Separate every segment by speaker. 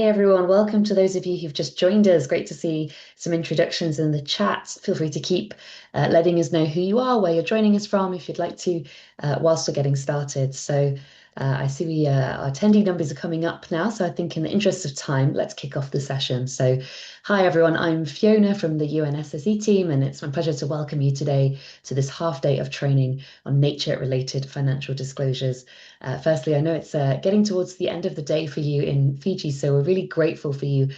Speaker 1: Hey everyone, welcome to those of you who've just joined us. Great to see some introductions in the chat. Feel free to keep letting us know who you are, where you're joining us from, if you'd like to, whilst we're getting started. I see our attendee numbers are coming up now, so I think in the interest of time, let's kick off the session. So, hi everyone, I'm Fiona from the UNSSE team, and it's my pleasure to welcome you today to this half day of training on nature-related financial disclosures. Firstly, I know it's getting towards the end of the day for you in Fiji, so we're really grateful for you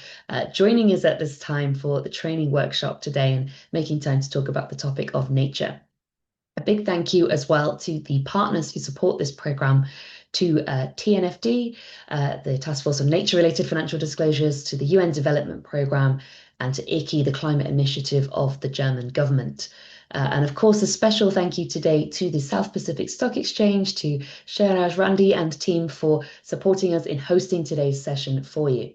Speaker 1: joining us at this time for the training workshop today and making time to talk about the topic of nature. A big thank you as well to the partners who support this program, to TNFD, the Task Force on Nature-Related Financial Disclosures, to the UN Development Programme, and to ICI, the climate initiative of the German government. And of course, a special thank you today to the South Pacific Stock Exchange, to Sheraj Randi and team for supporting us in hosting today's session for you.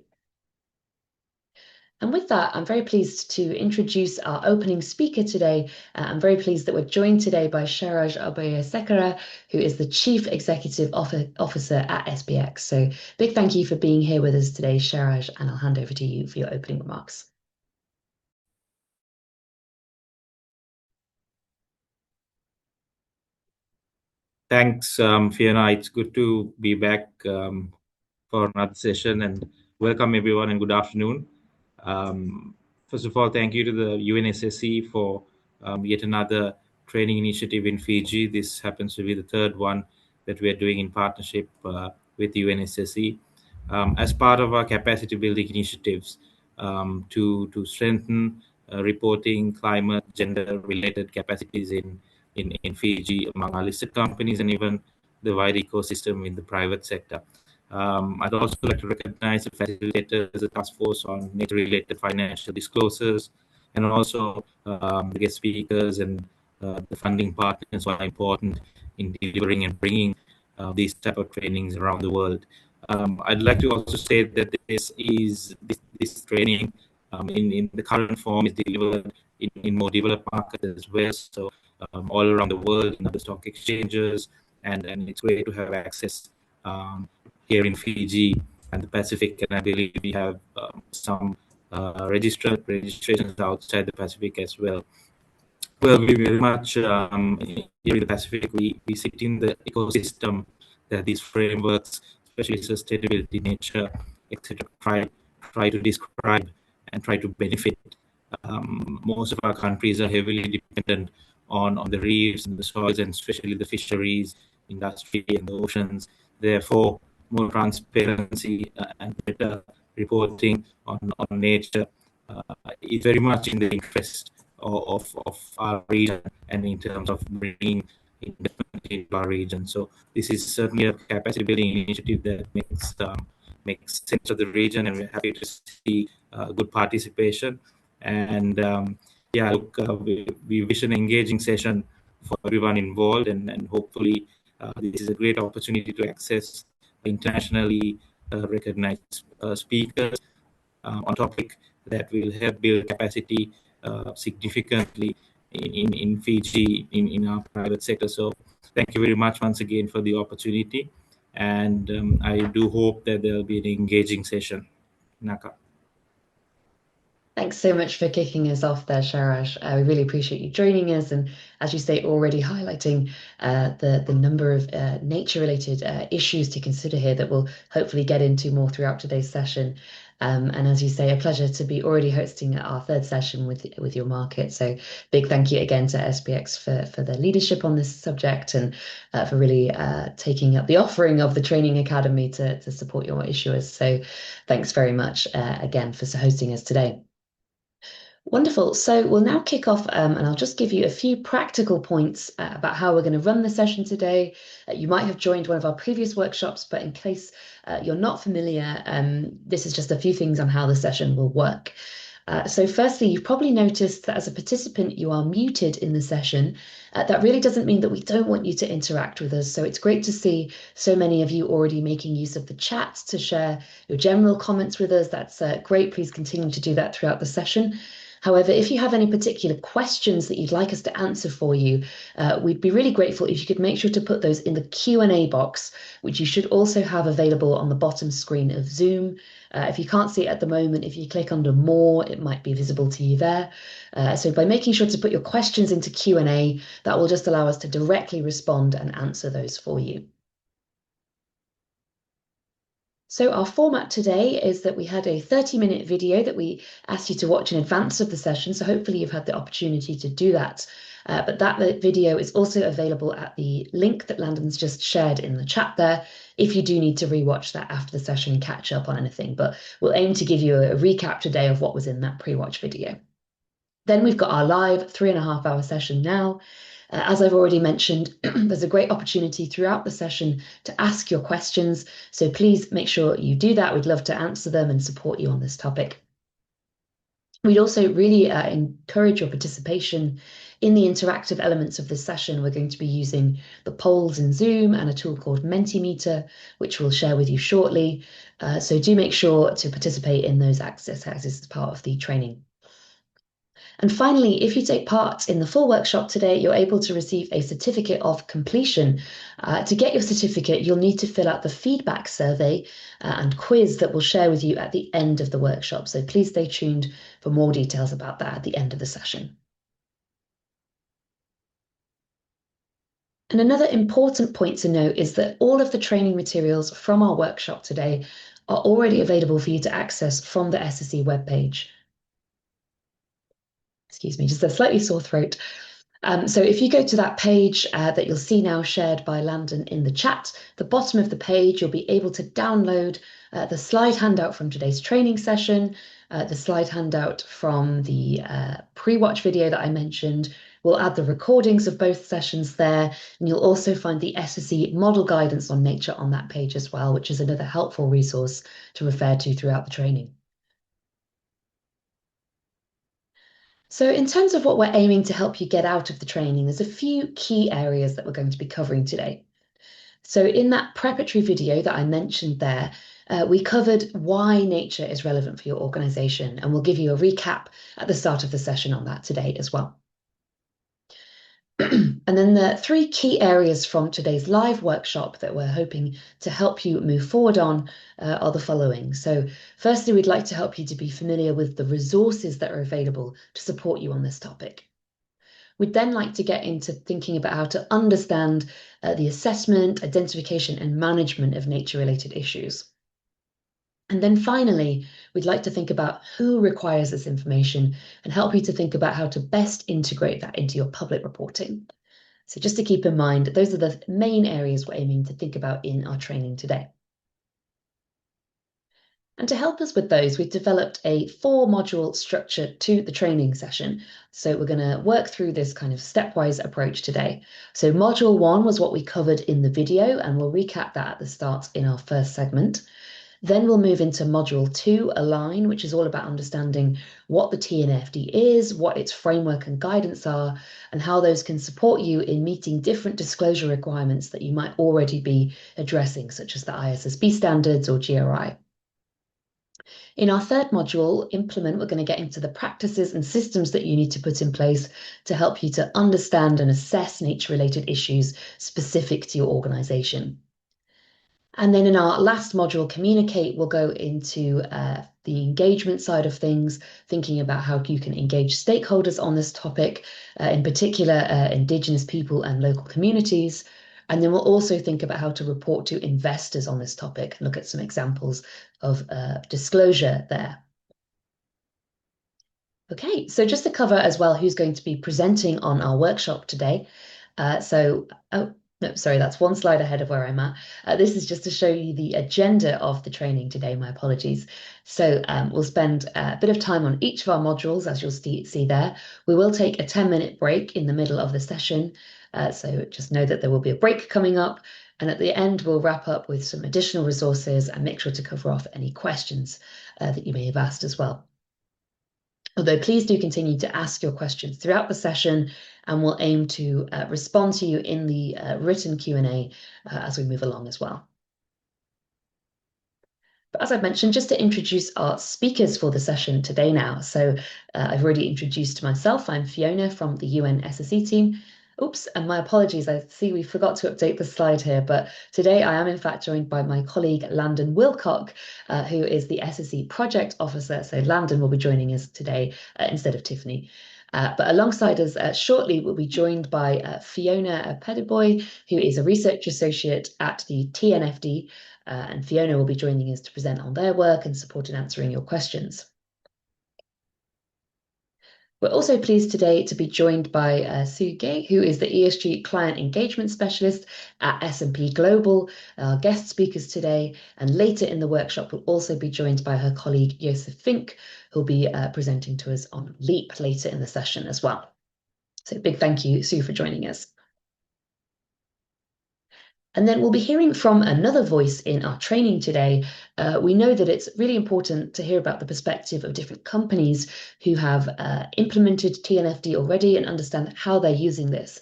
Speaker 1: And with that, I'm very pleased to introduce our opening speaker today. I'm very pleased that we're joined today by Sheraj Oboyesekere, who is the Chief Executive Officer at SPX. So big thank you for being here with us today, Sheraj, and I'll hand over to you for your opening remarks.
Speaker 2: Thanks, Fiona. It's good to be back for another session, and welcome everyone and good afternoon. First of all, thank you to the UNSSE for yet another training initiative in Fiji. This happens to be the third one that we are doing in partnership with UNSSE as part of our capacity building initiatives to strengthen reporting climate, gender related capacities in Fiji among our listed companies and even the wider ecosystem in the private sector. I'd also like to recognize the facilitators, the Task Force on Nature-Related Financial Disclosures, and also the guest speakers and the funding partners who are important in delivering and bringing these type of trainings around the world. I'd like to also say that this training in the current form is delivered in more developed markets as well. So all around the world in other stock exchanges, and it's great to have access here in Fiji and the Pacific. And I believe we have some registrations outside the Pacific as well. Well, we very much here in the Pacific, we sit in the ecosystem that these frameworks, especially sustainability, nature, etc., try to describe and try to benefit. Most of our countries are heavily dependent on the reefs and the soils, and especially the fisheries industry and the oceans. Therefore, more transparency and better reporting on nature is very much in the interest of our region and in terms of bringing investment into our region. So this is certainly a capacity building initiative that makes sense of the region, and we're happy to see good participation. And look, we wish an engaging session for everyone involved, and hopefully this is a great opportunity to access internationally recognized speakers on topic that will help build capacity significantly in Fiji, in our private sector. So thank you very much once again for the opportunity. And I do hope that there will be an engaging session. Naka.
Speaker 1: Thanks so much for kicking us off there, Sharaj. We really appreciate you joining us, and as you say, already highlighting the number of nature-related issues to consider here that we'll hopefully get into more throughout today's session. And as you say, a pleasure to be already hosting our third session with your market. So big thank you again to SPX for their leadership on this subject, and for really taking up the offering of the Training Academy to support your issuers. So thanks very much again for hosting us today. Wonderful. So we'll now kick off, and I'll just give you a few practical points about how we're going to run the session today. You might have joined one of our previous workshops, but in case you're not familiar, this is just a few things on how the session will work. So firstly, you've probably noticed that as a participant, you are muted in the session. That really doesn't mean that we don't want you to interact with us. So it's great to see so many of you already making use of the chat to share your general comments with us. That's great. Please continue to do that throughout the session. However, if you have any particular questions that you'd like us to answer for you, we'd be really grateful if you could make sure to put those in the Q&A box, which you should also have available on the bottom screen of Zoom. If you can't see it at the moment, if you click under More, it might be visible to you there. So by making sure to put your questions into Q&A, that will just allow us to directly respond and answer those for you. So our format today is that we had a 30-minute video that we asked you to watch in advance of the session, so hopefully you've had the opportunity to do that. But that video is also available at the link that Landon's just shared in the chat there, if you do need to rewatch that after the session and catch up on anything. But we'll aim to give you a recap today of what was in that pre-watch video. Then we've got our live 3.5-hour session now. As I've already mentioned, there's a great opportunity throughout the session to ask your questions, so please make sure you do that. We'd love to answer them and support you on this topic. We'd also really encourage your participation in the interactive elements of this session. We're going to be using the polls in Zoom and a tool called Mentimeter, which we'll share with you shortly. So do make sure to participate in those exercises as part of the training. And finally, if you take part in the full workshop today, you're able to receive a certificate of completion. To get your certificate, you'll need to fill out the feedback survey and quiz that we'll share with you at the end of the workshop. So please stay tuned for more details about that at the end of the session. And another important point to note is that all of the training materials from our workshop today are already available for you to access from the SSE webpage. Excuse me, just a slightly sore throat. So if you go to that page that you'll see now shared by Landon in the chat, the bottom of the page, you'll be able to download the slide handout from today's training session, the slide handout from the pre-watch video that I mentioned. We'll add the recordings of both sessions there, and you'll also find the SSE model guidance on nature on that page as well, which is another helpful resource to refer to throughout the training. So in terms of what we're aiming to help you get out of the training, there's a few key areas that we're going to be covering today. So in that preparatory video that I mentioned there, we covered why nature is relevant for your organization, and we'll give you a recap at the start of the session on that today as well. And then the 3 key areas from today's live workshop that we're hoping to help you move forward on are the following. So firstly, we'd like to help you to be familiar with the resources that are available to support you on this topic. We'd then like to get into thinking about how to understand the assessment, identification, and management of nature-related issues. And then finally, we'd like to think about who requires this information and help you to think about how to best integrate that into your public reporting. So just to keep in mind, those are the main areas we're aiming to think about in our training today. And to help us with those, we've developed a 4-module structure to the training session. So we're going to work through this kind of stepwise approach today. So module 1 was what we covered in the video, and we'll recap that at the start in our first segment. Then we'll move into module 2, Align, which is all about understanding what the TNFD is, what its framework and guidance are, and how those can support you in meeting different disclosure requirements that you might already be addressing, such as the ISSB standards or GRI. In our third module, Implement, we're going to get into the practices and systems that you need to put in place to help you to understand and assess nature-related issues specific to your organization. And then in our last module, Communicate, we'll go into the engagement side of things, thinking about how you can engage stakeholders on this topic, in particular, Indigenous people and local communities. And then we'll also think about how to report to investors on this topic and look at some examples of disclosure there. Okay, so just to cover as well who's going to be presenting on our workshop today. No, sorry, that's one slide ahead of where I'm at. This is just to show you the agenda of the training today, my apologies. So we'll spend a bit of time on each of our modules, as you'll see there. We will take a 10-minute break in the middle of the session. So just know that there will be a break coming up. And at the end, we'll wrap up with some additional resources and make sure to cover off any questions that you may have asked as well. Although please do continue to ask your questions throughout the session, and we'll aim to respond to you in the written Q&A as we move along as well. As I've mentioned, just to introduce our speakers for the session today now. So I've already introduced myself. I'm Fiona from the UN SSE team. Oops, and my apologies. I see we forgot to update the slide here, but today I am in fact joined by my colleague Landon Wilcock, who is the SSE project officer. So Landon will be joining us today instead of Tiffany. But alongside us shortly, we'll be joined by Fiona Pediboy, who is a research associate at the TNFD, and Fiona will be joining us to present on their work and support in answering your questions. We're also pleased today to be joined by Sue Gay, who is the ESG Client Engagement Specialist at S&P Global, our guest speakers today. And later in the workshop, we'll also be joined by her colleague, Joseph Fink, who'll be presenting to us on LEAP later in the session as well. So big thank you, Sue, for joining us. And then we'll be hearing from another voice in our training today. We know that it's really important to hear about the perspective of different companies who have implemented TNFD already and understand how they're using this.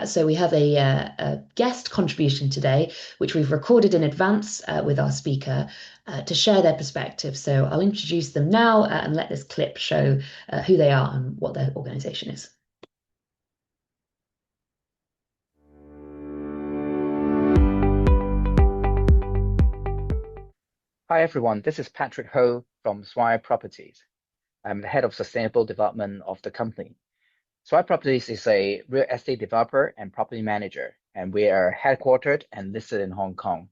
Speaker 1: So we have a guest contribution today, which we've recorded in advance with our speaker to share their perspective. So I'll introduce them now and let this clip show who they are and what their organization is.
Speaker 3: Hi everyone, this is Patrick Ho from Swire Properties. I'm the head of sustainable development of the company. Swire Properties is a real estate developer and property manager, and we are headquartered and listed in Hong Kong.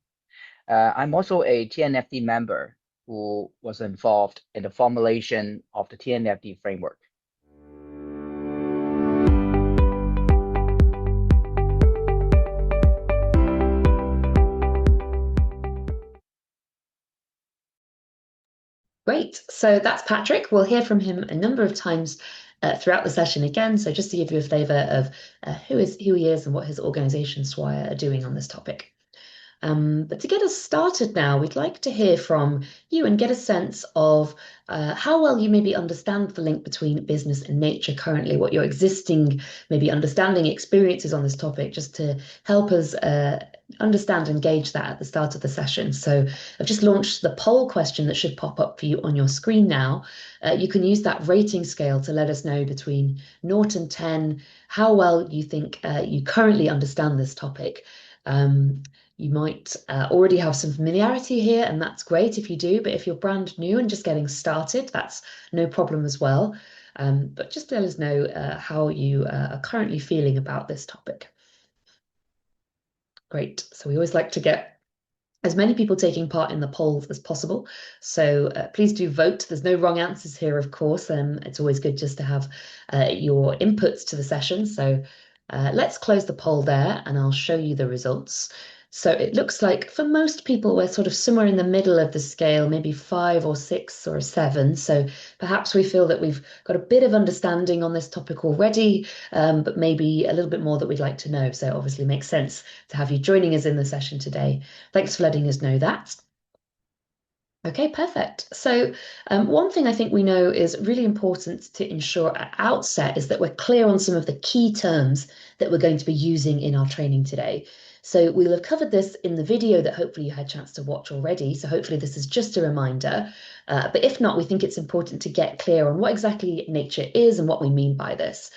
Speaker 3: I'm also a TNFD member who was involved in the formulation of the TNFD framework.
Speaker 1: Great. So that's Patrick. We'll hear from him a number of times throughout the session again. So just to give you a flavour of who he is and what his organisation Swire are doing on this topic. But to get us started now, we'd like to hear from you and get a sense of how well you maybe understand the link between business and nature currently, what your existing maybe understanding experiences on this topic, just to help us understand and gauge that at the start of the session. So I've just launched the poll question that should pop up for you on your screen now. You can use that rating scale to let us know between 0 and 10 how well you think you currently understand this topic. You might already have some familiarity here, and that's great if you do. But if you're brand new and just getting started, that's no problem as well. But just let us know how you are currently feeling about this topic. Great. So we always like to get as many people taking part in the polls as possible. So please do vote. There's no wrong answers here, of course. It's always good just to have your inputs to the session. So let's close the poll there and I'll show you the results. So it looks like for most people, we're sort of somewhere in the middle of the scale, maybe 5 or 6 or 7. So perhaps we feel that we've got a bit of understanding on this topic already, but maybe a little bit more that we'd like to know. So obviously it makes sense to have you joining us in the session today. Thanks for letting us know that. Okay, perfect. So one thing I think we know is really important to ensure at outset is that we're clear on some of the key terms that we're going to be using in our training today. So we'll have covered this in the video that hopefully you had a chance to watch already. So hopefully this is just a reminder. But if not, we think it's important to get clear on what exactly nature is and what we mean by this.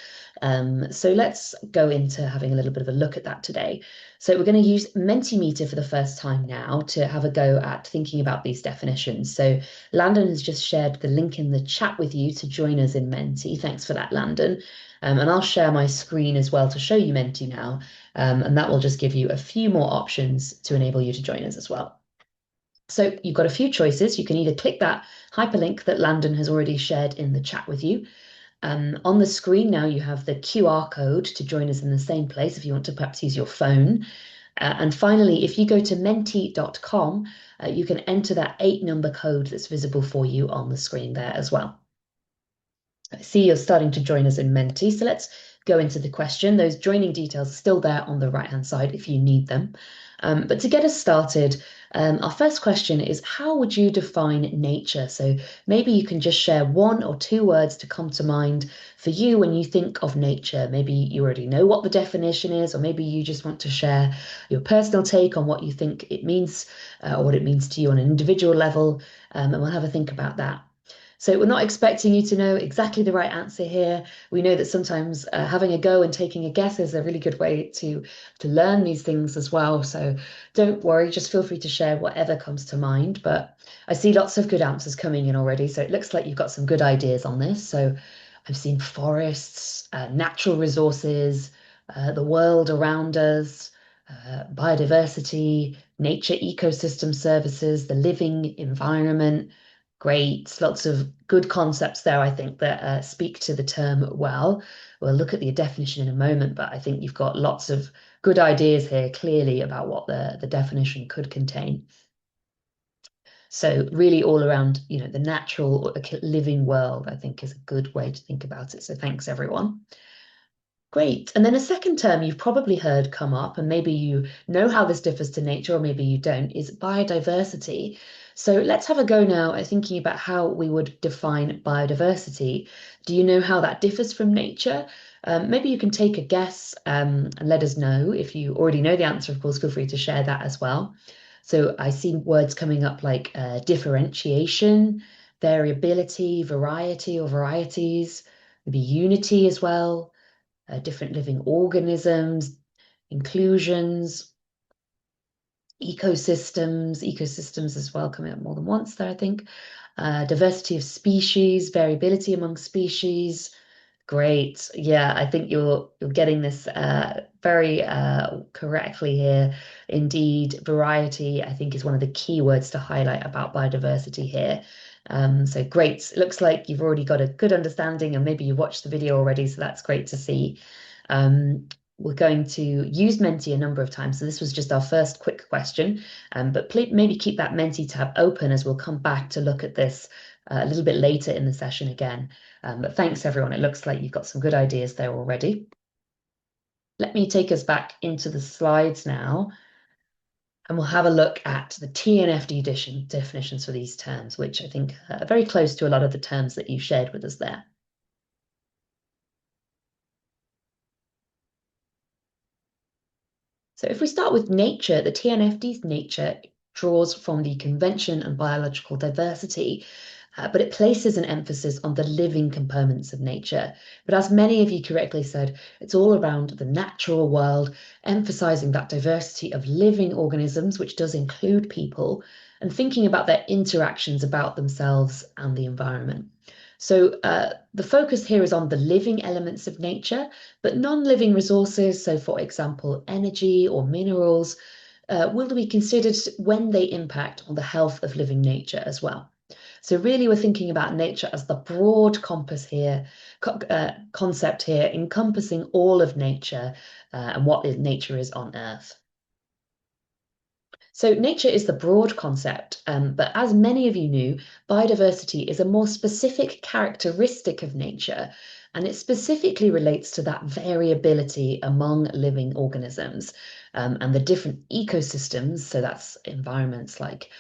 Speaker 1: So let's go into having a little bit of a look at that today. So we're going to use Mentimeter for the first time now to have a go at thinking about these definitions. So Landon has just shared the link in the chat with you to join us in Menti. Thanks for that, Landon. And I'll share my screen as well to show you Menti now. And that will just give you a few more options to enable you to join us as well. So you've got a few choices. You can either click that hyperlink that Landon has already shared in the chat with you. On the screen now you have the QR code to join us in the same place if you want to perhaps use your phone. And finally, if you go to menti.com, you can enter that 8-number code that's visible for you on the screen there as well. I see you're starting to join us in Menti, so let's go into the question. Those joining details are still there on the right-hand side if you need them. But to get us started, Our first question is, how would you define nature? So maybe you can just share 1 or 2 words to come to mind for you when you think of nature. Maybe you already know what the definition is, or maybe you just want to share your personal take on what you think it means, or what it means to you on an individual level, and we'll have a think about that. So we're not expecting you to know exactly the right answer here. We know that sometimes having a go and taking a guess is a really good way to learn these things as well. So don't worry, just feel free to share whatever comes to mind. But I see lots of good answers coming in already. So it looks like you've got some good ideas on this. So I've seen forests, natural resources, the world around us, biodiversity, nature ecosystem services, the living environment. Great, lots of good concepts there, I think, that speak to the term well. We'll look at the definition in a moment, but I think you've got lots of good ideas here, clearly, about what the definition could contain. So really all around, the natural living world, I think, is a good way to think about it. So thanks, everyone. Great. And then a second term you've probably heard come up, and maybe you know how this differs to nature, or maybe you don't, is biodiversity. So let's have a go now at thinking about how we would define biodiversity. Do you know how that differs from nature? Maybe you can take a guess and let us know. If you already know the answer, of course, feel free to share that as well. So I see words coming up like differentiation, variability, variety or varieties, maybe unity as well. Different living organisms, inclusions, ecosystems as well, coming up more than once there, I think. Diversity of species, variability among species. Great. Yeah, I think you're getting this very correctly here. Indeed, variety, I think, is one of the key words to highlight about biodiversity here. So great. It looks like you've already got a good understanding, and maybe you watched the video already, so that's great to see. We're going to use Menti a number of times, so this was just our first quick question, but please maybe keep that Menti tab open, as we'll come back to look at this a little bit later in the session again. But thanks, everyone. It looks like you've got some good ideas there already. Let me take us back into the slides now, and we'll have a look at the TNFD definitions for these terms, which I think are very close to a lot of the terms that you shared with us there. So if we start with nature, the TNFD's nature draws from the Convention on Biological Diversity, but it places an emphasis on the living components of nature. But as many of you correctly said, it's all around the natural world, emphasizing that diversity of living organisms, which does include people, and thinking about their interactions about themselves and the environment. So the focus here is on the living elements of nature, but non-living resources, so for example, energy or minerals, will be considered when they impact on the health of living nature as well. So really we're thinking about nature as the broad compass here, concept here, encompassing all of nature and what nature is on Earth. So nature is the broad concept, but as many of you knew, biodiversity is a more specific characteristic of nature, and it specifically relates to that variability among living organisms and the different ecosystems. So that's environments like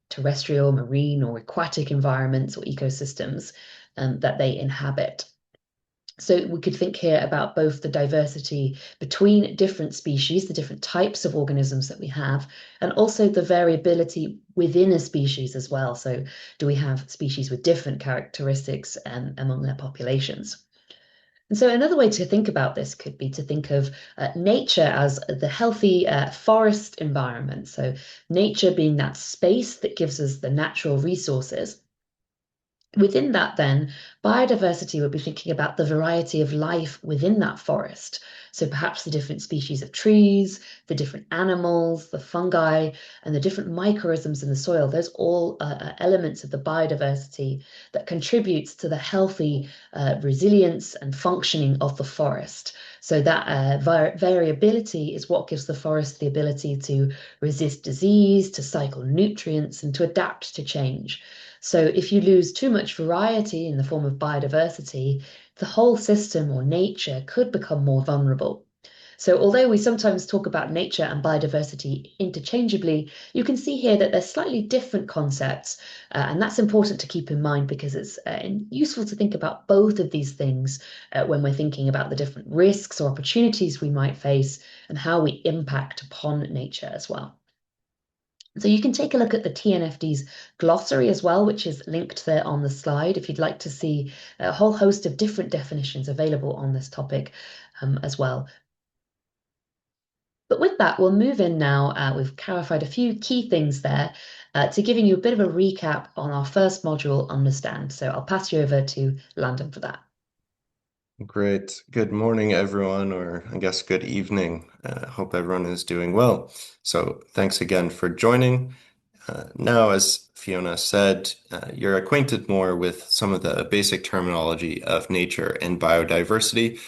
Speaker 1: terrestrial, marine, or aquatic environments or ecosystems that they inhabit. So we could think here about both the diversity between different species, the different types of organisms that we have, and also the variability within a species as well. So do we have species with different characteristics among their populations? And so another way to think about this could be to think of nature as the healthy forest environment. So nature being that space that gives us the natural resources. Within that, then, biodiversity would be thinking about the variety of life within that forest. So perhaps the different species of trees, the different animals, the fungi, and the different microorganisms in the soil. Those all are elements of the biodiversity that contributes to the healthy resilience and functioning of the forest. So that variability is what gives the forest the ability to resist disease, to cycle nutrients, and to adapt to change. So if you lose too much variety in the form of biodiversity, the whole system or nature could become more vulnerable. So although we sometimes talk about nature and biodiversity interchangeably, you can see here that they're slightly different concepts. And that's important to keep in mind because it's useful to think about both of these things when we're thinking about the different risks or opportunities we might face and how we impact upon nature as well. So you can take a look at the TNFD's glossary as well, which is linked there on the slide if you'd like to see a whole host of different definitions available on this topic as well. But with that, we'll move in now. We've clarified a few key things there to giving you a bit of a recap on our first module, Understand. So I'll pass you over to Landon for that.
Speaker 4: Great. Good morning, everyone, or I guess good evening. Hope everyone is doing well. So thanks again for joining. Now, as Fiona said, you're acquainted more with some of the basic terminology of nature and biodiversity.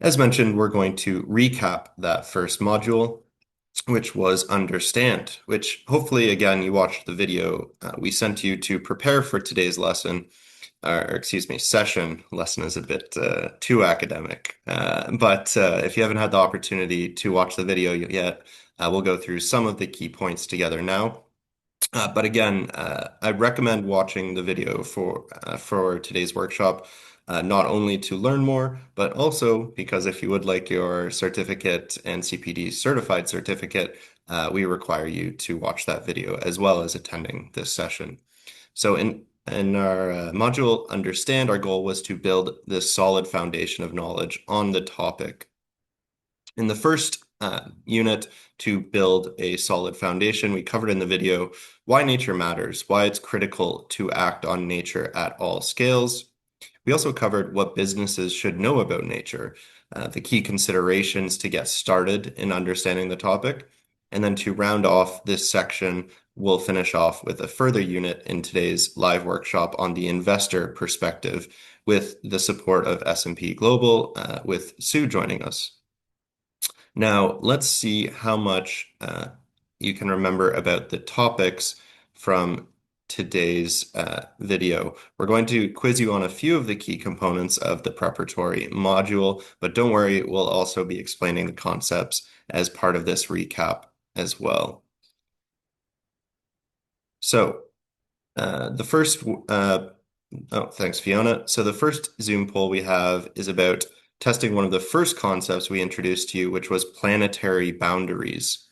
Speaker 4: As mentioned, we're going to recap that first module, which was Understand, which hopefully, again, you watched the video we sent you to prepare for today's lesson. Or excuse me, session. Lesson is a bit too academic. But if you haven't had the opportunity to watch the video yet, we'll go through some of the key points together now. But again, I recommend watching the video for today's workshop, not only to learn more, but also because if you would like your certificate and CPD certified certificate, we require you to watch that video as well as attending this session. So in our module Understand, our goal was to build this solid foundation of knowledge on the topic. In the first unit, to build a solid foundation, we covered in the video why nature matters, why it's critical to act on nature at all scales. We also covered what businesses should know about nature, the key considerations to get started in understanding the topic. And then to round off this section, we'll finish off with a further unit in today's live workshop on the investor perspective with the support of S&P Global, with Sue joining us. Now, let's see how much you can remember about the topics from today's video. We're going to quiz you on a few of the key components of the preparatory module, but don't worry, we'll also be explaining the concepts as part of this recap as well. So the first, thanks, Fiona. So the first Zoom poll we have is about testing one of the first concepts we introduced to you, which was planetary boundaries.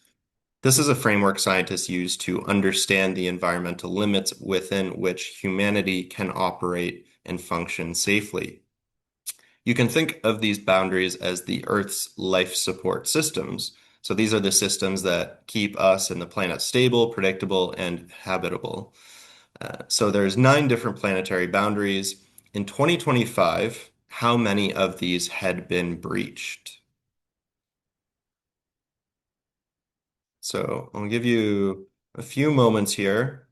Speaker 4: This is a framework scientists use to understand the environmental limits within which humanity can operate and function safely. You can think of these boundaries as the Earth's life support systems. So these are the systems that keep us and the planet stable, predictable, and habitable. So there's 9 different planetary boundaries. In 2025, how many of these had been breached? So I'll give you a few moments here.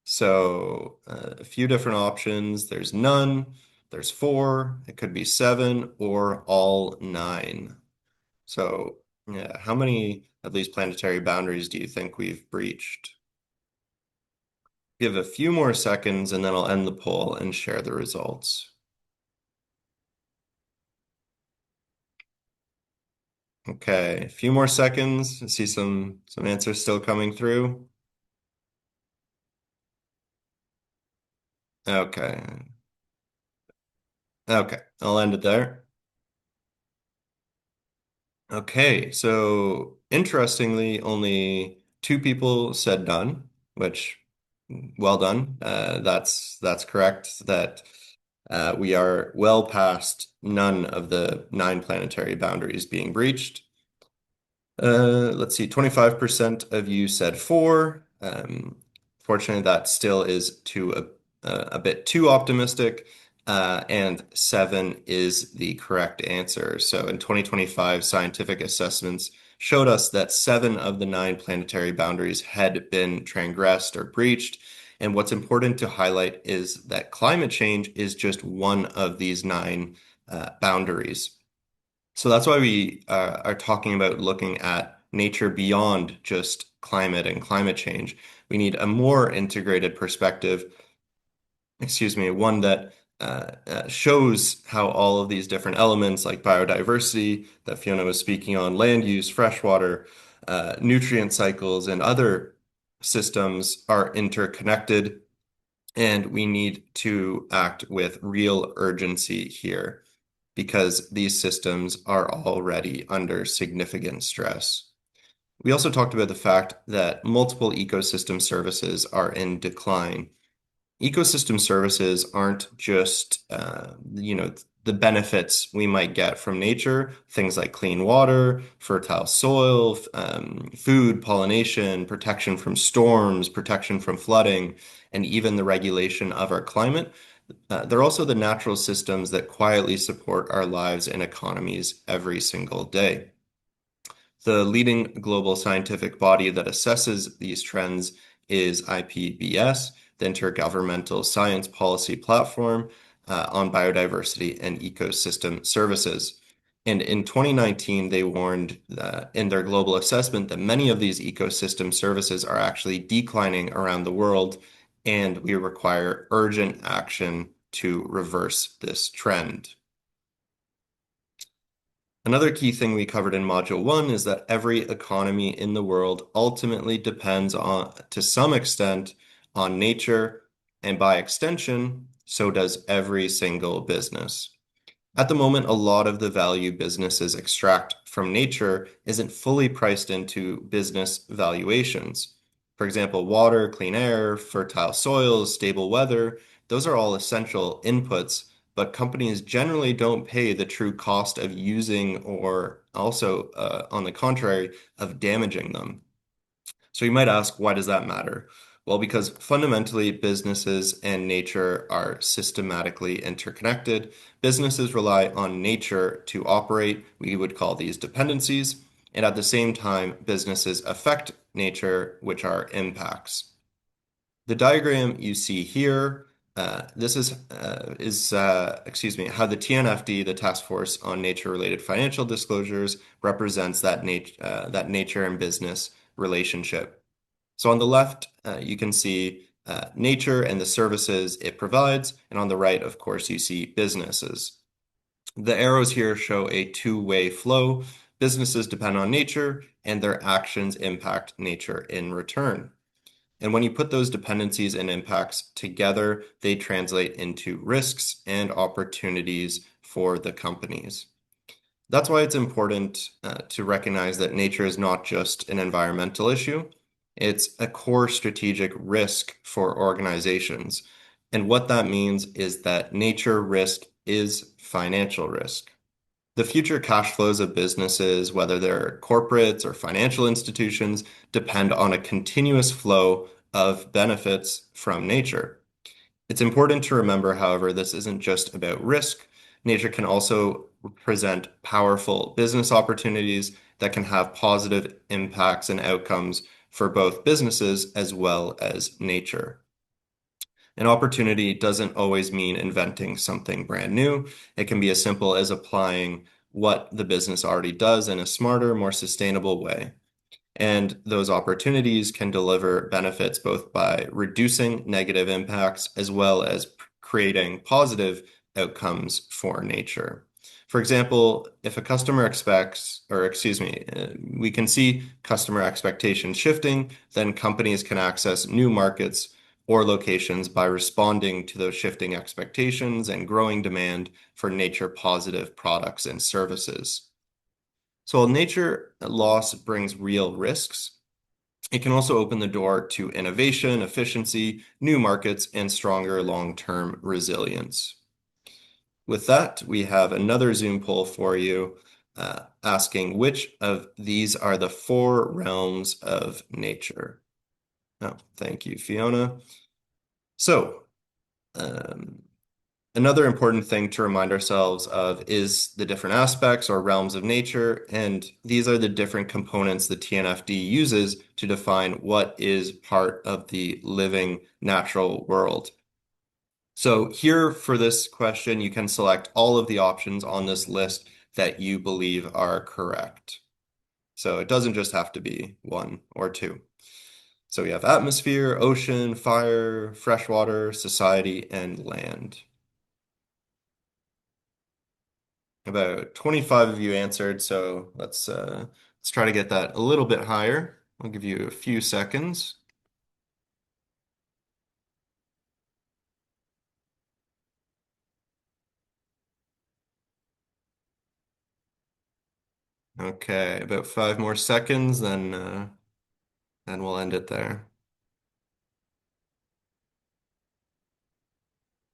Speaker 4: So a few different options. There's none, there's 4, it could be 7, or all 9. So yeah, how many of these planetary boundaries do you think we've breached? Give a few more seconds and then I'll end the poll and share the results. Okay, a few more seconds. I see some answers still coming through. Okay. Okay, I'll end it there. Okay, so interestingly, only 2 people said none, which well done. That's correct. That we are well past none of the 9 planetary boundaries being breached. Let's see, 25% of you said 4. Fortunately, that still is a bit too optimistic. And 7 is the correct answer. So in 2025, scientific assessments showed us that 7 of the 9 planetary boundaries had been transgressed or breached. And what's important to highlight is that climate change is just one of these 9 boundaries. So that's why we are talking about looking at nature beyond just climate and climate change. We need a more integrated perspective, one that shows how all of these different elements like biodiversity that Fiona was speaking on, land use, freshwater, nutrient cycles, and other systems are interconnected, and we need to act with real urgency here because these systems are already under significant stress. We also talked about the fact that multiple ecosystem services are in decline. Ecosystem services aren't just, the benefits we might get from nature, things like clean water, fertile soil, food, pollination, protection from storms, protection from flooding, and even the regulation of our climate. They're also the natural systems that quietly support our lives and economies every single day. The leading global scientific body that assesses these trends is IPBES, the Intergovernmental Science Policy Platform on Biodiversity and Ecosystem Services. And in 2019, they warned in their global assessment that many of these ecosystem services are actually declining around the world, and we require urgent action to reverse this trend. Another key thing we covered in Module 1 is that every economy in the world ultimately depends on, to some extent, on nature, and by extension, so does every single business. At the moment, a lot of the value businesses extract from nature isn't fully priced into business valuations. For example, water, clean air, fertile soils, stable weather, those are all essential inputs, but companies generally don't pay the true cost of using or also, on the contrary, of damaging them. So you might ask, why does that matter? Well, because fundamentally businesses and nature are systematically interconnected. Businesses rely on nature to operate. We would call these dependencies. And at the same time, businesses affect nature, which are impacts. The diagram you see here, this is how the TNFD, the Task Force on Nature-Related Financial Disclosures, represents that nature and business relationship. So on the left, you can see nature and the services it provides, and on the right, of course, you see businesses. The arrows here show a two-way flow. Businesses depend on nature, and their actions impact nature in return. And when you put those dependencies and impacts together, they translate into risks and opportunities for the companies. That's why it's important to recognize that nature is not just an environmental issue. It's a core strategic risk for organizations. And what that means is that nature risk is financial risk. The future cash flows of businesses, whether they're corporates or financial institutions, depend on a continuous flow of benefits from nature. It's important to remember, however, this isn't just about risk. Nature can also present powerful business opportunities that can have positive impacts and outcomes for both businesses as well as nature. An opportunity doesn't always mean inventing something brand new. It can be as simple as applying what the business already does in a smarter, more sustainable way. And those opportunities can deliver benefits both by reducing negative impacts as well as creating positive outcomes for nature. For example, if a customer we can see customer expectations shifting, then companies can access new markets or locations by responding to those shifting expectations and growing demand for nature-positive products and services. So while nature loss brings real risks, it can also open the door to innovation, efficiency, new markets, and stronger long-term resilience. With that, we have another Zoom poll for you asking which of these are the 4 realms of nature. Oh, thank you, Fiona. So, another important thing to remind ourselves of is the different aspects or realms of nature, and these are the different components the TNFD uses to define what is part of the living natural world. So here for this question, you can select all of the options on this list that you believe are correct. So it doesn't just have to be 1 or 2. So we have atmosphere, ocean, fire, freshwater, society, and land. About 25 of you answered, so let's try to get that a little bit higher. I'll give you a few seconds. Okay, about 5 more seconds, then we'll end it there.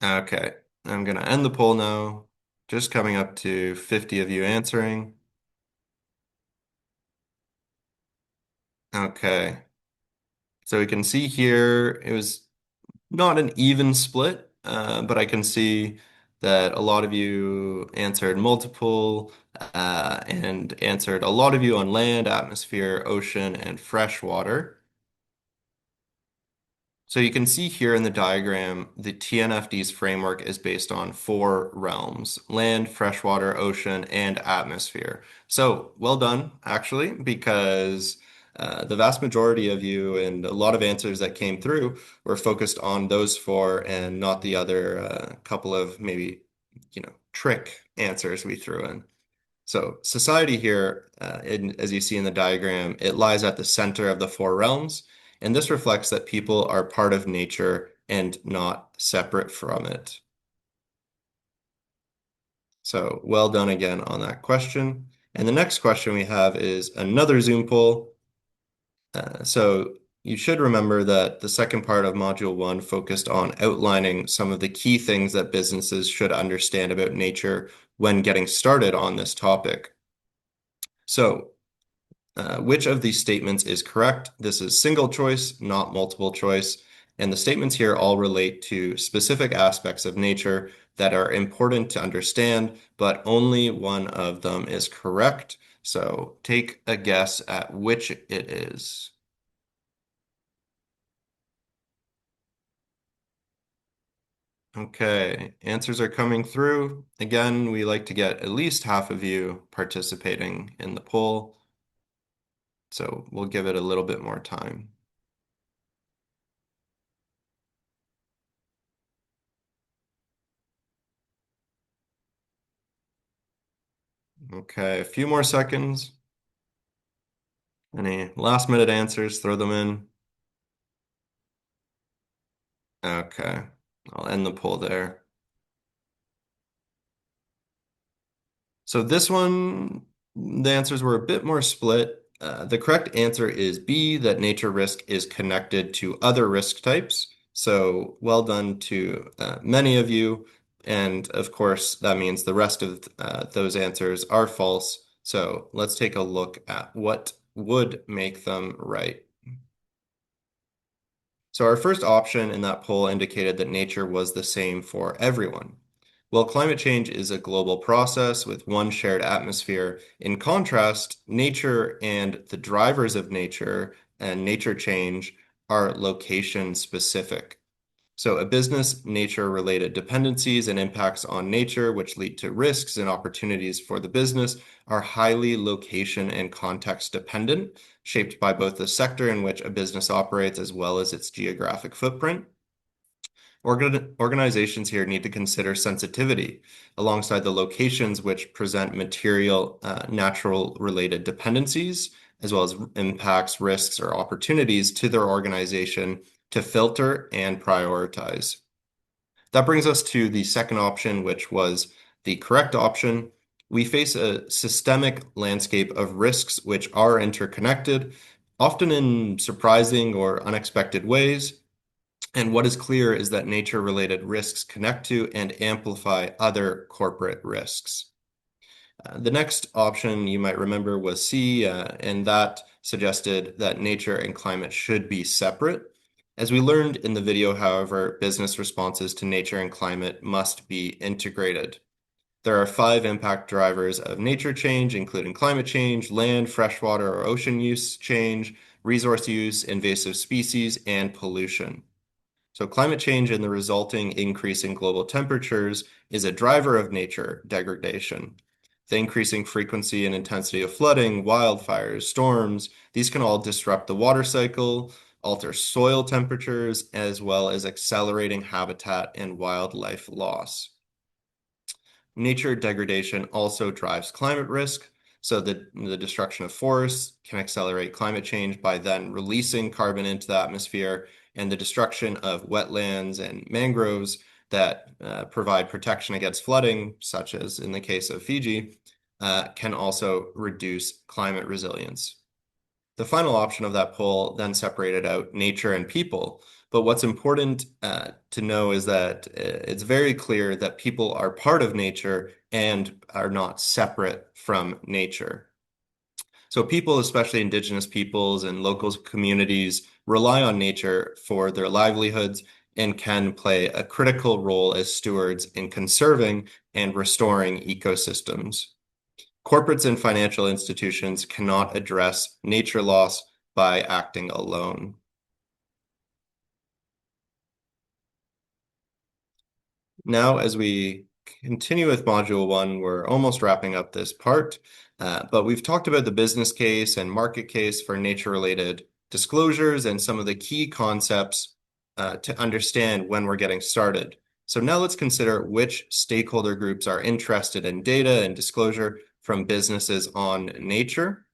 Speaker 4: Okay, I'm gonna end the poll now. Just coming up to 50 of you answering. Okay, so we can see here it was not an even split, but I can see that a lot of you answered multiple and answered a lot of you on land, atmosphere, ocean, and freshwater. So you can see here in the diagram, the TNFD's framework is based on 4 realms: land, freshwater, ocean, and atmosphere. So well done, actually, because the vast majority of you and a lot of answers that came through were focused on those 4 and not the other couple of maybe, trick answers we threw in. So society here, as you see in the diagram, it lies at the center of the 4 realms, and this reflects that people are part of nature and not separate from it. So well done again on that question. And the next question we have is another Zoom poll. So you should remember that the second part of Module 1 focused on outlining some of the key things that businesses should understand about nature when getting started on this topic. So which of these statements is correct? This is single choice, not multiple choice. And the statements here all relate to specific aspects of nature that are important to understand, but only one of them is correct. So take a guess at which it is. Okay, answers are coming through. Again, we like to get at least half of you participating in the poll. So we'll give it a little bit more time. Okay, a few more seconds. Any last minute answers, throw them in. Okay, I'll end the poll there. So this one, the answers were a bit more split. The correct answer is B, that nature risk is connected to other risk types. So well done to many of you. And of course, that means the rest of those answers are false. So let's take a look at what would make them right. So our first option in that poll indicated that nature was the same for everyone. Well, climate change is a global process with one shared atmosphere. In contrast, nature and the drivers of nature and nature change are location specific. So a business nature-related dependencies and impacts on nature, which lead to risks and opportunities for the business, are highly location and context dependent, shaped by both the sector in which a business operates as well as its geographic footprint. Organizations here need to consider sensitivity alongside the locations which present material, natural related dependencies, as well as impacts, risks, or opportunities to their organization to filter and prioritize. That brings us to the second option, which was the correct option. We face a systemic landscape of risks which are interconnected, often in surprising or unexpected ways. And what is clear is that nature-related risks connect to and amplify other corporate risks. The next option you might remember was C, and that suggested that nature and climate should be separate. As we learned in the video, however, business responses to nature and climate must be integrated. There are 5 impact drivers of nature change, including climate change, land, freshwater or ocean use change, resource use, invasive species, and pollution. So climate change and the resulting increase in global temperatures is a driver of nature degradation. The increasing frequency and intensity of flooding, wildfires, storms, these can all disrupt the water cycle, alter soil temperatures, as well as accelerating habitat and wildlife loss. nature degradation also drives climate risk. So the destruction of forests can accelerate climate change by then releasing carbon into the atmosphere, and the destruction of wetlands and mangroves that provide protection against flooding, such as in the case of Fiji, can also reduce climate resilience. The final option of that poll then separated out nature and people. But what's important to know is that it's very clear that people are part of nature and are not separate from nature. So people, especially indigenous peoples and local communities, rely on nature for their livelihoods and can play a critical role as stewards in conserving and restoring ecosystems. Corporates and financial institutions cannot address nature loss by acting alone. Now, as we continue with Module 1, we're almost wrapping up this part, but we've talked about the business case and market case for nature-related disclosures and some of the key concepts to understand when we're getting started. So now let's consider which stakeholder groups are interested in data and disclosure from businesses on nature.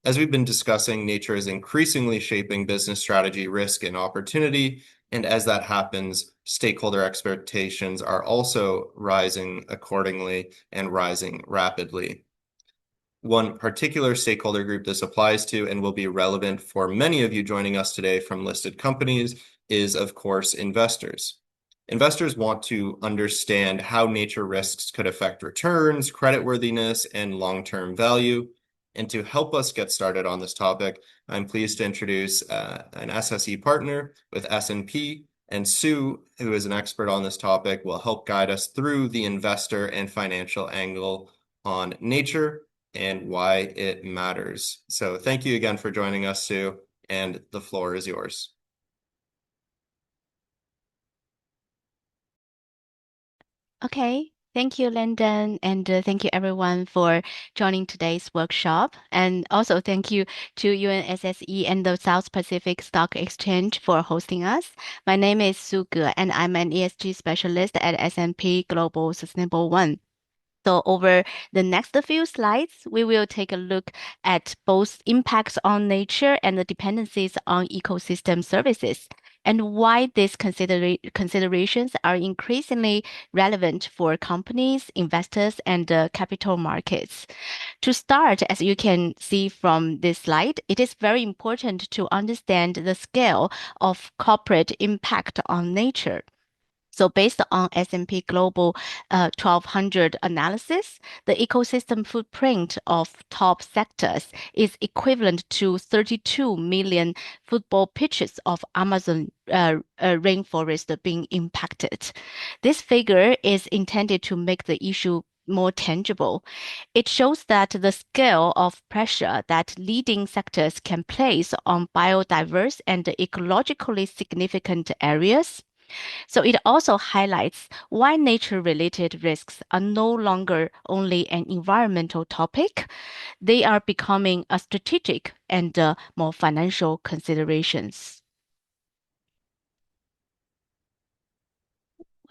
Speaker 4: As we've been discussing, nature is increasingly shaping business strategy, risk, and opportunity. And as that happens, stakeholder expectations are also rising accordingly and rising rapidly. One particular stakeholder group this applies to and will be relevant for many of you joining us today from listed companies is, of course, investors. Investors want to understand how nature risks could affect returns, creditworthiness, and long-term value. And to help us get started on this topic, I'm pleased to introduce an SSE partner with S&P, and Sue, who is an expert on this topic, will help guide us through the investor and financial angle on nature and why it matters. So thank you again for joining us, Sue, and the floor is yours.
Speaker 5: Okay, thank you, Lyndon, and thank you everyone for joining today's workshop. And also thank you to UNSSE and the South Pacific Stock Exchange for hosting us. My name is Su Ge, and I'm an ESG specialist at S&P Global Sustainable One. So over the next few slides, we will take a look at both impacts on nature and the dependencies on ecosystem services, and why these considerations are increasingly relevant for companies, investors, and capital markets. To start, as you can see from this slide, it is very important to understand the scale of corporate impact on nature. So based on S&P Global 1200 analysis, the ecosystem footprint of top sectors is equivalent to 32 million football pitches of Amazon rainforest being impacted. This figure is intended to make the issue more tangible. It shows that the scale of pressure that leading sectors can place on biodiverse and ecologically significant areas. So it also highlights why nature-related risks are no longer only an environmental topic. They are becoming a strategic and more financial considerations.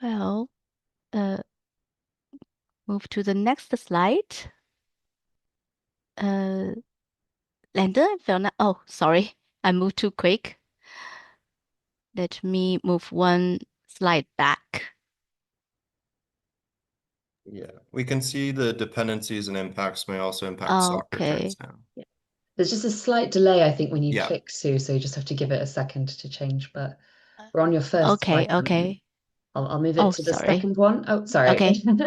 Speaker 5: Well, move to the next slide. Landon and Fiona. Oh, sorry, I moved too quick. Let me move one slide back.
Speaker 4: Yeah, we can see the dependencies and impacts may also impact stock
Speaker 5: Okay.
Speaker 4: returns now.
Speaker 1: Yeah. There's just a slight delay, I think, when you
Speaker 4: Yeah.
Speaker 1: click, Sue, so you just have to give it a second to change. But we're on your first
Speaker 5: Okay,
Speaker 1: slide, aren't we?
Speaker 5: okay.
Speaker 1: I'll move it
Speaker 5: Oh,
Speaker 1: to the
Speaker 5: sorry.
Speaker 1: second one. Oh, sorry.
Speaker 5: Okay, too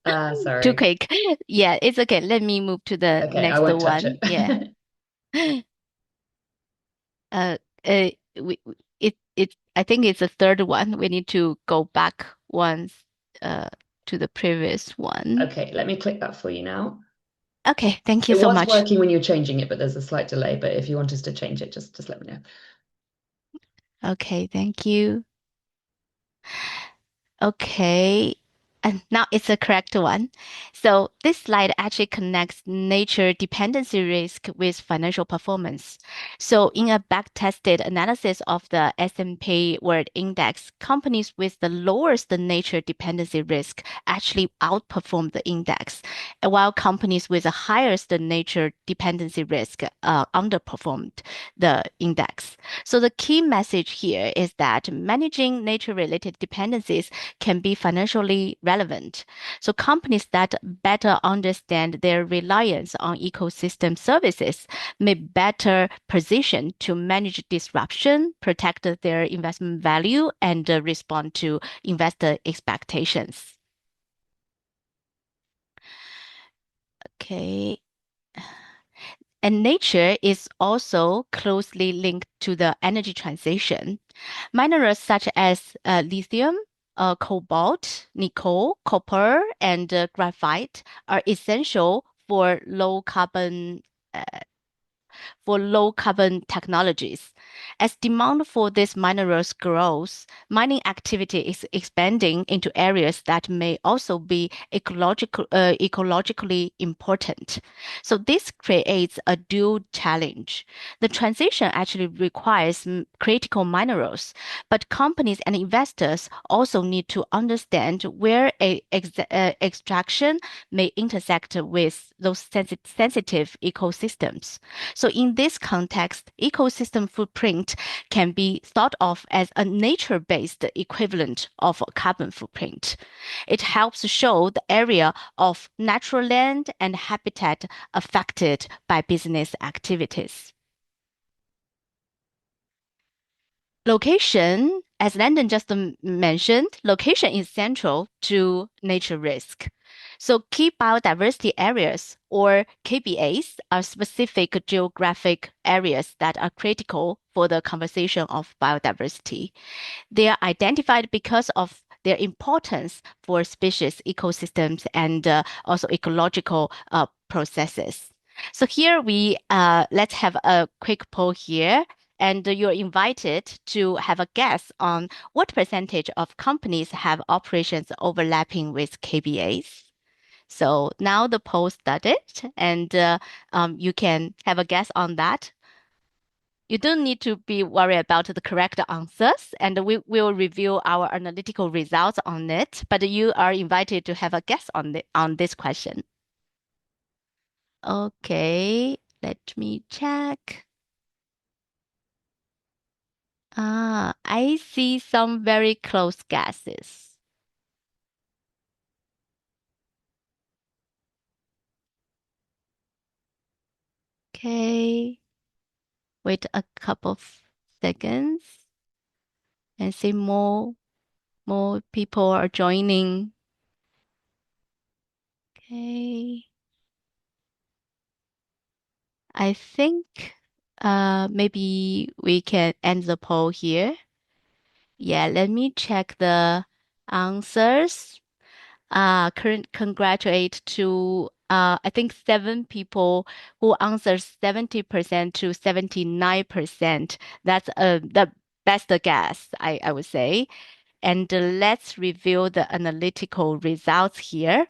Speaker 1: Sorry.
Speaker 5: quick. Yeah, it's okay. Let me move to the
Speaker 1: Okay, I
Speaker 5: next
Speaker 1: won't touch
Speaker 5: one.
Speaker 1: it.
Speaker 5: Yeah. I think it's the third one. We need to go back once to the previous one.
Speaker 1: Okay, let me click that for you now.
Speaker 5: Okay, thank you
Speaker 1: It
Speaker 5: so
Speaker 1: was
Speaker 5: much.
Speaker 1: working when you're changing it, but there's a slight delay. But if you want us to change it, just let me know.
Speaker 5: Okay, thank you. Okay, And now it's the correct one. So this slide actually connects nature dependency risk with financial performance. So in a back-tested analysis of the S&P World Index, companies with the lowest nature dependency risk actually outperformed the index, while companies with the highest nature dependency risk underperformed the index. So the key message here is that managing nature-related dependencies can be financially relevant. So companies that better understand their reliance on ecosystem services may better position to manage disruption, protect their investment value, and respond to investor expectations. Okay. And nature is also closely linked to the energy transition. Minerals such as lithium, cobalt, nickel, copper, and graphite are essential for low carbon technologies. As demand for these minerals grows, mining activity is expanding into areas that may also be ecologically important. So this creates a dual challenge. The transition actually requires critical minerals, but companies and investors also need to understand where extraction may intersect with those sensitive ecosystems. So in this context, ecosystem footprint can be thought of as a nature-based equivalent of a carbon footprint. It helps show the area of natural land and habitat affected by business activities. Location, as Landon just mentioned, location is central to nature risk. So key biodiversity areas, or KBAs, are specific geographic areas that are critical for the conservation of biodiversity. They are identified because of their importance for species, ecosystems, and also ecological processes. So here let's have a quick poll here. And you're invited to have a guess on what percentage of companies have operations overlapping with KBAs. So now the poll started, and you can have a guess on that. You don't need to be worried about the correct answers, and we will review our analytical results on it, but you are invited to have a guess on this question. Okay, let me check. I see some very close guesses. Okay. Wait a couple of seconds and see more people are joining. Okay. I think maybe we can end the poll here. Yeah, let me check the answers. Congratulate to I think 7 people who answered 70% to 79%. That's the best guess, I would say. And let's review the analytical results here.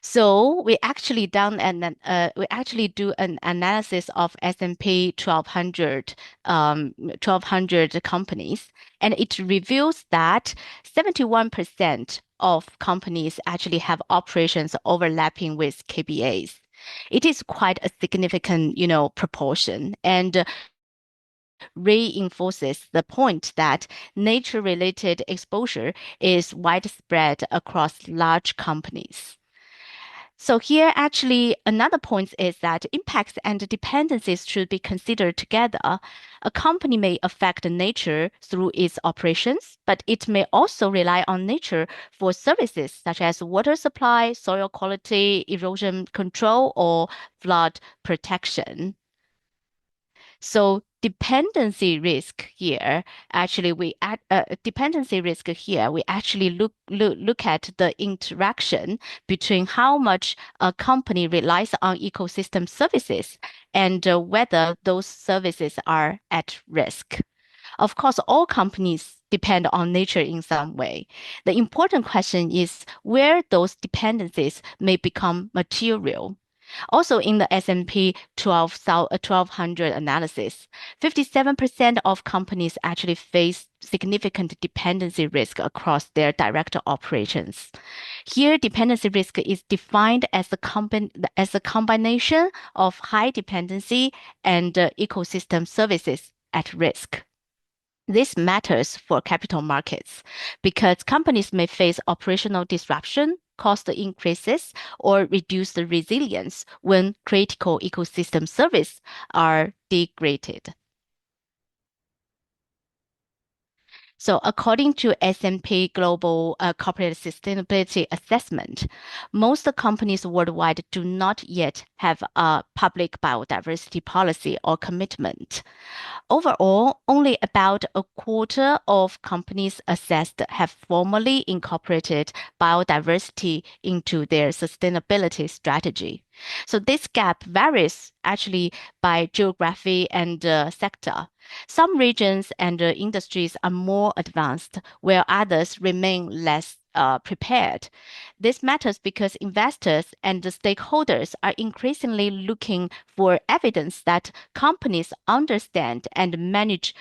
Speaker 5: So we actually do an analysis of S&P 1200 companies, and it reveals that 71% of companies actually have operations overlapping with KBAs. It is quite a significant, proportion, and reinforces the point that nature-related exposure is widespread across large companies. So here, actually, another point is that impacts and dependencies should be considered together. A company may affect nature through its operations, but it may also rely on nature for services such as water supply, soil quality, erosion control, or flood protection. So dependency risk here, actually, we actually look at the interaction between how much a company relies on ecosystem services and whether those services are at risk. Of course, all companies depend on nature in some way. The important question is where those dependencies may become material. Also, in the S&P 1200 analysis, 57% of companies actually face significant dependency risk across their direct operations. Here, dependency risk is defined as a combination of high dependency and ecosystem services at risk. This matters for capital markets because companies may face operational disruption, cost increases, or reduced resilience when critical ecosystem services are degraded. So according to S&P Global Corporate Sustainability Assessment, most companies worldwide do not yet have a public biodiversity policy or commitment. Overall, only about a quarter of companies assessed have formally incorporated biodiversity into their sustainability strategy. So this gap varies actually by geography and sector. Some regions and industries are more advanced, while others remain less prepared. This matters because investors and the stakeholders are increasingly looking for evidence that companies understand and manage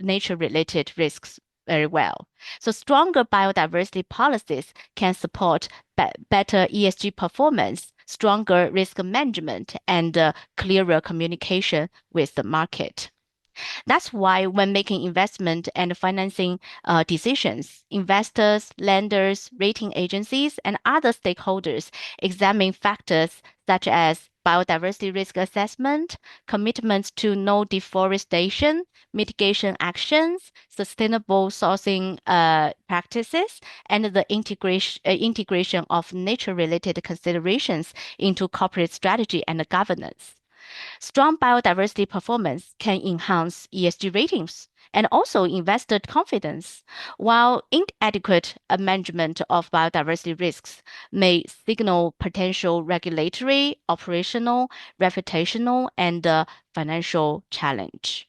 Speaker 5: nature-related risks very well. So stronger biodiversity policies can support better ESG performance, stronger risk management, and clearer communication with the market. That's why when making investment and financing decisions, investors, lenders, rating agencies, and other stakeholders examine factors such as biodiversity risk assessment, commitments to no deforestation, mitigation actions, sustainable sourcing practices, and the integration of nature-related considerations into corporate strategy and governance. Strong biodiversity performance can enhance ESG ratings and also investor confidence, while inadequate management of biodiversity risks may signal potential regulatory, operational, reputational, and financial challenge.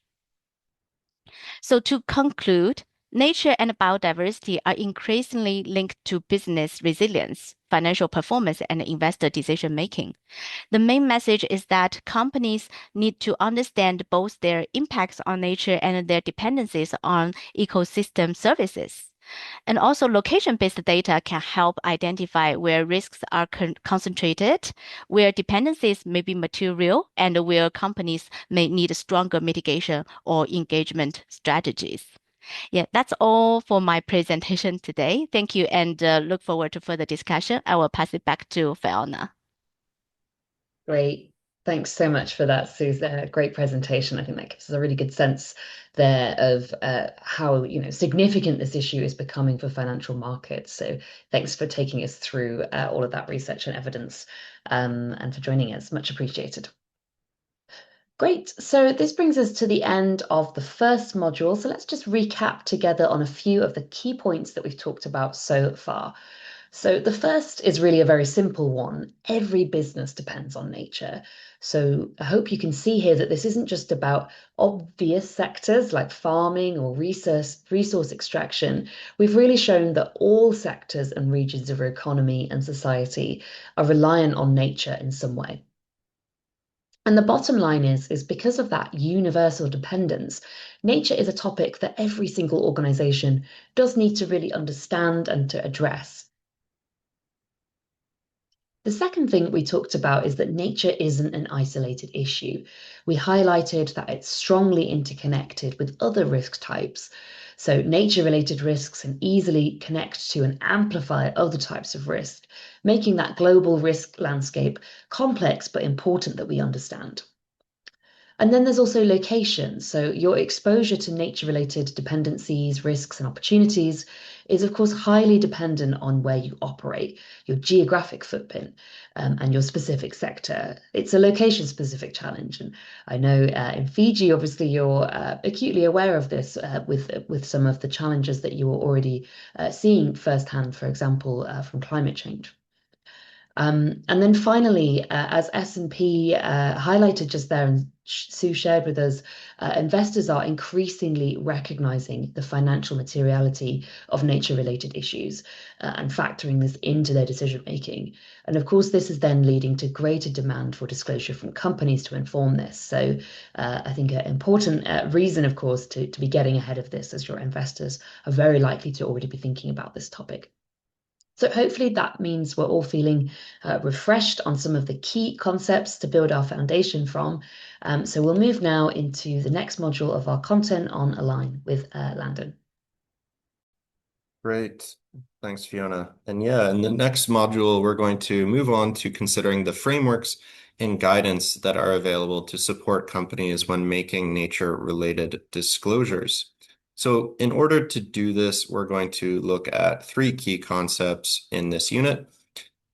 Speaker 5: So to conclude, nature and biodiversity are increasingly linked to business resilience, financial performance, and investor decision making. The main message is that companies need to understand both their impacts on nature and their dependencies on ecosystem services. And also, location-based data can help identify where risks are concentrated, where dependencies may be material, and where companies may need stronger mitigation or engagement strategies. Yeah, that's all for my presentation today. Thank you, and look forward to further discussion. I will pass it back to Fiona.
Speaker 1: Great. Thanks so much for that, Suze. Great presentation. I think that gives us a really good sense there of how significant this issue is becoming for financial markets. So thanks for taking us through all of that research and evidence and for joining us. Much appreciated. Great. So this brings us to the end of the first module. So let's just recap together on a few of the key points that we've talked about so far. So the first is really a very simple one. Every business depends on nature. So I hope you can see here that this isn't just about obvious sectors like farming or resource extraction. We've really shown that all sectors and regions of our economy and society are reliant on nature in some way. And the bottom line is because of that universal dependence, nature is a topic that every single organization does need to really understand and to address. The second thing we talked about is that nature isn't an isolated issue. We highlighted that it's strongly interconnected with other risk types. So nature-related risks can easily connect to and amplify other types of risk, making that global risk landscape complex but important that we understand. And then there's also location. So your exposure to nature-related dependencies, risks, and opportunities is, of course, highly dependent on where you operate, your geographic footprint, and your specific sector. It's a location-specific challenge. And I know in Fiji, obviously, you're acutely aware of this with some of the challenges that you are already seeing firsthand, for example, from climate change. And then finally, as S&P highlighted just there, and Sue shared with us, investors are increasingly recognizing the financial materiality of nature-related issues and factoring this into their decision-making. And of course, this is then leading to greater demand for disclosure from companies to inform this. So I think an important reason, of course, to be getting ahead of this, as your investors are very likely to already be thinking about this topic. So hopefully that means we're all feeling refreshed on some of the key concepts to build our foundation from. So we'll move now into the next module of our content on Align with Landon.
Speaker 4: Great. Thanks, Fiona. And yeah, in the next module, we're going to move on to considering the frameworks and guidance that are available to support companies when making nature-related disclosures. So in order to do this, we're going to look at three key concepts in this unit.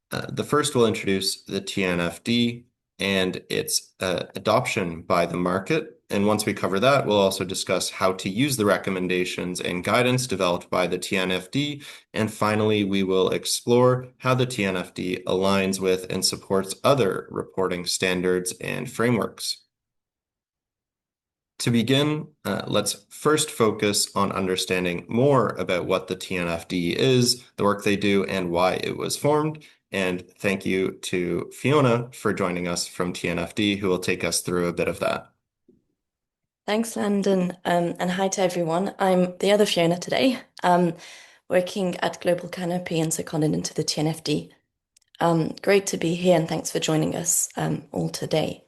Speaker 4: The first will introduce the TNFD and its adoption by the market. And once we cover that, we'll also discuss how to use the recommendations and guidance developed by the TNFD. And finally, we will explore how the TNFD aligns with and supports other reporting standards and frameworks. To begin, let's first focus on understanding more about what the TNFD is, the work they do, and why it was formed. And thank you to Fiona for joining us from TNFD, who will take us through a bit of that.
Speaker 6: Thanks, Landon, and hi to everyone. I'm the other Fiona today, working at Global Canopy and seconded into the TNFD. Great to be here, and thanks for joining us all today.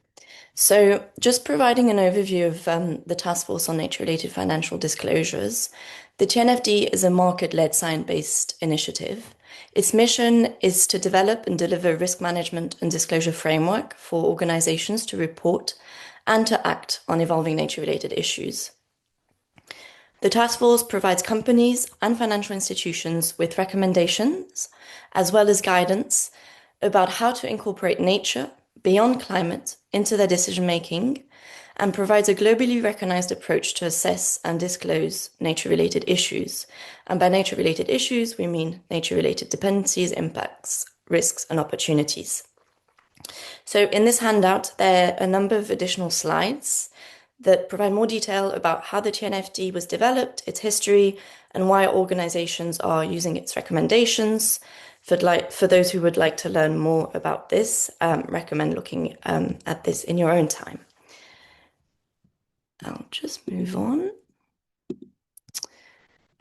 Speaker 6: So just providing an overview of the Task Force on Nature-Related Financial Disclosures, the TNFD is a market-led science-based initiative. Its mission is to develop and deliver risk management and disclosure framework for organizations to report and to act on evolving nature-related issues. The task force provides companies and financial institutions with recommendations as well as guidance about how to incorporate nature beyond climate into their decision-making and provides a globally recognized approach to assess and disclose nature-related issues. And by nature-related issues, we mean nature-related dependencies, impacts, risks, and opportunities. So in this handout, there are a number of additional slides that provide more detail about how the TNFD was developed, its history, and why organizations are using its recommendations. For those who would like to learn more about this, recommend looking at this in your own time. I'll just move on.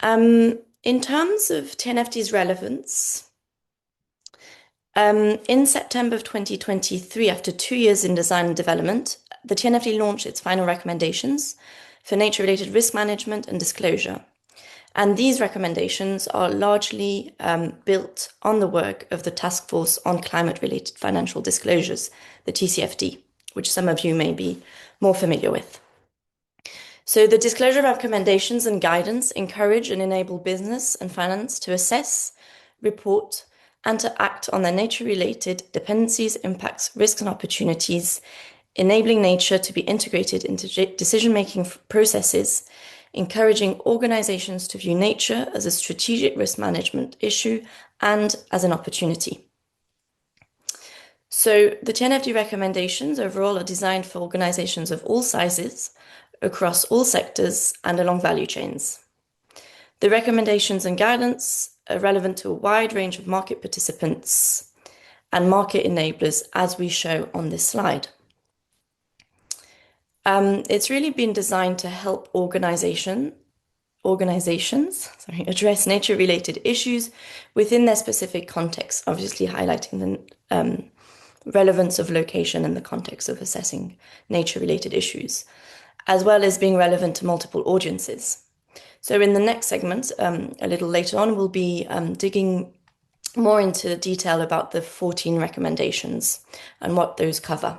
Speaker 6: In terms of TNFD's relevance, in September of 2023, after 2 years in design and development, the TNFD launched its final recommendations for nature-related risk management and disclosure. And these recommendations are largely built on the work of the Task Force on Climate-Related Financial Disclosures, the TCFD, which some of you may be more familiar with. So the disclosure recommendations and guidance encourage and enable business and finance to assess, report, and to act on their nature-related dependencies, impacts, risks, and opportunities, enabling nature to be integrated into decision-making processes, encouraging organizations to view nature as a strategic risk management issue and as an opportunity. So the TNFD recommendations overall are designed for organizations of all sizes, across all sectors, and along value chains. The recommendations and guidance are relevant to a wide range of market participants and market enablers, as we show on this slide. It's really been designed to help organizations address nature-related issues within their specific context, obviously highlighting the relevance of location in the context of assessing nature-related issues, as well as being relevant to multiple audiences. So in the next segment, a little later on, we'll be digging more into detail about the 14 recommendations and what those cover.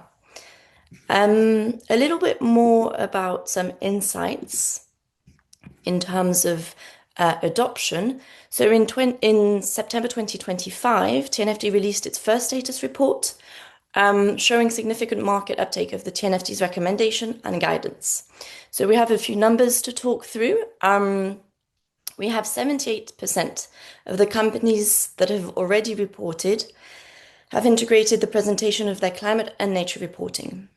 Speaker 6: A little bit more about some insights in terms of adoption. So in September 2025, TNFD released its first status report, showing significant market uptake of the TNFD's recommendation and guidance. So we have a few numbers to talk through. We have 78% of the companies that have already reported have integrated the presentation of their climate and nature reporting.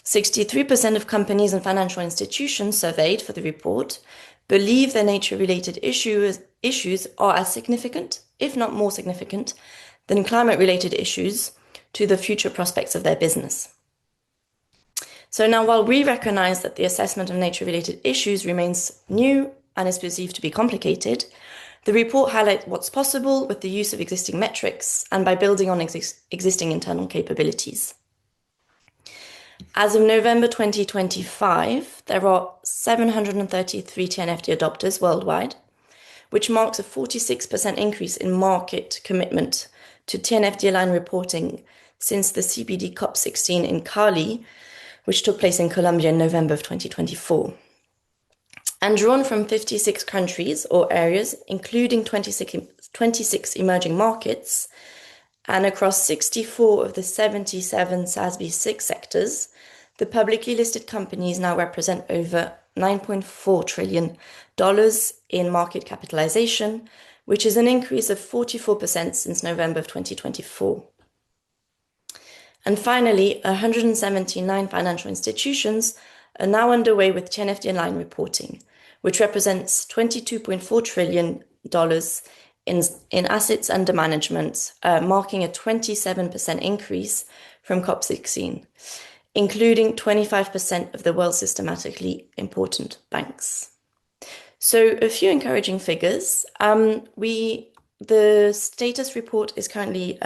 Speaker 6: 63% of companies and financial institutions surveyed for the report believe their nature-related issues are as significant, if not more significant, than climate-related issues to the future prospects of their business. So now, while we recognize that the assessment of nature-related issues remains new and is perceived to be complicated, the report highlights what's possible with the use of existing metrics and by building on existing internal capabilities. As of November 2025, there are 733 TNFD adopters worldwide, which marks a 46% increase in market commitment to TNFD-aligned reporting since the CBD COP16 in Cali, which took place in Colombia in November of 2024. And drawn from 56 countries or areas, including 26 emerging markets, and across 64 of the 77 SASB 6 sectors, the publicly listed companies now represent over $9.4 trillion in market capitalization, which is an increase of 44% since November of 2024. And finally, 179 financial institutions are now underway with TNFD-aligned reporting, which represents $22.4 trillion in assets under management, marking a 27% increase from COP16, including 25% of the world's systematically important banks. So a few encouraging figures. The status report is currently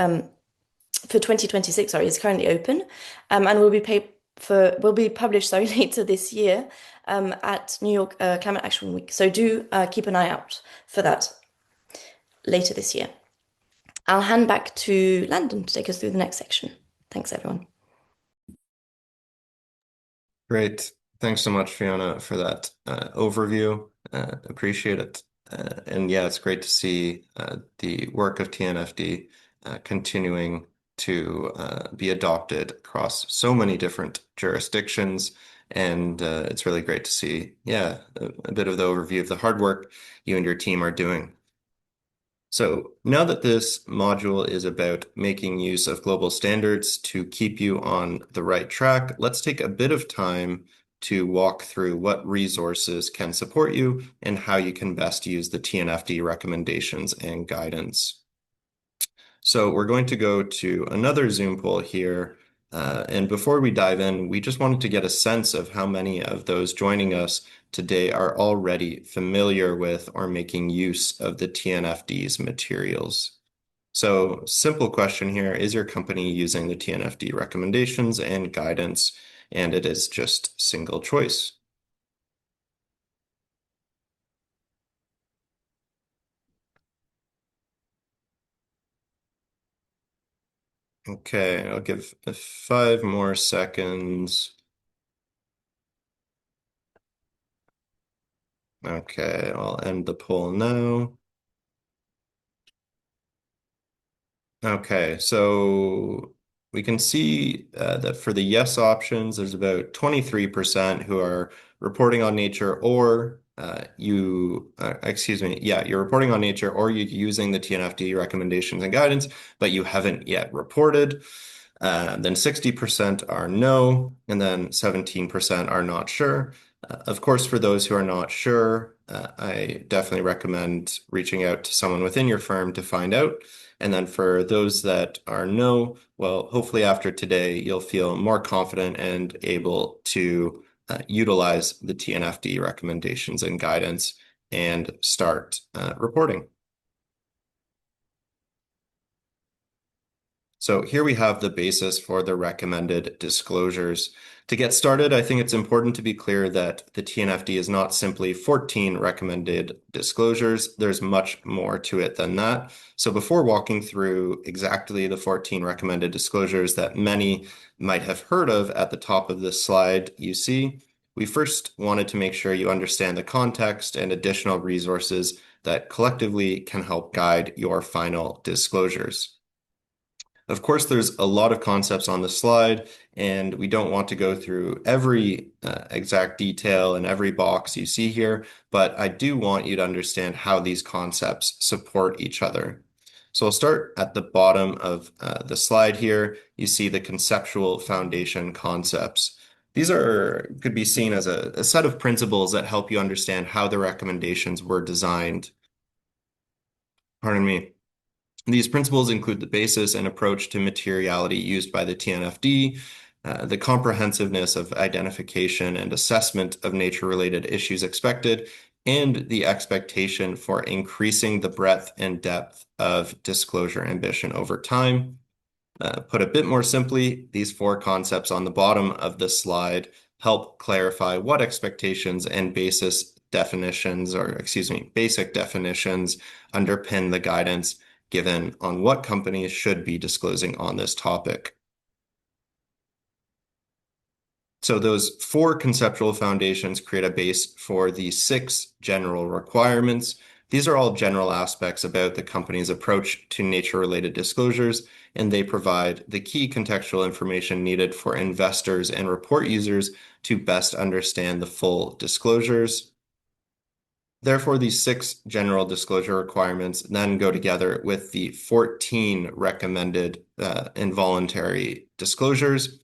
Speaker 6: for 2026, is currently open, and will be published later this year at New York Climate Action Week. So do keep an eye out for that later this year. I'll hand back to Landon to take us through the next section. Thanks, everyone.
Speaker 4: Great. Thanks so much, Fiona, for that overview. Appreciate it. And yeah, it's great to see the work of TNFD continuing to be adopted across so many different jurisdictions. And it's really great to see, a bit of the overview of the hard work you and your team are doing. So now that this module is about making use of global standards to keep you on the right track, let's take a bit of time to walk through what resources can support you and how you can best use the TNFD recommendations and guidance. So we're going to go to another Zoom poll here. And before we dive in, we just wanted to get a sense of how many of those joining us today are already familiar with or making use of the TNFD's materials. So simple question here, is your company using the TNFD recommendations and guidance? And it is just single choice. Okay, I'll give 5 more seconds. Okay, I'll end the poll now. Okay, so we can see that for the yes options, there's about 23% who are reporting on nature or you're reporting on nature or you're using the TNFD recommendations and guidance, but you haven't yet reported. Then 60% are no, and then 17% are not sure. Of course, for those who are not sure, I definitely recommend reaching out to someone within your firm to find out. And then for those that are no, well, hopefully after today, you'll feel more confident and able to utilize the TNFD recommendations and guidance and start reporting. So here we have the basis for the recommended disclosures. To get started, I think it's important to be clear that the TNFD is not simply 14 recommended disclosures. There's much more to it than that. So before walking through exactly the 14 recommended disclosures that many might have heard of at the top of this slide you see, we first wanted to make sure you understand the context and additional resources that collectively can help guide your final disclosures. Of course, there's a lot of concepts on the slide, and we don't want to go through every exact detail in every box you see here, but I do want you to understand how these concepts support each other. So I'll start at the bottom of the slide here. You see the conceptual foundation concepts. These could be seen as a set of principles that help you understand how the recommendations were designed. Pardon me. These principles include the basis and approach to materiality used by the TNFD, the comprehensiveness of identification and assessment of nature-related issues expected, and the expectation for increasing the breadth and depth of disclosure ambition over time. Put a bit more simply, these 4 concepts on the bottom of the slide help clarify what expectations and basic definitions underpin the guidance given on what companies should be disclosing on this topic. So those 4 conceptual foundations create a base for the 6 general requirements. These are all general aspects about the company's approach to nature-related disclosures, and they provide the key contextual information needed for investors and report users to best understand the full disclosures. Therefore, these 6 general disclosure requirements then go together with the 14 recommended involuntary disclosures.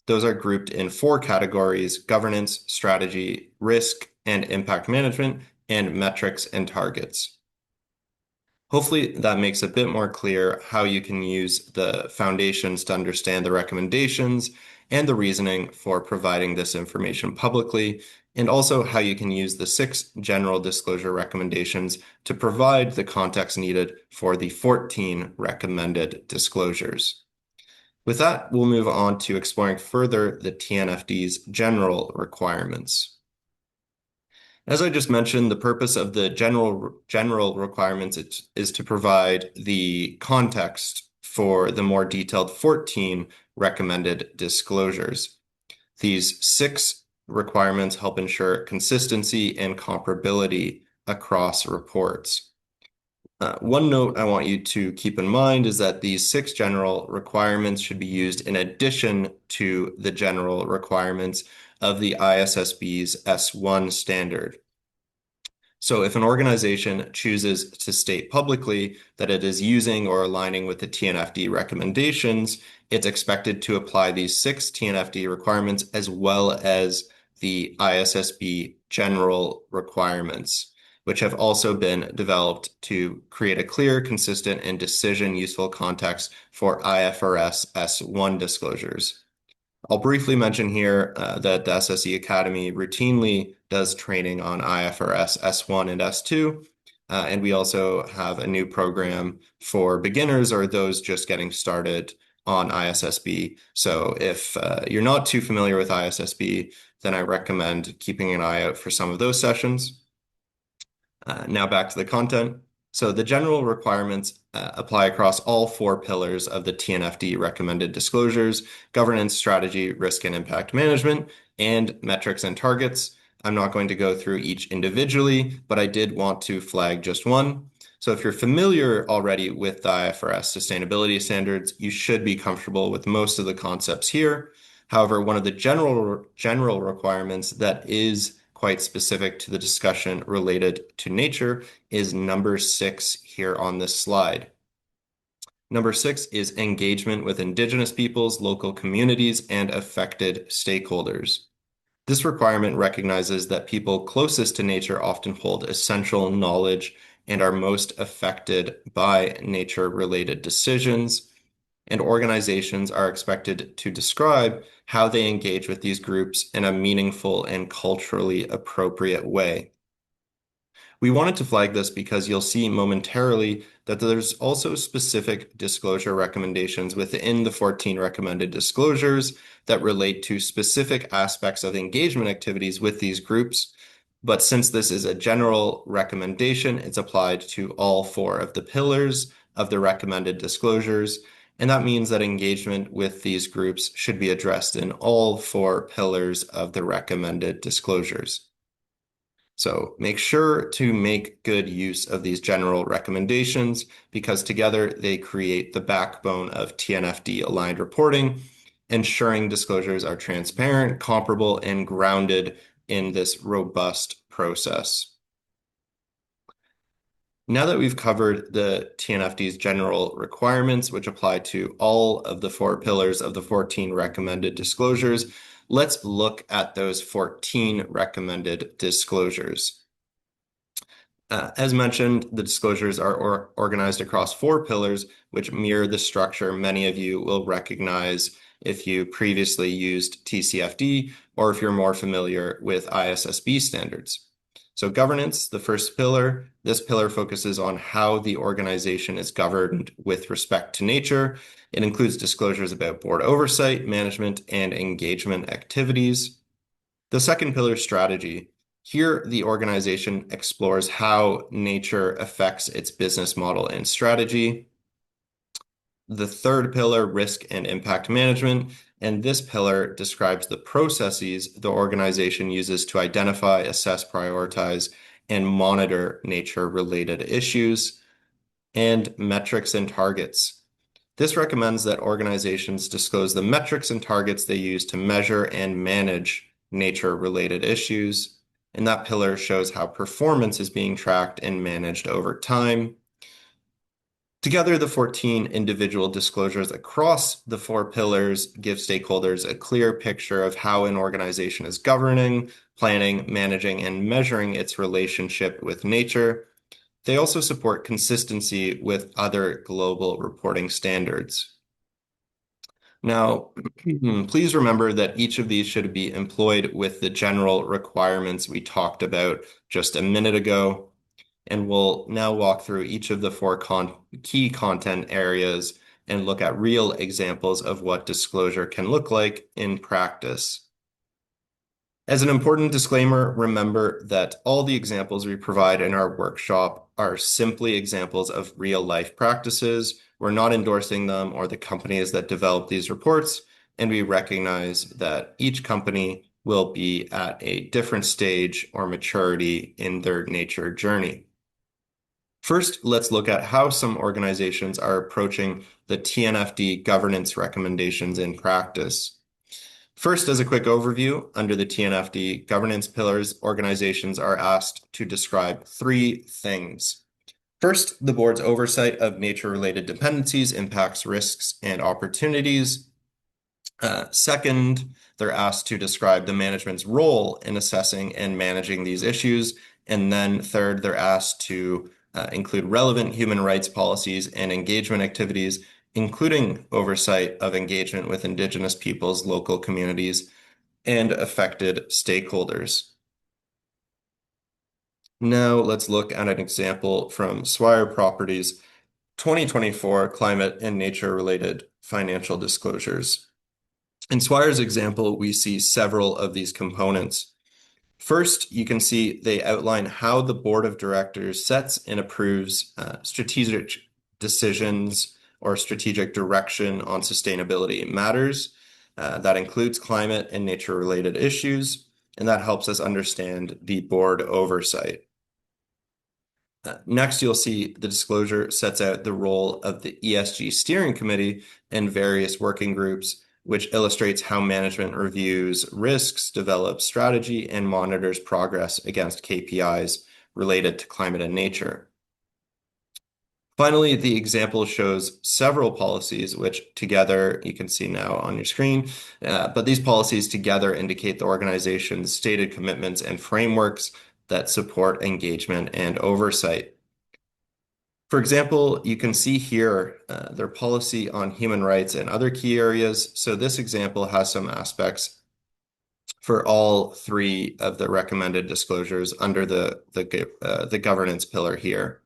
Speaker 4: Those are grouped in 4 categories: governance, strategy, risk and impact management, and metrics and targets. Hopefully that makes a bit more clear how you can use the foundations to understand the recommendations and the reasoning for providing this information publicly, and also how you can use the 6 general disclosure recommendations to provide the context needed for the 14 recommended disclosures. With that, we'll move on to exploring further the TNFD's general requirements. As I just mentioned, the purpose of the general requirements is to provide the context for the more detailed 14 recommended disclosures. These 6 requirements help ensure consistency and comparability across reports. One note I want you to keep in mind is that these 6 general requirements should be used in addition to the general requirements of the ISSB's S1 standard. So if an organization chooses to state publicly that it is using or aligning with the TNFD recommendations, it's expected to apply these 6 TNFD requirements as well as the ISSB general requirements, which have also been developed to create a clear, consistent, and decision-useful context for IFRS S1 disclosures. I'll briefly mention here that the SSE Academy routinely does training on IFRS S1 and S2, and we also have a new program for beginners or those just getting started on ISSB. So if you're not too familiar with ISSB, then I recommend keeping an eye out for some of those sessions. Now back to the content. So the general requirements apply across all 4 pillars of the TNFD recommended disclosures: governance, strategy, risk and impact management, and metrics and targets. I'm not going to go through each individually, but I did want to flag just one. So if you're familiar already with the IFRS sustainability standards, you should be comfortable with most of the concepts here. However, one of the general requirements that is quite specific to the discussion related to nature is number 6 here on this slide. Number 6 is engagement with Indigenous peoples, local communities, and affected stakeholders. This requirement recognizes that people closest to nature often hold essential knowledge and are most affected by nature-related decisions, and organizations are expected to describe how they engage with these groups in a meaningful and culturally appropriate way. We wanted to flag this because you'll see momentarily that there's also specific disclosure recommendations within the 14 recommended disclosures that relate to specific aspects of engagement activities with these groups. But since this is a general recommendation, it's applied to all 4 of the pillars of the recommended disclosures. And that means that engagement with these groups should be addressed in all 4 pillars of the recommended disclosures. So make sure to make good use of these general recommendations because together they create the backbone of TNFD aligned reporting, ensuring disclosures are transparent, comparable, and grounded in this robust process. Now that we've covered the TNFD's general requirements, which apply to all of the 4 pillars of the 14 recommended disclosures, let's look at those 14 recommended disclosures. As mentioned, the disclosures are organized across 4 pillars, which mirror the structure many of you will recognize if you previously used TCFD or if you're more familiar with ISSB standards. So governance, the first pillar, this pillar focuses on how the organization is governed with respect to nature. It includes disclosures about board oversight, management, and engagement activities. The second pillar, strategy. Here, the organization explores how nature affects its business model and strategy. The third pillar, risk and impact management, and this pillar describes the processes the organization uses to identify, assess, prioritize, and monitor nature-related issues. And metrics and targets. This recommends that organizations disclose the metrics and targets they use to measure and manage nature-related issues. And that pillar shows how performance is being tracked and managed over time. Together, the 14 individual disclosures across the 4 pillars give stakeholders a clear picture of how an organization is governing, planning, managing, and measuring its relationship with nature. They also support consistency with other global reporting standards. Now, please remember that each of these should be employed with the general requirements we talked about just a minute ago. And we'll now walk through each of the 4 key content areas and look at real examples of what disclosure can look like in practice. As an important disclaimer, remember that all the examples we provide in our workshop are simply examples of real-life practices. We're not endorsing them or the companies that develop these reports, and we recognize that each company will be at a different stage or maturity in their nature journey. First, let's look at how some organizations are approaching the TNFD governance recommendations in practice. First, as a quick overview, under the TNFD governance pillars, organizations are asked to describe 3 things. First, the board's oversight of nature-related dependencies impacts risks and opportunities. Second, they're asked to describe the management's role in assessing and managing these issues. And then third, they're asked to include relevant human rights policies and engagement activities, including oversight of engagement with Indigenous peoples, local communities, and affected stakeholders. Now let's look at an example from Swire Properties 2024 climate and nature-related financial disclosures. In Swire's example, we see several of these components. First, you can see they outline how the board of directors sets and approves strategic decisions or strategic direction on sustainability matters. That includes climate and nature-related issues, and that helps us understand the board oversight. Next, you'll see the disclosure sets out the role of the ESG steering committee and various working groups, which illustrates how management reviews risks, develops strategy, and monitors progress against KPIs related to climate and nature. Finally, the example shows several policies, which together you can see now on your screen, but these policies together indicate the organization's stated commitments and frameworks that support engagement and oversight. For example, you can see here their policy on human rights and other key areas. So this example has some aspects for all 3 of the recommended disclosures under the governance pillar here.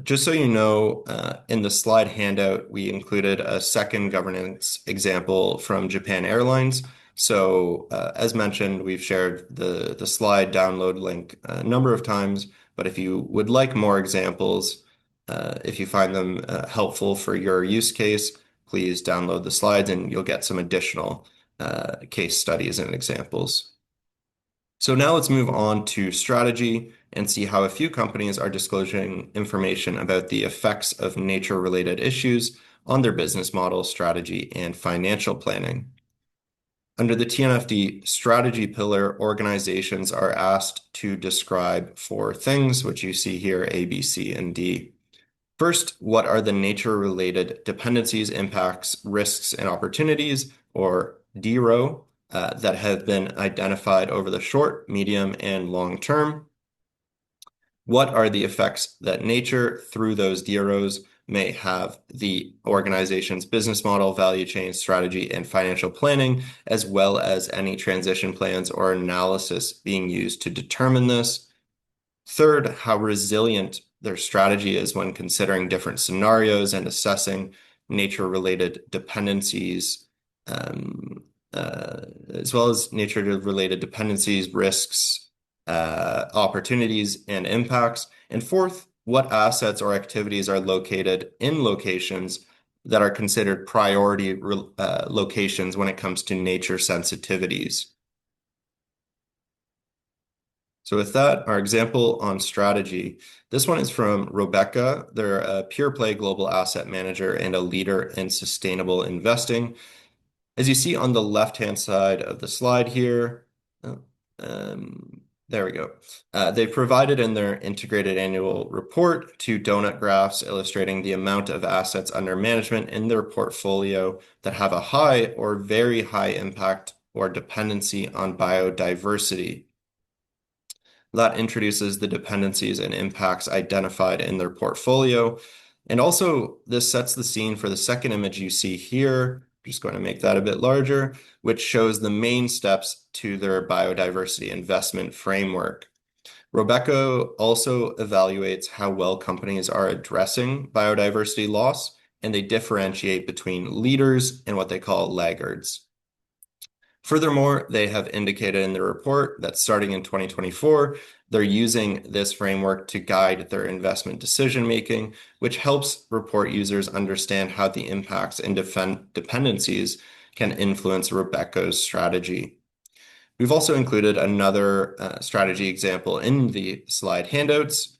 Speaker 4: Just so you know, in the slide handout, we included a second governance example from Japan Airlines. So as mentioned, we've shared the slide download link a number of times, but if you would like more examples, if you find them helpful for your use case, please download the slides and you'll get some additional case studies and examples. So now let's move on to strategy and see how a few companies are disclosing information about the effects of nature-related issues on their business model, strategy, and financial planning. Under the TNFD strategy pillar, organizations are asked to describe 4 things, which you see here, A, B, C, and D. First, what are the nature-related dependencies, impacts, risks, and opportunities, or DRO, that have been identified over the short, medium, and long term? What are the effects that nature, through those DROs, may have the organization's business model, value chain, strategy, and financial planning, as well as any transition plans or analysis being used to determine this? Third, how resilient their strategy is when considering different scenarios and assessing nature-related dependencies, as well as nature-related dependencies, risks, opportunities, and impacts. And fourth, what assets or activities are located in locations that are considered priority locations when it comes to nature sensitivities. So with that, our example on strategy, this one is from Robeca. They're a pure play global asset manager and a leader in sustainable investing. As you see on the left-hand side of the slide here, there we go. They provided in their integrated annual report 2 donut graphs illustrating the amount of assets under management in their portfolio that have a high or very high impact or dependency on biodiversity. That introduces the dependencies and impacts identified in their portfolio. And also, this sets the scene for the second image you see here. I'm just going to make that a bit larger, which shows the main steps to their biodiversity investment framework. Robeco also evaluates how well companies are addressing biodiversity loss, and they differentiate between leaders and what they call laggards. Furthermore, they have indicated in the report that starting in 2024, they're using this framework to guide their investment decision-making, which helps report users understand how the impacts and dependencies can influence Robeco's strategy. We've also included another strategy example in the slide handouts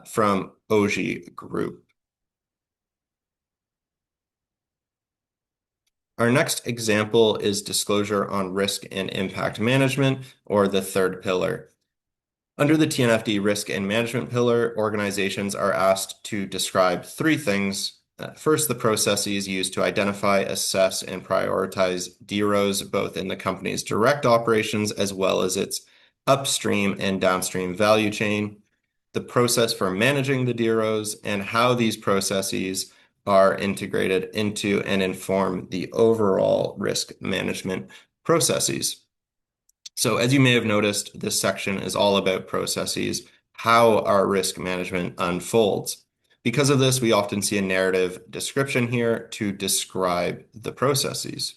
Speaker 4: from Oji Group. Our next example is disclosure on risk and impact management, or the third pillar. Under the TNFD risk and management pillar, organizations are asked to describe 3 things. First, the processes used to identify, assess, and prioritize DROs, both in the company's direct operations as well as its upstream and downstream value chain. The process for managing the DROs and how these processes are integrated into and inform the overall risk management processes. So as you may have noticed, this section is all about processes, how our risk management unfolds. Because of this, we often see a narrative description here to describe the processes.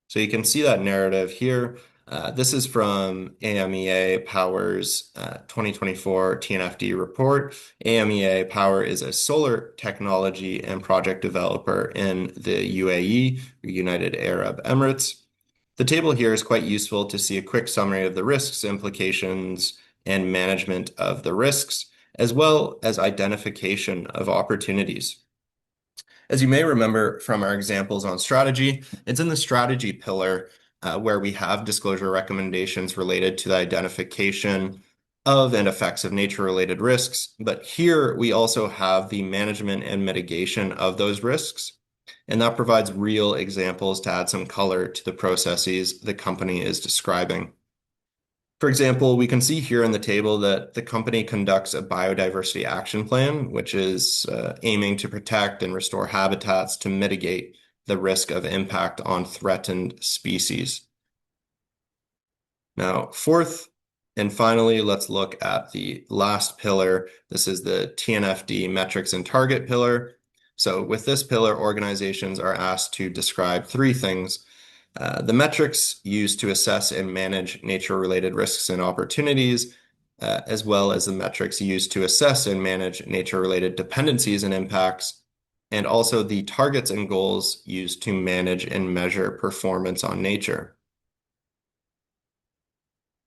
Speaker 4: So you can see that narrative here. This is from AMEA Power's 2024 TNFD report. AMEA Power is a solar technology and project developer in the UAE, United Arab Emirates. The table here is quite useful to see a quick summary of the risks, implications, and management of the risks, as well as identification of opportunities. As you may remember from our examples on strategy, it's in the strategy pillar where we have disclosure recommendations related to the identification of and effects of nature-related risks. But here we also have the management and mitigation of those risks. And that provides real examples to add some color to the processes the company is describing. For example, we can see here in the table that the company conducts a biodiversity action plan, which is aiming to protect and restore habitats to mitigate the risk of impact on threatened species. Now, fourth and finally, let's look at the last pillar. This is the TNFD metrics and target pillar. So with this pillar, organizations are asked to describe 3 things. The metrics used to assess and manage nature-related risks and opportunities, as well as the metrics used to assess and manage nature-related dependencies and impacts, and also the targets and goals used to manage and measure performance on nature.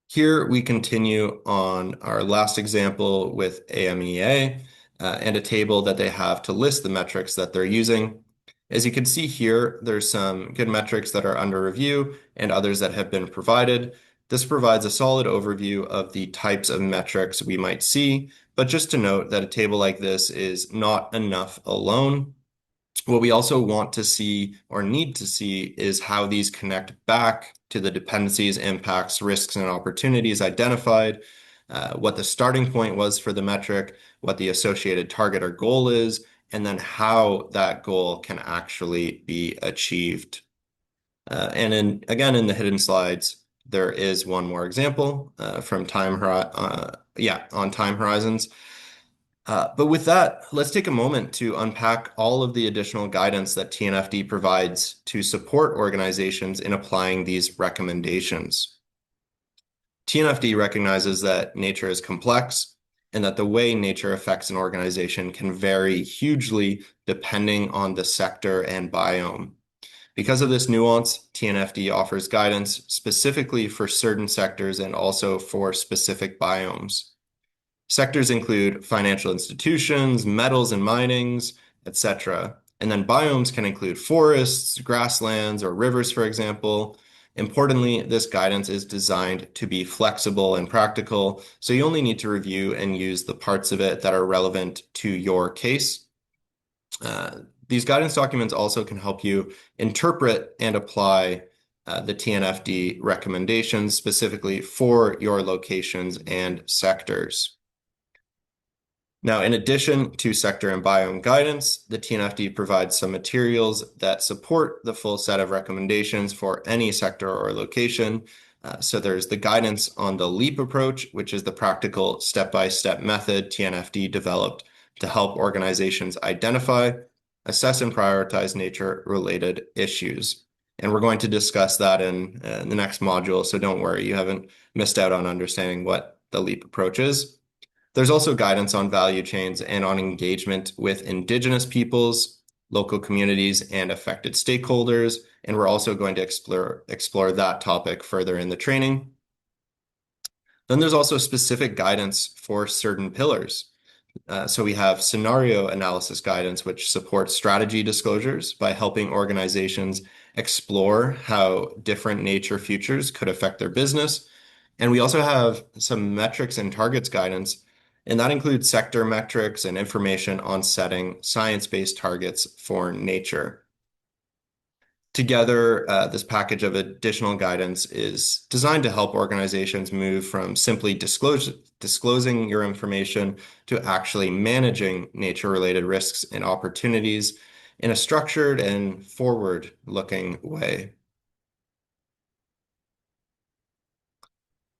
Speaker 4: Here we continue on our last example with AMEA and a table that they have to list the metrics that they're using. As you can see here, there's some good metrics that are under review and others that have been provided. This provides a solid overview of the types of metrics we might see, but just to note that a table like this is not enough alone. What we also want to see or need to see is how these connect back to the dependencies, impacts, risks, and opportunities identified, what the starting point was for the metric, what the associated target or goal is, and then how that goal can actually be achieved. And again, in the hidden slides, there is one more example from on time horizons. But with that, let's take a moment to unpack all of the additional guidance that TNFD provides to support organizations in applying these recommendations. TNFD recognizes that nature is complex and that the way nature affects an organization can vary hugely depending on the sector and biome. Because of this nuance, TNFD offers guidance specifically for certain sectors and also for specific biomes. Sectors include financial institutions, metals and minings, etc. And then biomes can include forests, grasslands, or rivers, for example. Importantly, this guidance is designed to be flexible and practical, so you only need to review and use the parts of it that are relevant to your case. These guidance documents also can help you interpret and apply the TNFD recommendations specifically for your locations and sectors. Now, in addition to sector and biome guidance, the TNFD provides some materials that support the full set of recommendations for any sector or location. So there's the guidance on the LEAP approach, which is the practical step-by-step method TNFD developed to help organizations identify, assess, and prioritize nature-related issues. And we're going to discuss that in the next module, so don't worry, you haven't missed out on understanding what the LEAP approach is. There's also guidance on value chains and on engagement with Indigenous peoples, local communities, and affected stakeholders. And we're also going to explore that topic further in the training. Then there's also specific guidance for certain pillars. So we have scenario analysis guidance, which supports strategy disclosures by helping organizations explore how different nature futures could affect their business. And we also have some metrics and targets guidance, and that includes sector metrics and information on setting science-based targets for nature. Together, this package of additional guidance is designed to help organizations move from simply disclosing your information to actually managing nature-related risks and opportunities in a structured and forward-looking way.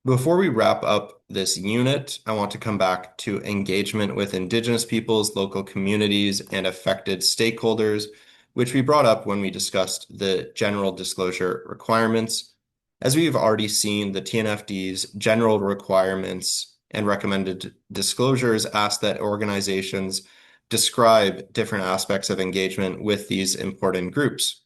Speaker 4: Before we wrap up this unit, I want to come back to engagement with Indigenous peoples, local communities, and affected stakeholders, which we brought up when we discussed the general disclosure requirements. As we've already seen, the TNFD's general requirements and recommended disclosures ask that organizations describe different aspects of engagement with these important groups.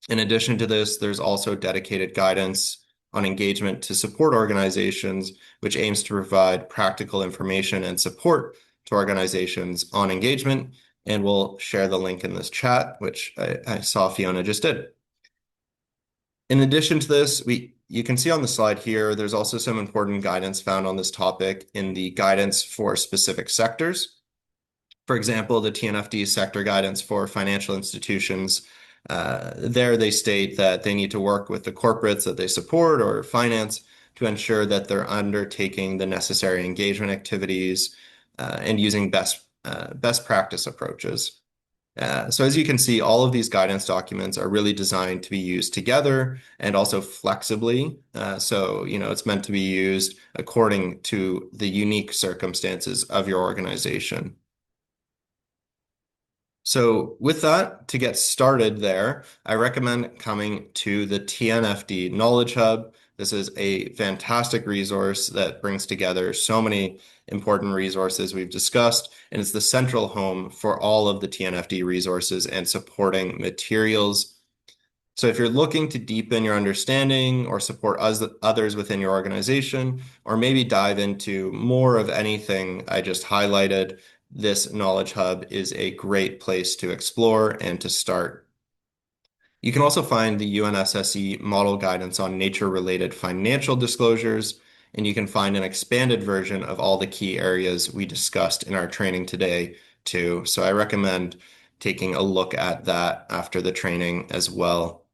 Speaker 4: In addition to this, there's also dedicated guidance on engagement to support organizations, which aims to provide practical information and support to organizations on engagement. And we'll share the link in this chat, which I saw Fiona just did. In addition to this, you can see on the slide here, there's also some important guidance found on this topic in the guidance for specific sectors. For example, the TNFD sector guidance for financial institutions, there they state that they need to work with the corporates that they support or finance to ensure that they're undertaking the necessary engagement activities and using best practice approaches. So as you can see, all of these guidance documents are really designed to be used together and also flexibly. So, it's meant to be used according to the unique circumstances of your organization. So with that, to get started there, I recommend coming to the TNFD Knowledge Hub. This is a fantastic resource that brings together so many important resources we've discussed, and it's the central home for all of the TNFD resources and supporting materials. So if you're looking to deepen your understanding or support others within your organization, or maybe dive into more of anything I just highlighted, this Knowledge Hub is a great place to explore and to start. You can also find the UNSSE model guidance on nature-related financial disclosures, and you can find an expanded version of all the key areas we discussed in our training today too. So I recommend taking a look at that after the training as well.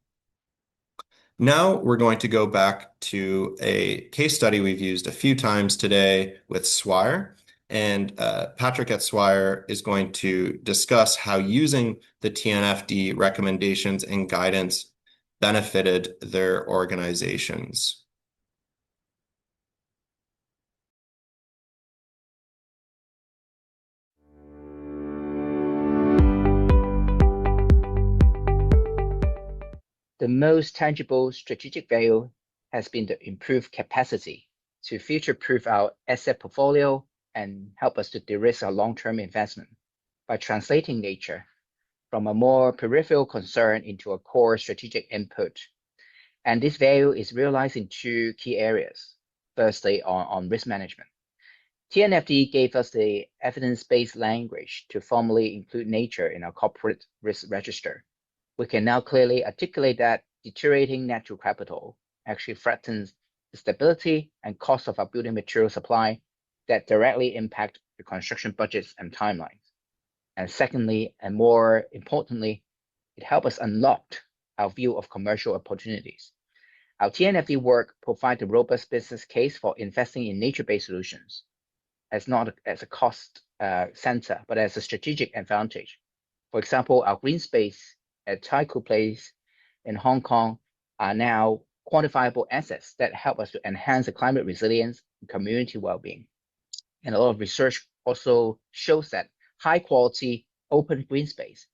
Speaker 4: Now we're going to go back to a case study we've used a few times today with Swire. And Patrick at Swire is going to discuss how using the TNFD recommendations and guidance benefited their organizations.
Speaker 3: The most tangible strategic value has been the improved capacity to future-proof our asset portfolio and help us to de-risk our long-term investment by translating nature from a more peripheral concern into a core strategic input. And this value is realized in two key areas. Firstly, on risk management. TNFD gave us the evidence-based language to formally include nature in our corporate risk register. We can now clearly articulate that deteriorating natural capital actually threatens the stability and cost of our building material supply that directly impact the construction budgets and timelines. And secondly, and more importantly, it helps us unlock our view of commercial opportunities. Our TNFD work provides a robust business case for investing in nature-based solutions, as not as a cost center, but as a strategic advantage. For example, our green space at Taikoo Place in Hong Kong are now quantifiable assets that help us to enhance the climate resilience and community well-being. And a lot of research also shows that high quality open green space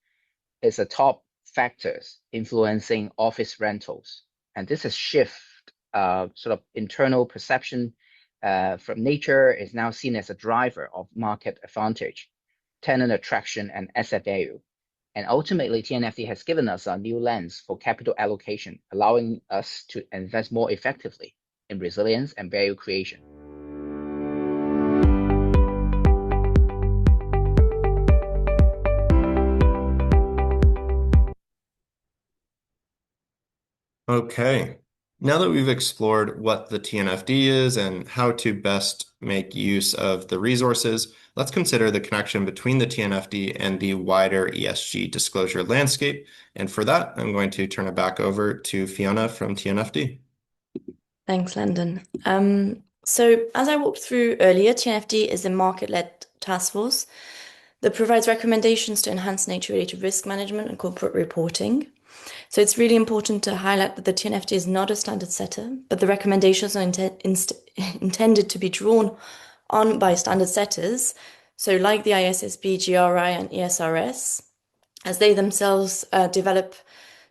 Speaker 3: is a top factors influencing office rentals. And this is shift sort of internal perception from nature is now seen as a driver of market advantage, tenant attraction, and asset value. And ultimately, TNFD has given us a new lens for capital allocation, allowing us to invest more effectively in resilience and value creation.
Speaker 4: Okay. Now that we've explored what the TNFD is and how to best make use of the resources, let's consider the connection between the TNFD and the wider ESG disclosure landscape. And for that, I'm going to turn it back over to Fiona from TNFD.
Speaker 6: Thanks, Landon. So as I walked through earlier, TNFD is a market-led task force that provides recommendations to enhance nature-related risk management and corporate reporting. So it's really important to highlight that the TNFD is not a standard setter, but the recommendations are intended to be drawn on by standard setters. So like the ISSB, GRI, and ESRS, as they themselves develop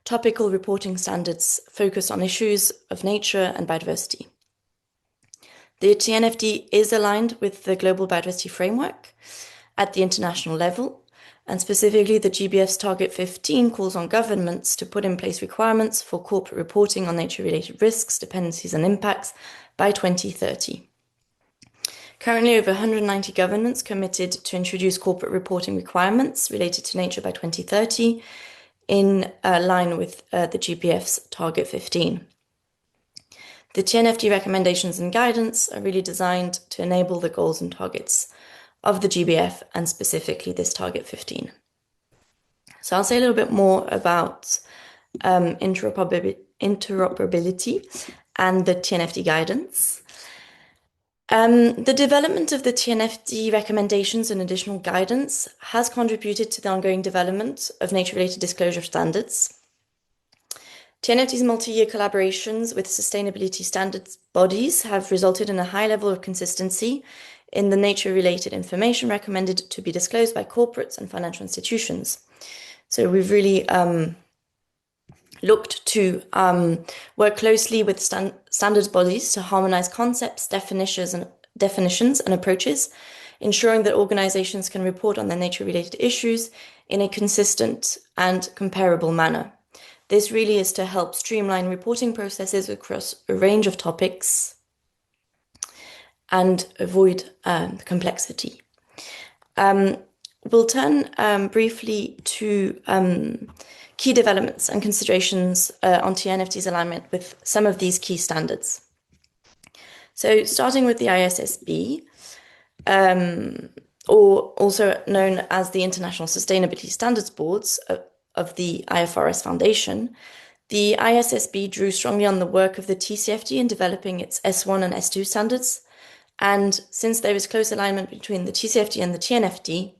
Speaker 6: topical reporting standards focused on issues of nature and biodiversity. The TNFD is aligned with the Global Biodiversity Framework at the international level. And specifically, the GBF's Target 15 calls on governments to put in place requirements for corporate reporting on nature-related risks, dependencies, and impacts by 2030. Currently, over 190 governments committed to introduce corporate reporting requirements related to nature by 2030, in line with the GBF's Target 15. The TNFD recommendations and guidance are really designed to enable the goals and targets of the GBF and specifically this Target 15. So I'll say a little bit more about interoperability and the TNFD guidance. The development of the TNFD recommendations and additional guidance has contributed to the ongoing development of nature-related disclosure standards. TNFD's multi-year collaborations with sustainability standards bodies have resulted in a high level of consistency in the nature-related information recommended to be disclosed by corporates and financial institutions. So we've really looked to work closely with standards bodies to harmonize concepts, definitions, and approaches, ensuring that organizations can report on their nature-related issues in a consistent and comparable manner. This really is to help streamline reporting processes across a range of topics and avoid complexity. We'll turn briefly to key developments and considerations on TNFD's alignment with some of these key standards. So starting with the ISSB, or also known as the International Sustainability Standards Boards of the IFRS Foundation, the ISSB drew strongly on the work of the TCFD in developing its S1 and S2 standards. And since there is close alignment between the TCFD and the TNFD,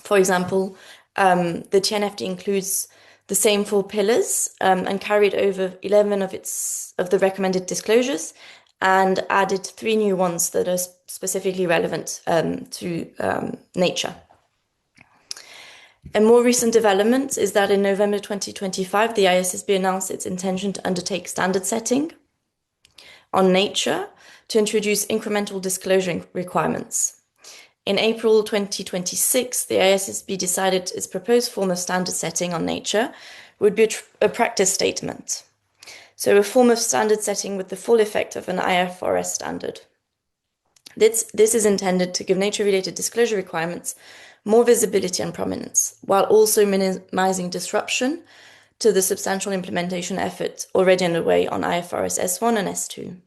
Speaker 6: for example, the TNFD includes the same 4 pillars and carried over 11 of the recommended disclosures and added 3 new ones that are specifically relevant to nature. A more recent development is that in November 2025, the ISSB announced its intention to undertake standard setting on nature to introduce incremental disclosure requirements. In April 2026, the ISSB decided its proposed form of standard setting on nature would be a practice statement. So a form of standard setting with the full effect of an IFRS standard. This is intended to give nature-related disclosure requirements more visibility and prominence, while also minimizing disruption to the substantial implementation effort already underway on IFRS S1 and S2.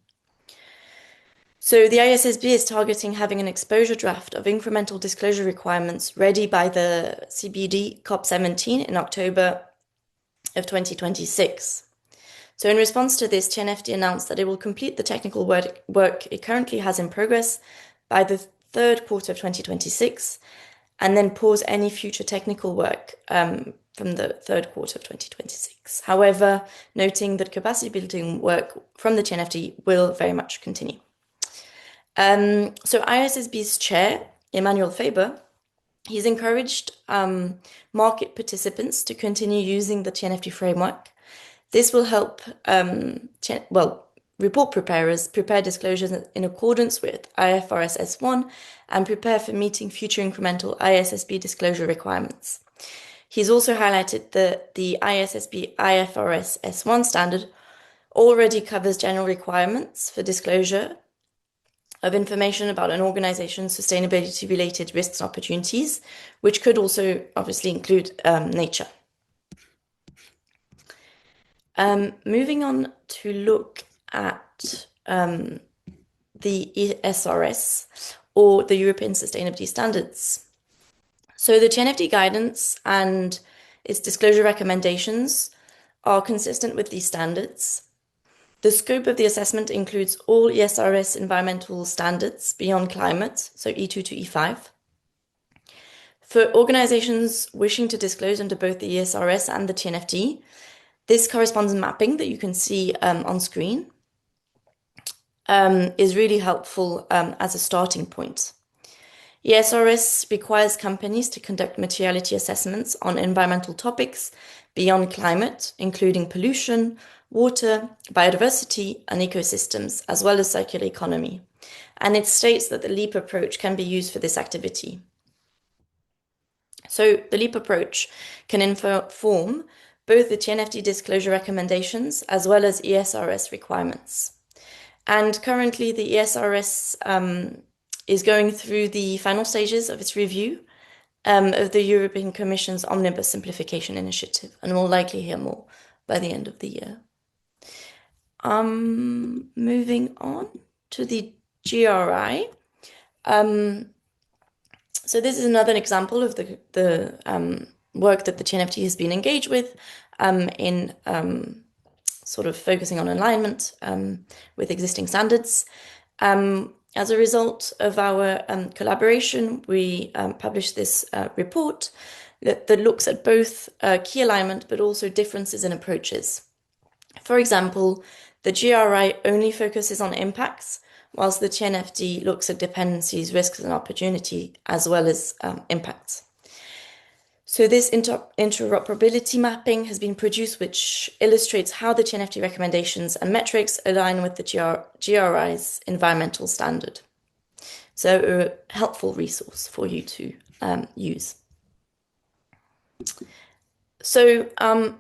Speaker 6: So the ISSB is targeting having an exposure draft of incremental disclosure requirements ready by the CBD COP17 in October of 2026. So in response to this, TNFD announced that it will complete the technical work it currently has in progress by the third quarter of 2026, and then pause any future technical work from the third quarter of 2026. However, noting that capacity building work from the TNFD will very much continue. So ISSB's chair, Emmanuel Faber, he's encouraged market participants to continue using the TNFD framework. This will help report preparers prepare disclosures in accordance with IFRS S1 and prepare for meeting future incremental ISSB disclosure requirements. He's also highlighted that the ISSB IFRS S1 standard already covers general requirements for disclosure of information about an organization's sustainability-related risks and opportunities, which could also obviously include nature. Moving on to look at the ESRS, or the European Sustainability Standards. So the TNFD guidance and its disclosure recommendations are consistent with these standards. The scope of the assessment includes all ESRS environmental standards beyond climate, so E2 to E5. For organizations wishing to disclose under both the ESRS and the TNFD, this correspondence mapping that you can see on screen is really helpful as a starting point. ESRS requires companies to conduct materiality assessments on environmental topics beyond climate, including pollution, water, biodiversity, and ecosystems, as well as circular economy. And it states that the LEAP approach can be used for this activity. So the LEAP approach can inform both the TNFD disclosure recommendations as well as ESRS requirements. And currently the ESRS is going through the final stages of its review of the European Commission's Omnibus Simplification Initiative, and we'll likely hear more by the end of the year. Moving on to the GRI. So this is another example of the work that the TNFD has been engaged with in sort of focusing on alignment with existing standards. As a result of our collaboration, we published this report that looks at both key alignment but also differences in approaches. For example, the GRI only focuses on impacts, whilst the TNFD looks at dependencies, risks, and opportunity, as well as impacts. So this interoperability mapping has been produced, which illustrates how the TNFD recommendations and metrics align with the GRI's environmental standard. So a helpful resource for you to use. So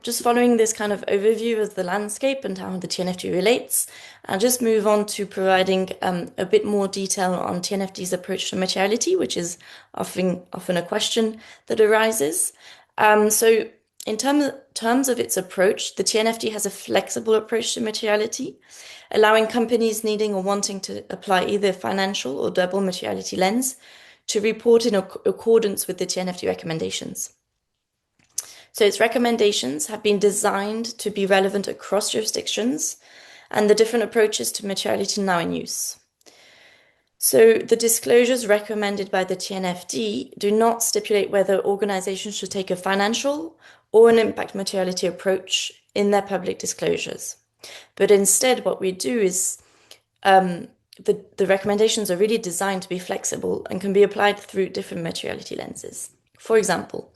Speaker 6: just following this kind of overview of the landscape and how the TNFD relates, I'll just move on to providing a bit more detail on TNFD's approach to materiality, which is often a question that arises. So in terms of its approach, the TNFD has a flexible approach to materiality, allowing companies needing or wanting to apply either financial or double materiality lens to report in accordance with the TNFD recommendations. So its recommendations have been designed to be relevant across jurisdictions and the different approaches to materiality now in use. So the disclosures recommended by the TNFD do not stipulate whether organizations should take a financial or an impact materiality approach in their public disclosures. But instead, what we do is the recommendations are really designed to be flexible and can be applied through different materiality lenses. For example,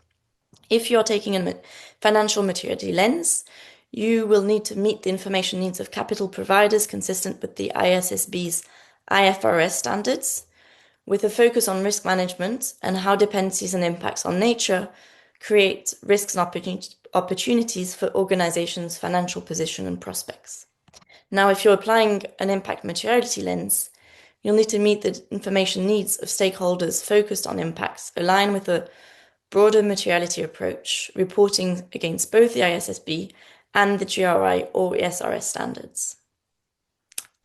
Speaker 6: if you're taking a financial materiality lens, you will need to meet the information needs of capital providers consistent with the ISSB's IFRS standards, with a focus on risk management and how dependencies and impacts on nature create risks and opportunities for organizations' financial position and prospects. Now, if you're applying an impact materiality lens, you'll need to meet the information needs of stakeholders focused on impacts, align with a broader materiality approach, reporting against both the ISSB and the GRI or ESRS standards.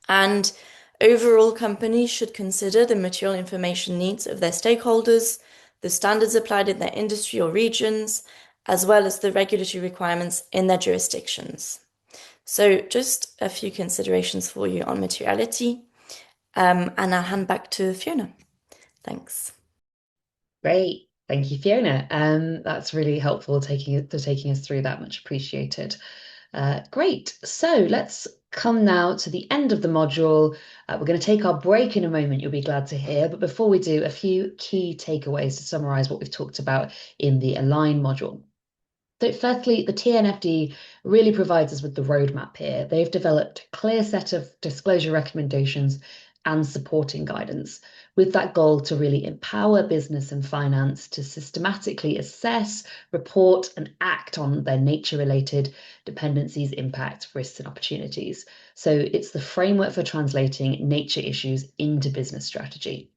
Speaker 6: And overall, companies should consider the material information needs of their stakeholders, the standards applied in their industry or regions, as well as the regulatory requirements in their jurisdictions. So just a few considerations for you on materiality, and I'll hand back to Fiona. Thanks.
Speaker 1: Great. Thank you, Fiona. That's really helpful taking us through that. Much appreciated. Great. So let's come now to the end of the module. We're going to take our break in a moment, you'll be glad to hear. But before we do, a few key takeaways to summarize what we've talked about in the Align module. So firstly, the TNFD really provides us with the roadmap here. They've developed a clear set of disclosure recommendations and supporting guidance, with that goal to really empower business and finance to systematically assess, report, and act on their nature-related dependencies, impacts, risks, and opportunities. So it's the framework for translating nature issues into business strategy.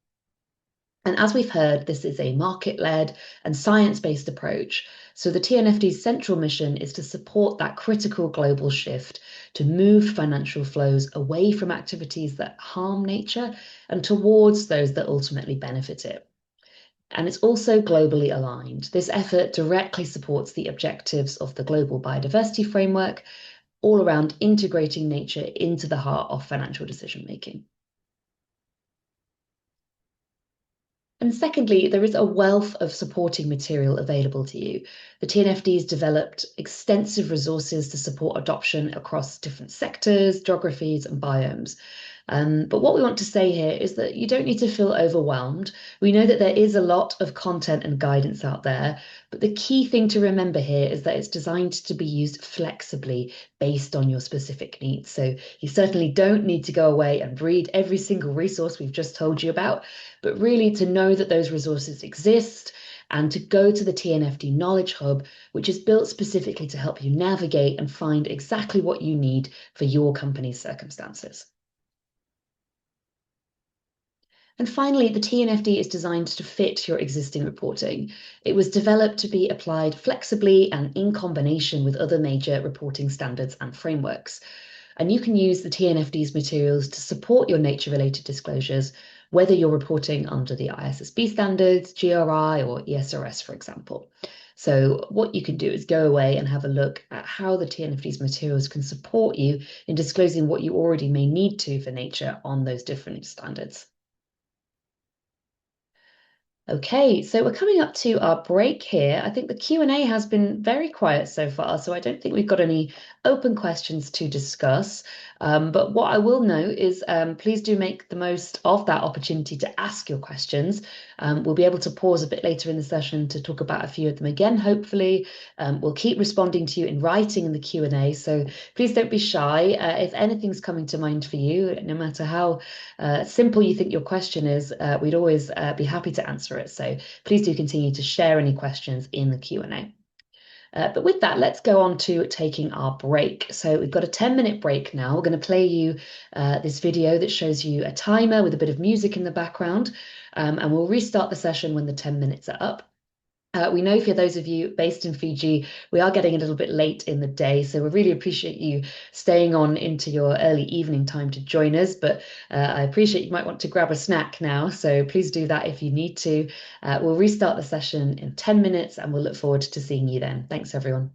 Speaker 1: And as we've heard, this is a market-led and science-based approach. So the TNFD's central mission is to support that critical global shift to move financial flows away from activities that harm nature and towards those that ultimately benefit it. And it's also globally aligned. This effort directly supports the objectives of the Global Biodiversity Framework, all around integrating nature into the heart of financial decision-making. And secondly, there is a wealth of supporting material available to you. The TNFD has developed extensive resources to support adoption across different sectors, geographies, and biomes. But what we want to say here is that you don't need to feel overwhelmed. We know that there is a lot of content and guidance out there, but the key thing to remember here is that it's designed to be used flexibly based on your specific needs. So you certainly don't need to go away and read every single resource we've just told you about, but really to know that those resources exist and to go to the TNFD Knowledge Hub, which is built specifically to help you navigate and find exactly what you need for your company's circumstances. And finally, the TNFD is designed to fit your existing reporting. It was developed to be applied flexibly and in combination with other major reporting standards and frameworks. And you can use the TNFD's materials to support your nature-related disclosures, whether you're reporting under the ISSB standards, GRI, or ESRS, for example. So what you can do is go away and have a look at how the TNFD's materials can support you in disclosing what you already may need to for nature on those different standards. Okay, so we're coming up to our break here. I think the Q&A has been very quiet so far, so I don't think we've got any open questions to discuss. But what I will note is please do make the most of that opportunity to ask your questions. We'll be able to pause a bit later in the session to talk about a few of them again, hopefully. We'll keep responding to you in writing in the Q&A, so please don't be shy. If anything's coming to mind for you, no matter how simple you think your question is, we'd always be happy to answer it. So please do continue to share any questions in the Q&A. But with that, let's go on to taking our break. So we've got a 10-minute break now. We're going to play you this video that shows you a timer with a bit of music in the background, and we'll restart the session when the 10 minutes are up. We know for those of you based in Fiji, we are getting a little bit late in the day, so we really appreciate you staying on into your early evening time to join us. But I appreciate you might want to grab a snack now, so please do that if you need to. We'll restart the session in 10 minutes and we'll look forward to seeing you then. Thanks, everyone.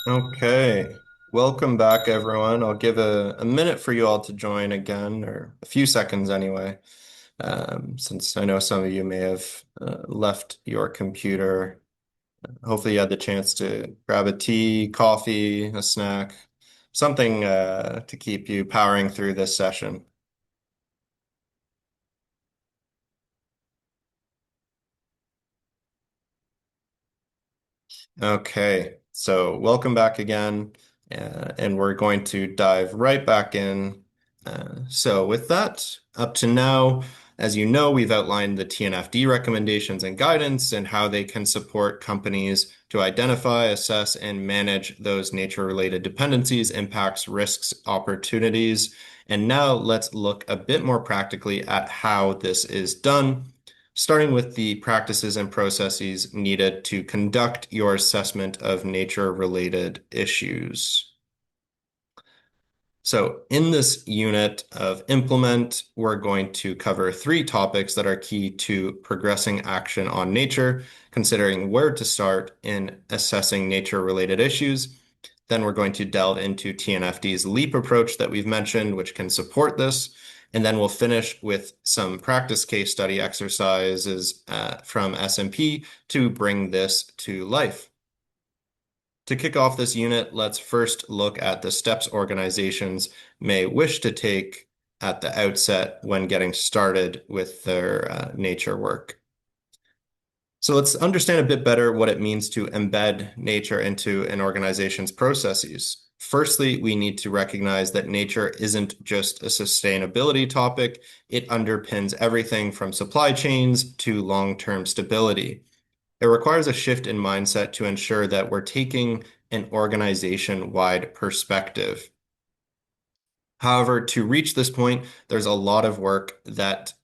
Speaker 4: Okay, welcome back, everyone. I'll give a minute for you all to join again, or a few seconds anyway, since I know some of you may have left your computer. Hopefully, you had the chance to grab a tea, coffee, a snack, something to keep you powering through this session. Okay, so welcome back again, and we're going to dive right back in. So with that, up to now, as you know, we've outlined the TNFD recommendations and guidance and how they can support companies to identify, assess, and manage those nature-related dependencies, impacts, risks, opportunities. And now let's look a bit more practically at how this is done, starting with the practices and processes needed to conduct your assessment of nature-related issues. So in this unit of implement, we're going to cover 3 topics that are key to progressing action on nature, considering where to start in assessing nature-related issues. Then we're going to delve into TNFD's LEAP approach that we've mentioned, which can support this. And then we'll finish with some practice case study exercises from SMP to bring this to life. To kick off this unit, let's first look at the steps organizations may wish to take at the outset when getting started with their nature work. So let's understand a bit better what it means to embed nature into an organization's processes. Firstly, we need to recognize that nature isn't just a sustainability topic. It underpins everything from supply chains to long-term stability. It requires a shift in mindset to ensure that we're taking an organization-wide perspective. However, to reach this point, there's a lot of work that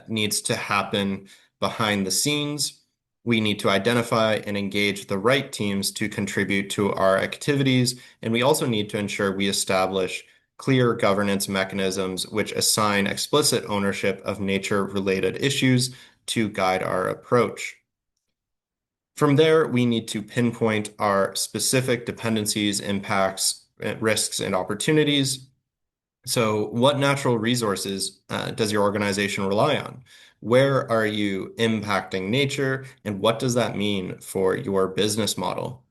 Speaker 4: needs to happen behind the scenes. We need to identify and engage the right teams to contribute to our activities, and we also need to ensure we establish clear governance mechanisms which assign explicit ownership of nature-related issues to guide our approach. From there, we need to pinpoint our specific dependencies, impacts, risks, and opportunities. So what natural resources does your organization rely on? Where are you impacting nature, and what does that mean for your business model?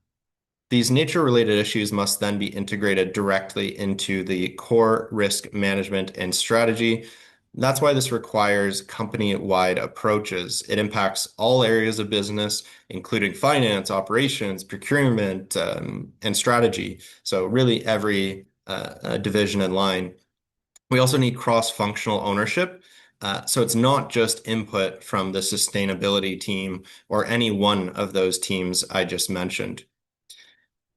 Speaker 4: These nature-related issues must then be integrated directly into the core risk management and strategy. That's why this requires company-wide approaches. It impacts all areas of business, including finance, operations, procurement, and strategy. So really every division and line. We also need cross-functional ownership. So it's not just input from the sustainability team or any one of those teams I just mentioned.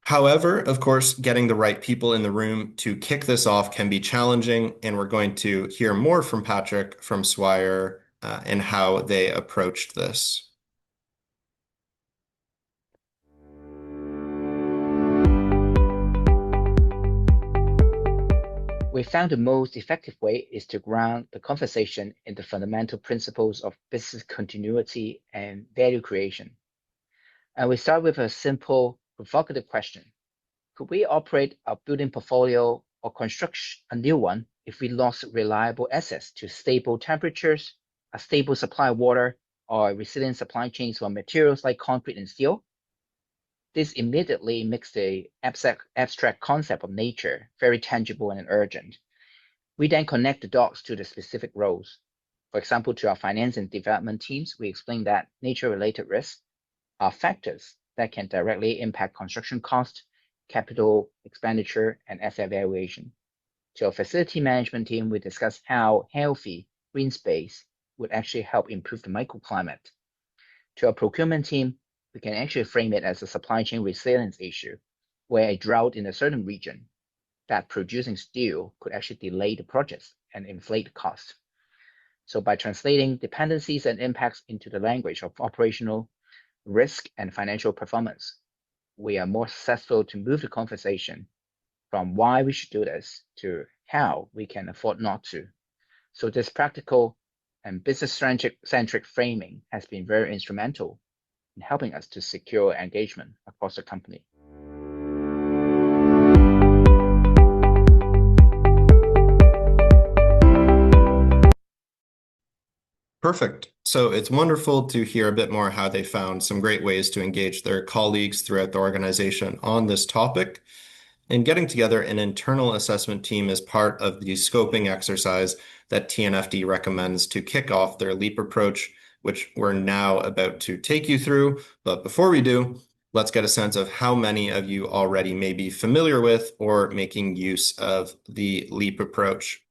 Speaker 4: However, of course, getting the right people in the room to kick this off can be challenging, and we're going to hear more from Patrick from Swire and how they approached this.
Speaker 3: We found the most effective way is to ground the conversation in the fundamental principles of business continuity and value creation. And we start with a simple, provocative question. Could we operate our building portfolio or construct a new one if we lost reliable access to stable temperatures, a stable supply of water, or resilient supply chains for materials like concrete and steel? This immediately makes the abstract concept of nature very tangible and urgent. We then connect the dots to the specific roles. For example, to our finance and development teams, we explain that nature-related risks are factors that can directly impact construction cost, capital expenditure, and asset valuation. To our facility management team, we discuss how healthy green space would actually help improve the microclimate. To our procurement team, we can actually frame it as a supply chain resilience issue, where a drought in a certain region that producing steel could actually delay the projects and inflate the cost. So by translating dependencies and impacts into the language of operational risk and financial performance, we are more successful to move the conversation from why we should do this to how we can afford not to. So this practical and business-centric framing has been very instrumental in helping us to secure engagement across the company.
Speaker 4: Perfect. So it's wonderful to hear a bit more how they found some great ways to engage their colleagues throughout the organization on this topic. And getting together an internal assessment team is part of the scoping exercise that TNFD recommends to kick off their LEAP approach, which we're now about to take you through. But before we do, let's get a sense of how many of you already may be familiar with or making use of the LEAP approach.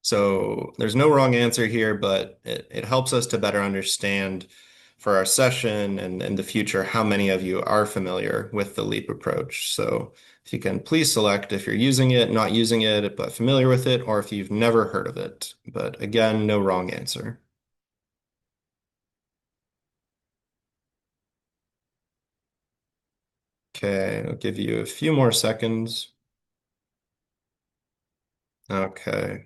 Speaker 4: So there's no wrong answer here, but it helps us to better understand for our session and in the future how many of you are familiar with the LEAP approach. So if you can please select if you're using it, not using it, but familiar with it, or if you've never heard of it. But again, no wrong answer. Okay, I'll give you a few more seconds. Okay.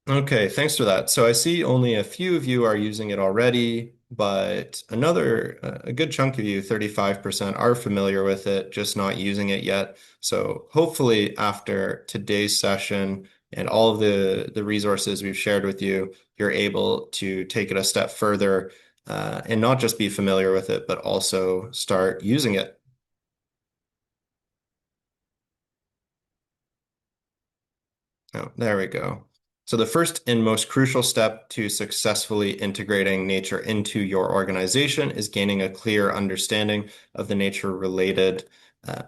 Speaker 4: Okay, thanks for that. So I see only a few of you are using it already, but a good chunk of you, 35%, are familiar with it, just not using it yet. So hopefully after today's session and all of the resources we've shared with you, you're able to take it a step further and not just be familiar with it, but also start using it. Oh, there we go. So the first and most crucial step to successfully integrating nature into your organization is gaining a clear understanding of the nature-related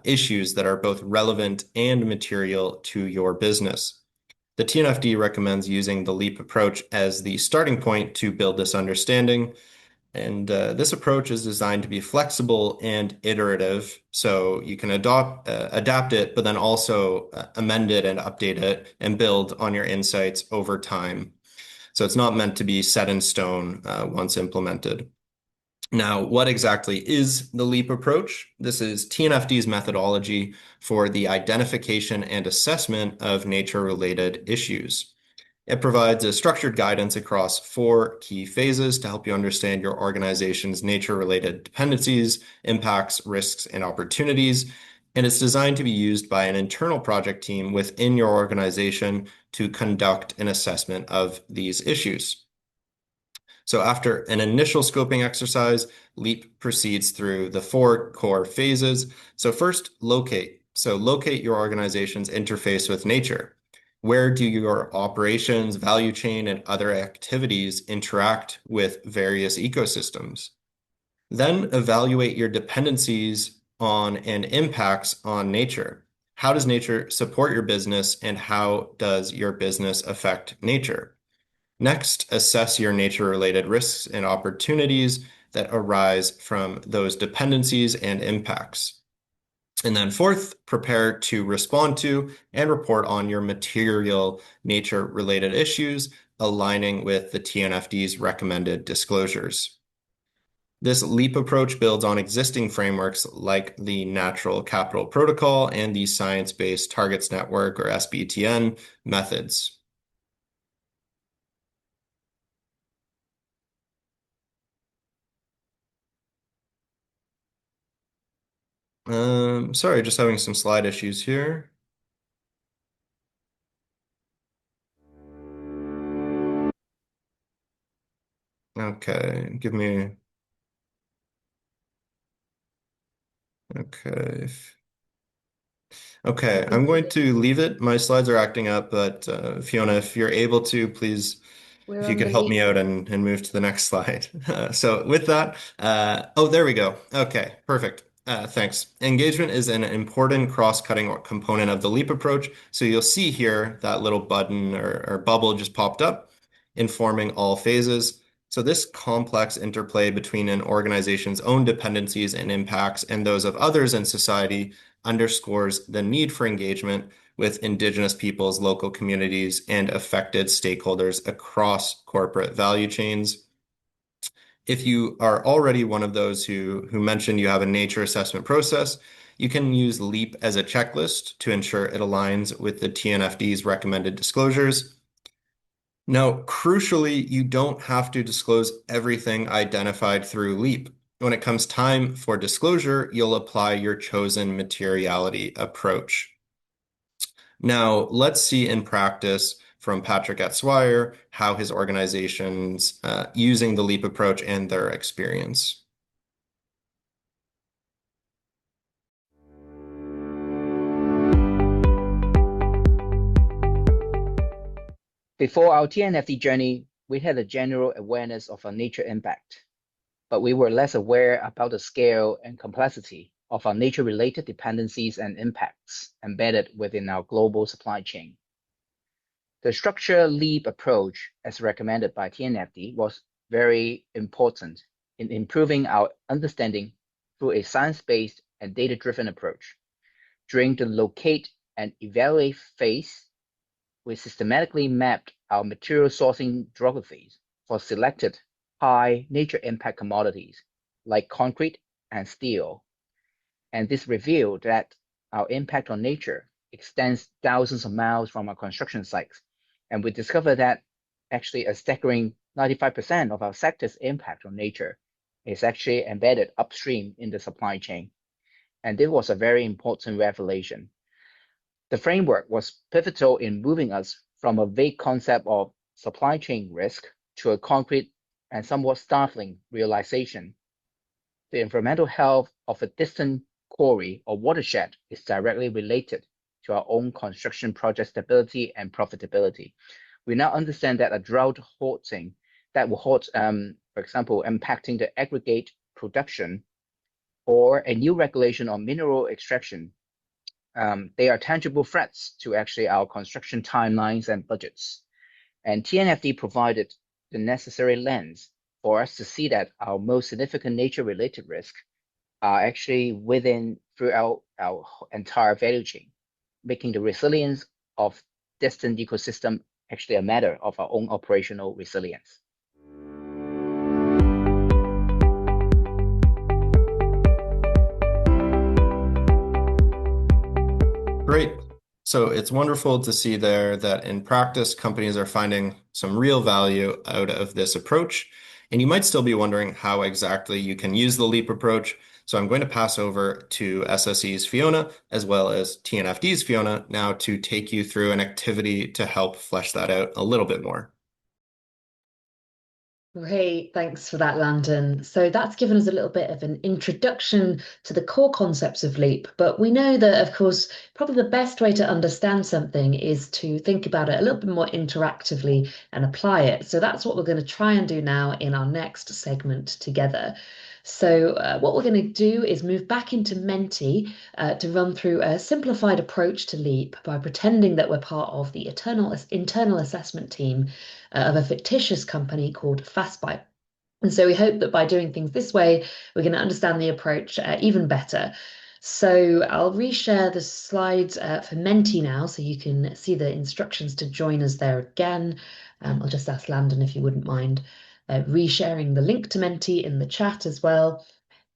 Speaker 4: issues that are both relevant and material to your business. The TNFD recommends using the LEAP approach as the starting point to build this understanding. And this approach is designed to be flexible and iterative, so you can adapt it, but then also amend it and update it and build on your insights over time. So it's not meant to be set in stone once implemented. Now, what exactly is the LEAP approach? This is TNFD's methodology for the identification and assessment of nature-related issues. It provides a structured guidance across 4 key phases to help you understand your organization's nature-related dependencies, impacts, risks, and opportunities. And it's designed to be used by an internal project team within your organization to conduct an assessment of these issues. So after an initial scoping exercise, LEAP proceeds through the 4 core phases. So first, locate. So locate your organization's interface with nature. Where do your operations, value chain, and other activities interact with various ecosystems? Then evaluate your dependencies on and impacts on nature. How does nature support your business, and how does your business affect nature? Next, assess your nature-related risks and opportunities that arise from those dependencies and impacts. And then fourth, prepare to respond to and report on your material nature-related issues, aligning with the TNFD's recommended disclosures. This LEAP approach builds on existing frameworks like the Natural Capital Protocol and the Science-Based Targets Network, or SBTN, methods. Sorry, just having some slide issues here. Okay, okay. Okay, I'm going to leave it. My slides are acting up, but Fiona, if you're able to, please, if you could help me out and move to the next slide. So with that, oh, there we go. Okay, perfect. Thanks. Engagement is an important cross-cutting component of the LEAP approach. So you'll see here that little button or bubble just popped up, informing all phases. So this complex interplay between an organization's own dependencies and impacts and those of others in society underscores the need for engagement with Indigenous peoples, local communities, and affected stakeholders across corporate value chains. If you are already one of those who mentioned you have a nature assessment process, you can use LEAP as a checklist to ensure it aligns with the TNFD's recommended disclosures. Now, crucially, you don't have to disclose everything identified through LEAP. When it comes time for disclosure, you'll apply your chosen materiality approach. Now, let's see in practice from Patrick at Swire, how his organization's using the LEAP approach and their experience.
Speaker 3: Before our TNFD journey, we had a general awareness of our nature impact, but we were less aware about the scale and complexity of our nature-related dependencies and impacts embedded within our global supply chain. The structure LEAP approach, as recommended by TNFD, was very important in improving our understanding through a science-based and data-driven approach. During the locate and evaluate phase, we systematically mapped our material sourcing geographies for selected high nature impact commodities like concrete and steel. And this revealed that our impact on nature extends thousands of miles from our construction sites. And we discovered that actually a staggering 95% of our sector's impact on nature is actually embedded upstream in the supply chain. And this was a very important revelation. The framework was pivotal in moving us from a vague concept of supply chain risk to a concrete and somewhat startling realization. The environmental health of a distant quarry or watershed is directly related to our own construction project stability and profitability. We now understand that a drought halting that will halt, for example, impacting the aggregate production or a new regulation on mineral extraction, they are tangible threats to actually our construction timelines and budgets. And TNFD provided the necessary lens for us to see that our most significant nature-related risks are actually throughout our entire value chain, making the resilience of distant ecosystem actually a matter of our own operational resilience.
Speaker 4: Great. So it's wonderful to see there that in practice, companies are finding some real value out of this approach. And you might still be wondering how exactly you can use the LEAP approach. So I'm going to pass over to SSE's Fiona, as well as TNFD's Fiona, now to take you through an activity to help flesh that out a little bit more.
Speaker 1: Great, thanks for that, Landon. So that's given us a little bit of an introduction to the core concepts of LEAP, but we know that, of course, probably the best way to understand something is to think about it a little bit more interactively and apply it. So that's what we're going to try and do now in our next segment together. So what we're going to do is move back into Menti to run through a simplified approach to LEAP by pretending that we're part of the internal assessment team of a fictitious company called FastBite. And so we hope that by doing things this way, we're going to understand the approach even better. So I'll reshare the slides for Menti now so you can see the instructions to join us there again. I'll just ask Landon if you wouldn't mind resharing the link to Menti in the chat as well.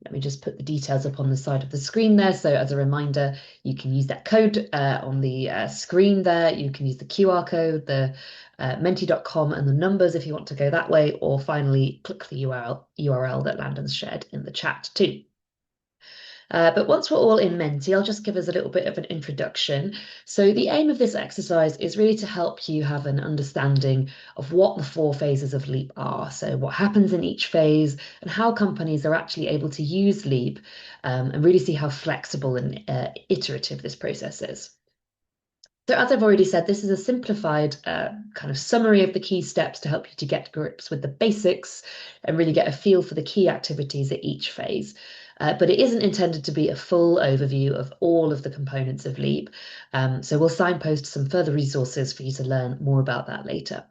Speaker 1: Let me just put the details up on the side of the screen there. So as a reminder, you can use that code on the screen there. You can use the QR code, the menti.com and the numbers if you want to go that way, or finally click the URL that Landon's shared in the chat too. But once we're all in Menti, I'll just give us a little bit of an introduction. So the aim of this exercise is really to help you have an understanding of what the 4 phases of LEAP are. So what happens in each phase and how companies are actually able to use LEAP and really see how flexible and iterative this process is. So as I've already said, this is a simplified kind of summary of the key steps to help you to get to grips with the basics and really get a feel for the key activities at each phase. But it isn't intended to be a full overview of all of the components of LEAP. So we'll signpost some further resources for you to learn more about that later.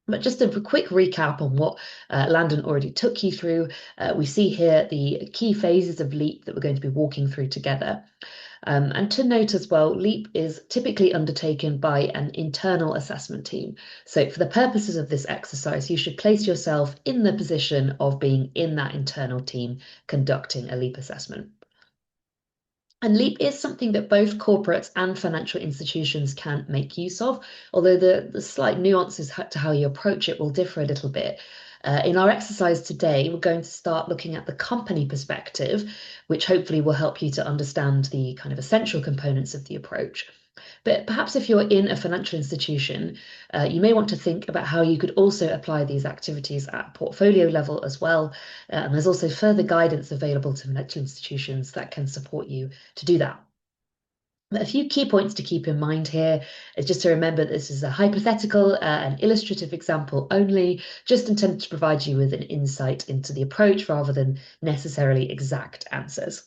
Speaker 1: But just a quick recap on what Landon already took you through, we see here the key phases of LEAP that we're going to be walking through together. And to note as well, LEAP is typically undertaken by an internal assessment team. So for the purposes of this exercise, you should place yourself in the position of being in that internal team conducting a LEAP assessment. And LEAP is something that both corporates and financial institutions can make use of, although the slight nuances to how you approach it will differ a little bit. In our exercise today, we're going to start looking at the company perspective, which hopefully will help you to understand the kind of essential components of the approach. But perhaps if you're in a financial institution, you may want to think about how you could also apply these activities at portfolio level as well. And there's also further guidance available to financial institutions that can support you to do that. But a few key points to keep in mind here is just to remember that this is a hypothetical and illustrative example only, just intended to provide you with an insight into the approach rather than necessarily exact answers.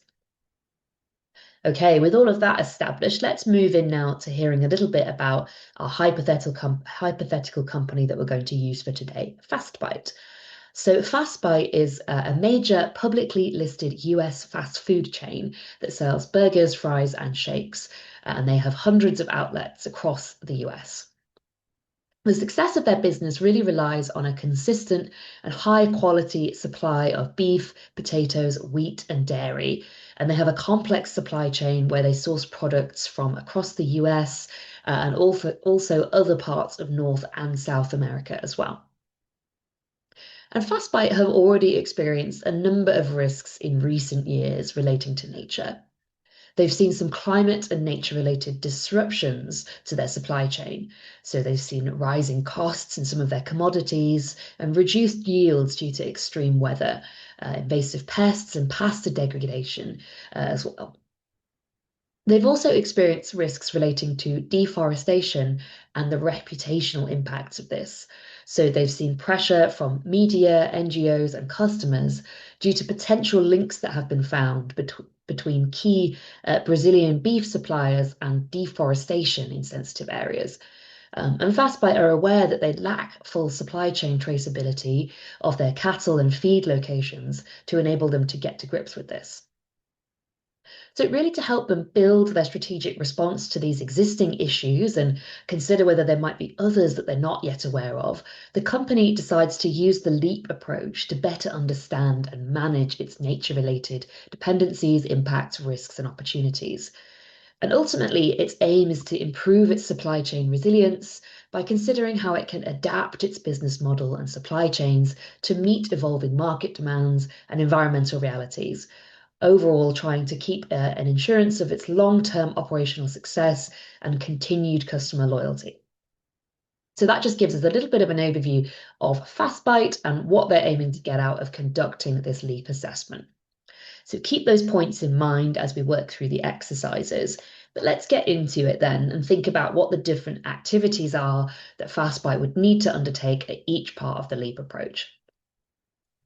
Speaker 1: Okay, with all of that established, let's move in now to hearing a little bit about our hypothetical company that we're going to use for today, FastBite. So FastBite is a major publicly listed US fast food chain that sells burgers, fries, and shakes, and they have hundreds of outlets across the US. The success of their business really relies on a consistent and high quality supply of beef, potatoes, wheat, and dairy. And they have a complex supply chain where they source products from across the US and also other parts of North and South America as well. And FastBite have already experienced a number of risks in recent years relating to nature. They've seen some climate and nature-related disruptions to their supply chain. So they've seen rising costs in some of their commodities and reduced yields due to extreme weather, invasive pests and pasture degradation as well. They've also experienced risks relating to deforestation and the reputational impacts of this. So they've seen pressure from media, NGOs, and customers due to potential links that have been found between key Brazilian beef suppliers and deforestation in sensitive areas. And FastBite are aware that they lack full supply chain traceability of their cattle and feed locations to enable them to get to grips with this. So really to help them build their strategic response to these existing issues and consider whether there might be others that they're not yet aware of, the company decides to use the LEAP approach to better understand and manage its nature-related dependencies, impacts, risks, and opportunities. And ultimately, its aim is to improve its supply chain resilience by considering how it can adapt its business model and supply chains to meet evolving market demands and environmental realities, overall trying to keep an insurance of its long-term operational success and continued customer loyalty. So that just gives us a little bit of an overview of FastBite and what they're aiming to get out of conducting this LEAP assessment. So keep those points in mind as we work through the exercises. But let's get into it then and think about what the different activities are that FastBite would need to undertake at each part of the LEAP approach.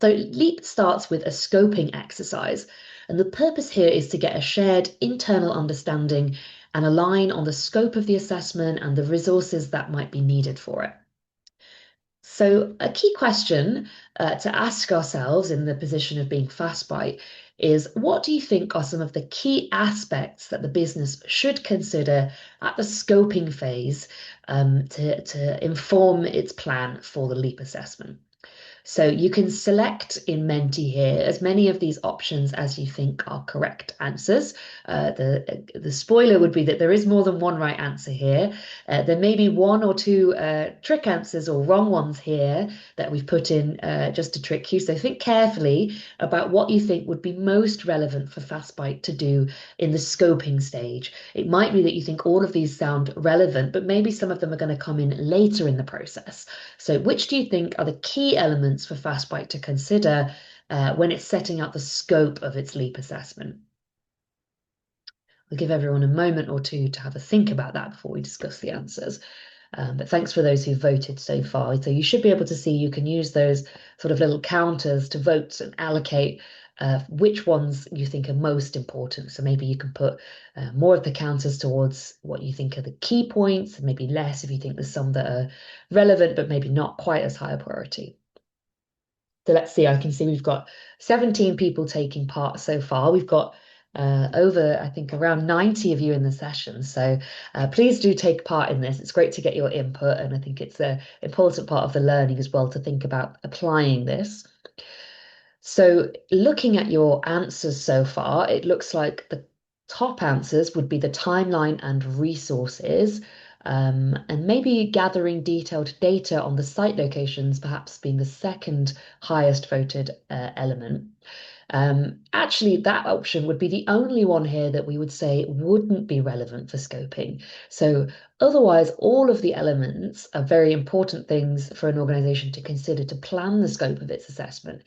Speaker 1: So LEAP starts with a scoping exercise, and the purpose here is to get a shared internal understanding and align on the scope of the assessment and the resources that might be needed for it. So a key question to ask ourselves in the position of being FastBite is, what do you think are some of the key aspects that the business should consider at the scoping phase to inform its plan for the LEAP assessment? So you can select in Menti here as many of these options as you think are correct answers. The spoiler would be that there is more than one right answer here. There may be one or two trick answers or wrong ones here that we've put in just to trick you. So think carefully about what you think would be most relevant for FastBite to do in the scoping stage. It might be that you think all of these sound relevant, but maybe some of them are going to come in later in the process. So which do you think are the key elements for FastBite to consider when it's setting out the scope of its LEAP assessment? We'll give everyone a moment or two to have a think about that before we discuss the answers. But thanks for those who voted so far. So you should be able to see you can use those sort of little counters to vote and allocate which ones you think are most important. So maybe you can put more of the counters towards what you think are the key points, and maybe less if you think there's some that are relevant but maybe not quite as high a priority. So let's see, I can see we've got 17 people taking part so far. We've got over, I think, around 90 of you in the session. So please do take part in this. It's great to get your input, and I think it's an important part of the learning as well to think about applying this. So looking at your answers so far, it looks like the top answers would be the timeline and resources. and maybe gathering detailed data on the site locations, perhaps being the second highest voted element. Actually, that option would be the only one here that we would say wouldn't be relevant for scoping. So otherwise, all of the elements are very important things for an organization to consider to plan the scope of its assessment.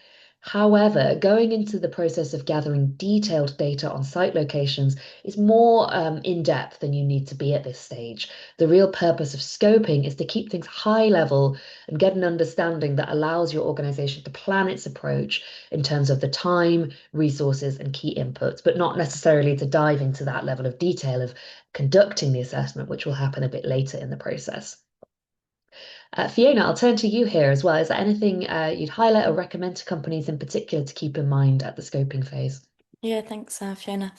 Speaker 1: However, going into the process of gathering detailed data on site locations is more in depth than you need to be at this stage. The real purpose of scoping is to keep things high level and get an understanding that allows your organization to plan its approach in terms of the time, resources, and key inputs, but not necessarily to dive into that level of detail of conducting the assessment, which will happen a bit later in the process. Fiona, I'll turn to you here as well. Is there anything you'd highlight or recommend to companies in particular to keep in mind at the scoping phase?
Speaker 6: Yeah, thanks, Fiona.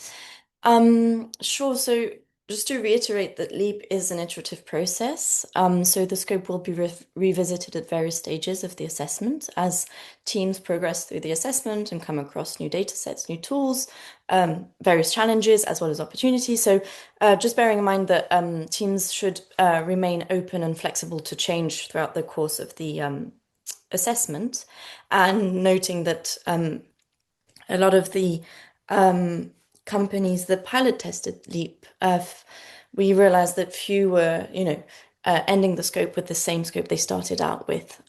Speaker 6: Sure. So just to reiterate that LEAP is an iterative process. So the scope will be revisited at various stages of the assessment as teams progress through the assessment and come across new data sets, new tools, various challenges as well as opportunities. So just bearing in mind that teams should remain open and flexible to change throughout the course of the assessment, and noting that a lot of the companies that pilot tested LEAP, we realized that few were, ending the scope with the same scope they started out with.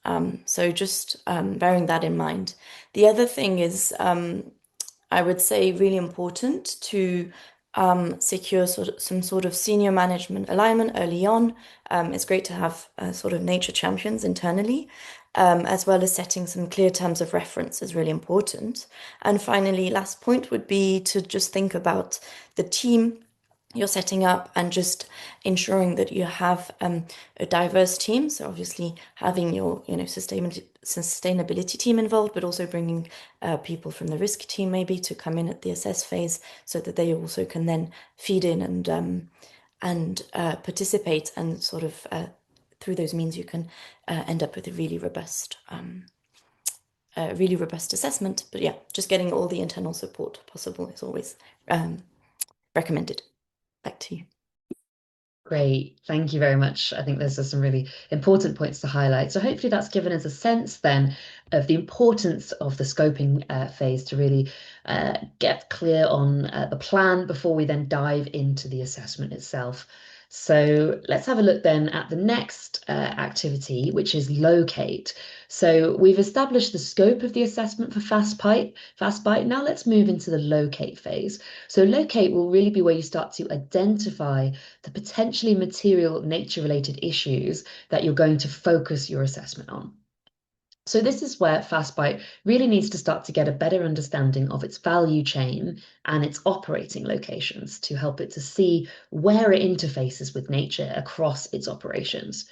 Speaker 6: So just bearing that in mind. The other thing is, I would say, really important to secure some sort of senior management alignment early on. It's great to have sort of nature champions internally, as well as setting some clear terms of reference is really important. And finally, last point would be to just think about the team you're setting up and just ensuring that you have a diverse team. So obviously having your sustainability team involved, but also bringing people from the risk team maybe to come in at the assess phase so that they also can then feed in and participate, and sort of through those means you can end up with a really robust assessment. But yeah, just getting all the internal support possible is always recommended. Back to you.
Speaker 1: Great, thank you very much. I think those are some really important points to highlight. So hopefully that's given us a sense then of the importance of the scoping phase to really get clear on the plan before we then dive into the assessment itself. So let's have a look then at the next activity, which is locate. So we've established the scope of the assessment for FastBite. Now let's move into the locate phase. So locate will really be where you start to identify the potentially material nature-related issues that you're going to focus your assessment on. So this is where FastBite really needs to start to get a better understanding of its value chain and its operating locations to help it to see where it interfaces with nature across its operations.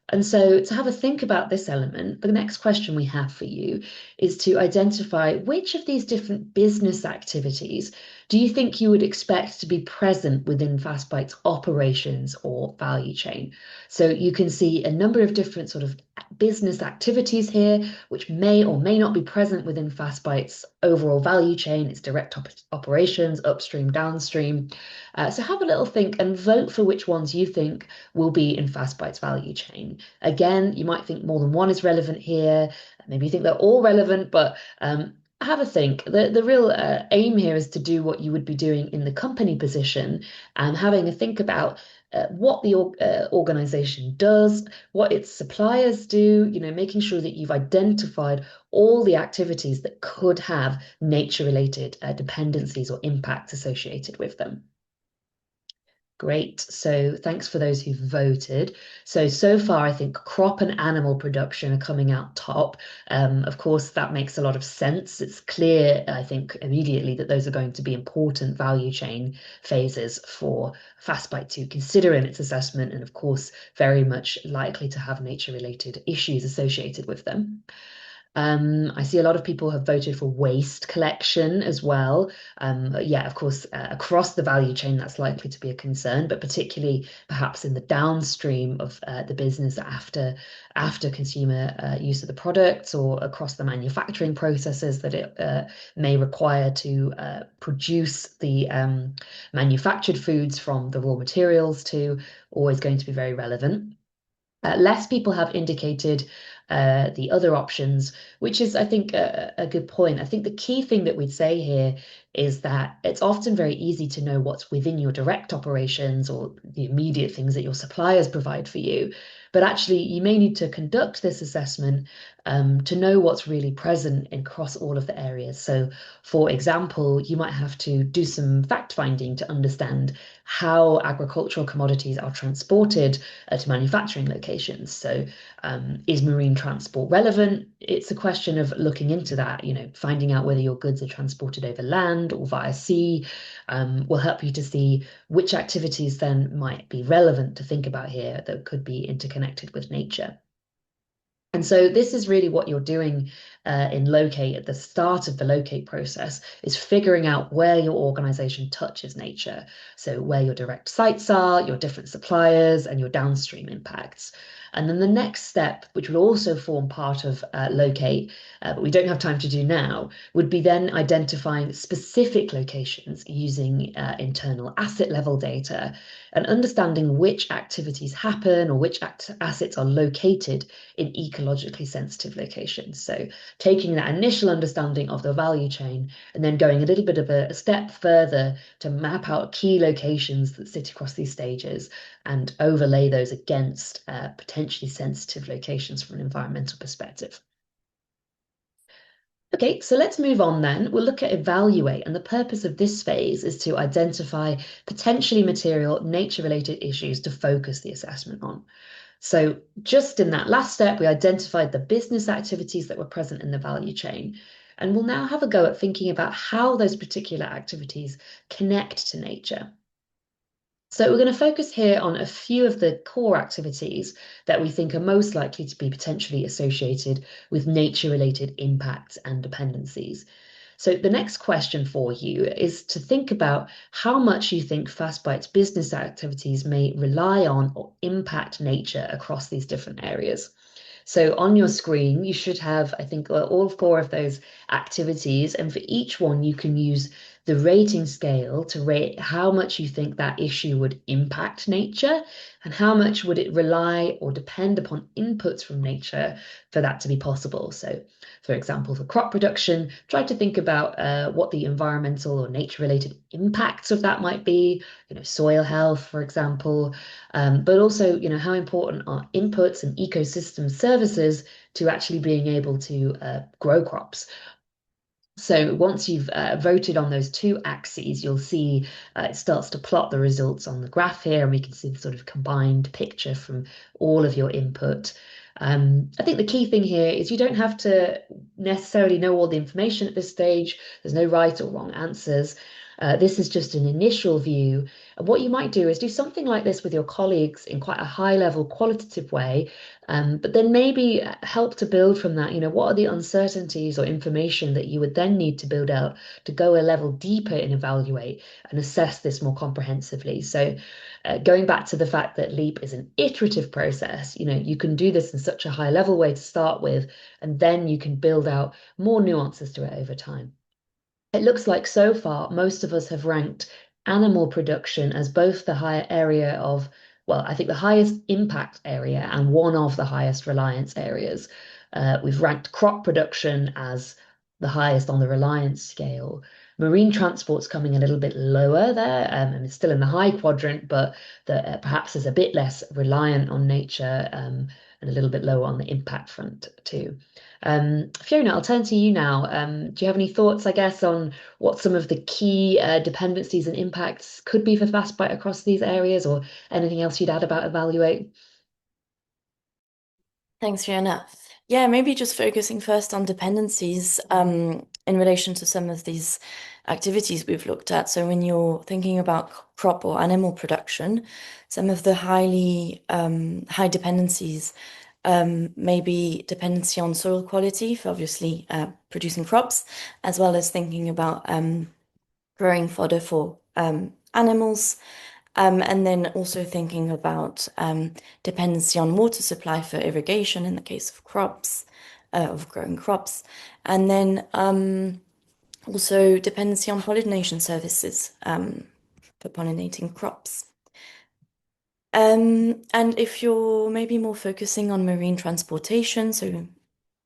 Speaker 1: And so to have a think about this element, the next question we have for you is to identify which of these different business activities do you think you would expect to be present within FastBite's operations or value chain? So you can see a number of different sort of business activities here, which may or may not be present within FastBite's overall value chain, its direct operations, upstream, downstream. So have a little think and vote for which ones you think will be in FastBite's value chain. Again, you might think more than one is relevant here. Maybe you think they're all relevant, but have a think. The real aim here is to do what you would be doing in the company position and having a think about what the organization does, what its suppliers do, making sure that you've identified all the activities that could have nature-related dependencies or impacts associated with them. Great. So thanks for those who voted. So far, I think crop and animal production are coming out top. Of course, that makes a lot of sense. It's clear, I think, immediately that those are going to be important value chain phases for FastBite to consider in its assessment, and of course, very much likely to have nature-related issues associated with them. I see a lot of people have voted for waste collection as well. Yeah, of course, across the value chain, that's likely to be a concern, but particularly perhaps in the downstream of the business after consumer use of the products, or across the manufacturing processes that it may require to produce the manufactured foods from the raw materials to, always going to be very relevant. Less people have indicated the other options, which is, I think, a good point. I think the key thing that we'd say here is that it's often very easy to know what's within your direct operations or the immediate things that your suppliers provide for you. But actually, you may need to conduct this assessment to know what's really present across all of the areas. So, for example, you might have to do some fact finding to understand how agricultural commodities are transported to manufacturing locations. So, is marine transport relevant? It's a question of looking into that, finding out whether your goods are transported over land or via sea will help you to see which activities then might be relevant to think about here that could be interconnected with nature. And so this is really what you're doing in Locate at the start of the Locate process, is figuring out where your organization touches nature. So where your direct sites are, your different suppliers, and your downstream impacts. And then the next step, which will also form part of Locate, but we don't have time to do now, would be then identifying specific locations using internal asset level data and understanding which activities happen or which assets are located in ecologically sensitive locations. So taking that initial understanding of the value chain and then going a little bit of a step further to map out key locations that sit across these stages and overlay those against potentially sensitive locations from an environmental perspective. Okay, so let's move on then. We'll look at evaluate, and the purpose of this phase is to identify potentially material nature-related issues to focus the assessment on. So just in that last step, we identified the business activities that were present in the value chain. And we'll now have a go at thinking about how those particular activities connect to nature. So we're going to focus here on a few of the core activities that we think are most likely to be potentially associated with nature-related impacts and dependencies. So the next question for you is to think about how much you think FastBite's business activities may rely on or impact nature across these different areas. So on your screen, you should have, I think, all 4 of those activities. And for each one, you can use the rating scale to rate how much you think that issue would impact nature and how much would it rely or depend upon inputs from nature for that to be possible. So, for example, for crop production, try to think about what the environmental or nature-related impacts of that might be, soil health, for example, but also, how important are inputs and ecosystem services to actually being able to grow crops. So once you've voted on those 2 axes, you'll see it starts to plot the results on the graph here, and we can see the sort of combined picture from all of your input. I think the key thing here is you don't have to necessarily know all the information at this stage. There's no right or wrong answers. This is just an initial view. And what you might do is do something like this with your colleagues in quite a high-level qualitative way, but then maybe help to build from that, what are the uncertainties or information that you would then need to build out to go a level deeper and evaluate and assess this more comprehensively. So going back to the fact that LEAP is an iterative process, you can do this in such a high-level way to start with, and then you can build out more nuances to it over time. It looks like so far, most of us have ranked animal production as both the higher area of, well, I think the highest impact area and one of the highest reliance areas. We've ranked crop production as the highest on the reliance scale. Marine transport's coming a little bit lower there, and it's still in the high quadrant, but perhaps is a bit less reliant on nature and a little bit lower on the impact front too. Fiona, I'll turn to you now. Do you have any thoughts, I guess, on what some of the key dependencies and impacts could be for FastBite across these areas, or anything else you'd add about Evaluate?
Speaker 6: Thanks, Fiona. Yeah, maybe just focusing first on dependencies in relation to some of these activities we've looked at. So when you're thinking about crop or animal production, some of the high dependencies maybe dependency on soil quality for obviously producing crops, as well as thinking about growing fodder for animals, and then also thinking about dependency on water supply for irrigation in the case of crops, of growing crops, and then also dependency on pollination services for pollinating crops. And if you're maybe more focusing on marine transportation, so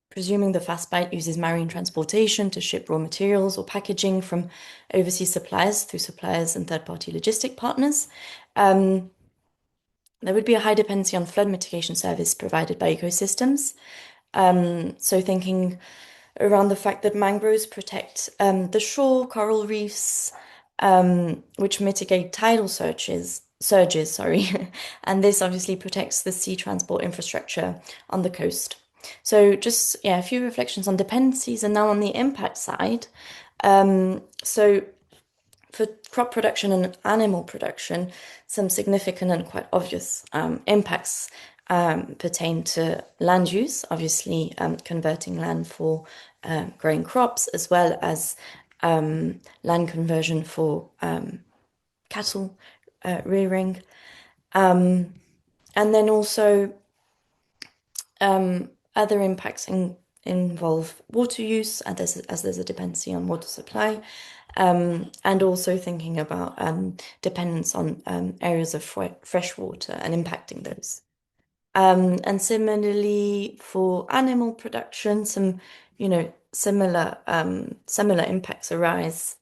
Speaker 6: presuming the FastBite uses marine transportation to ship raw materials or packaging from overseas suppliers through suppliers and third-party logistic partners, there would be a high dependency on flood mitigation service provided by ecosystems. So thinking around the fact that mangroves protect the shore, coral reefs, which mitigate tidal surges, and this obviously protects the sea transport infrastructure on the coast. So just, yeah, a few reflections on dependencies, and now on the impact side. So for crop production and animal production, some significant and quite obvious impacts pertain to land use, obviously converting land for growing crops, as well as land conversion for cattle rearing. And then also other impacts involve water use, and as there's a dependency on water supply, and also thinking about dependence on areas of fresh water and impacting those. And similarly for animal production, some similar impacts arise.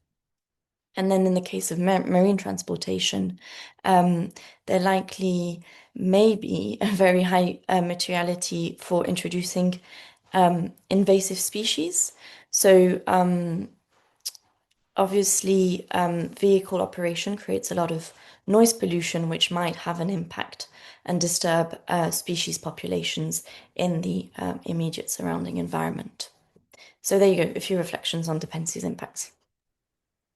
Speaker 6: And then in the case of marine transportation, there likely may be a very high materiality for introducing invasive species. So obviously, vehicle operation creates a lot of noise pollution, which might have an impact and disturb species populations in the immediate surrounding environment. So there you go, a few reflections on dependencies impacts.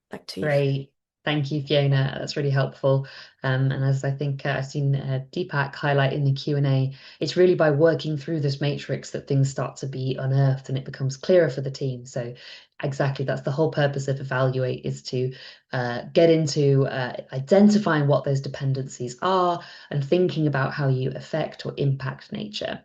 Speaker 6: Back to you.
Speaker 1: Great. Thank you, Fiona. That's really helpful. And as I think I've seen Deepak highlight in the Q&A, it's really by working through this matrix that things start to be unearthed and it becomes clearer for the team. So exactly, that's the whole purpose of Evaluate, is to get into identifying what those dependencies are and thinking about how you affect or impact nature.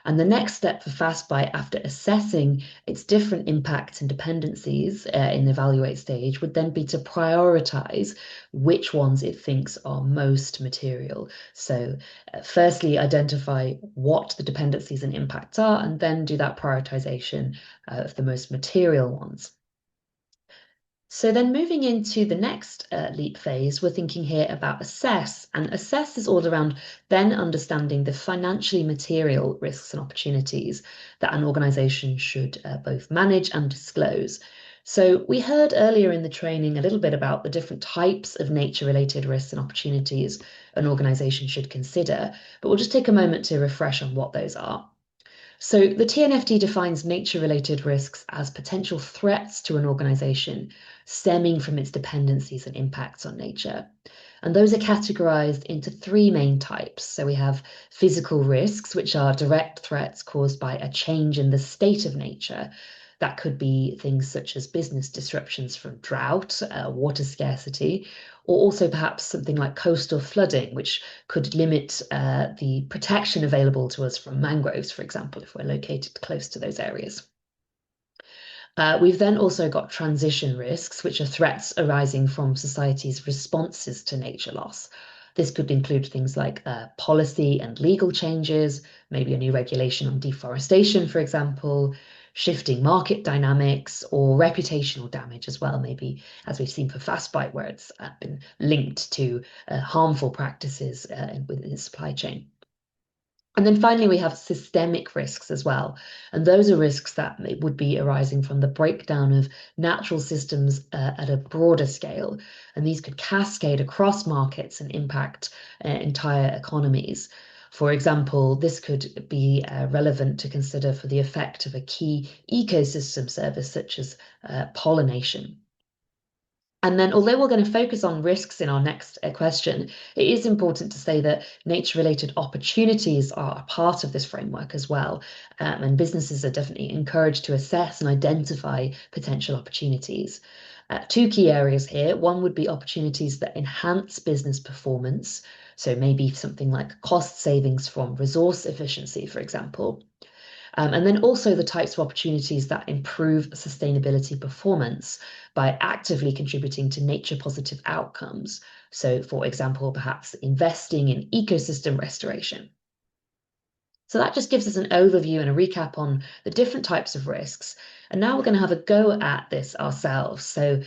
Speaker 1: And the next step for FastBite, after assessing its different impacts and dependencies in the Evaluate stage, would then be to prioritize which ones it thinks are most material. So firstly, identify what the dependencies and impacts are, and then do that prioritization of the most material ones. So then moving into the next LEAP phase, we're thinking here about assess. And assess is all around then understanding the financially material risks and opportunities that an organisation should both manage and disclose. So we heard earlier in the training a little bit about the different types of nature-related risks and opportunities an organisation should consider, but we'll just take a moment to refresh on what those are. So the TNFD defines nature-related risks as potential threats to an organisation stemming from its dependencies and impacts on nature. And those are categorized into three main types. So we have physical risks, which are direct threats caused by a change in the state of nature. That could be things such as business disruptions from drought, water scarcity, or also perhaps something like coastal flooding, which could limit the protection available to us from mangroves, for example, if we're located close to those areas. We've then also got transition risks, which are threats arising from society's responses to nature loss. This could include things like policy and legal changes, maybe a new regulation on deforestation, for example, shifting market dynamics, or reputational damage as well, maybe as we've seen for FastBite, where it's been linked to harmful practices within the supply chain. And then finally, we have systemic risks as well. And those are risks that would be arising from the breakdown of natural systems at a broader scale. And these could cascade across markets and impact entire economies. For example, this could be relevant to consider for the effect of a key ecosystem service such as pollination. And then, although we're going to focus on risks in our next question, it is important to say that nature-related opportunities are a part of this framework as well. And businesses are definitely encouraged to assess and identify potential opportunities. Two key areas here. One would be opportunities that enhance business performance. So maybe something like cost savings from resource efficiency, for example. And then also the types of opportunities that improve sustainability performance by actively contributing to nature positive outcomes. So, for example, perhaps investing in ecosystem restoration. So that just gives us an overview and a recap on the different types of risks. And now we're going to have a go at this ourselves. So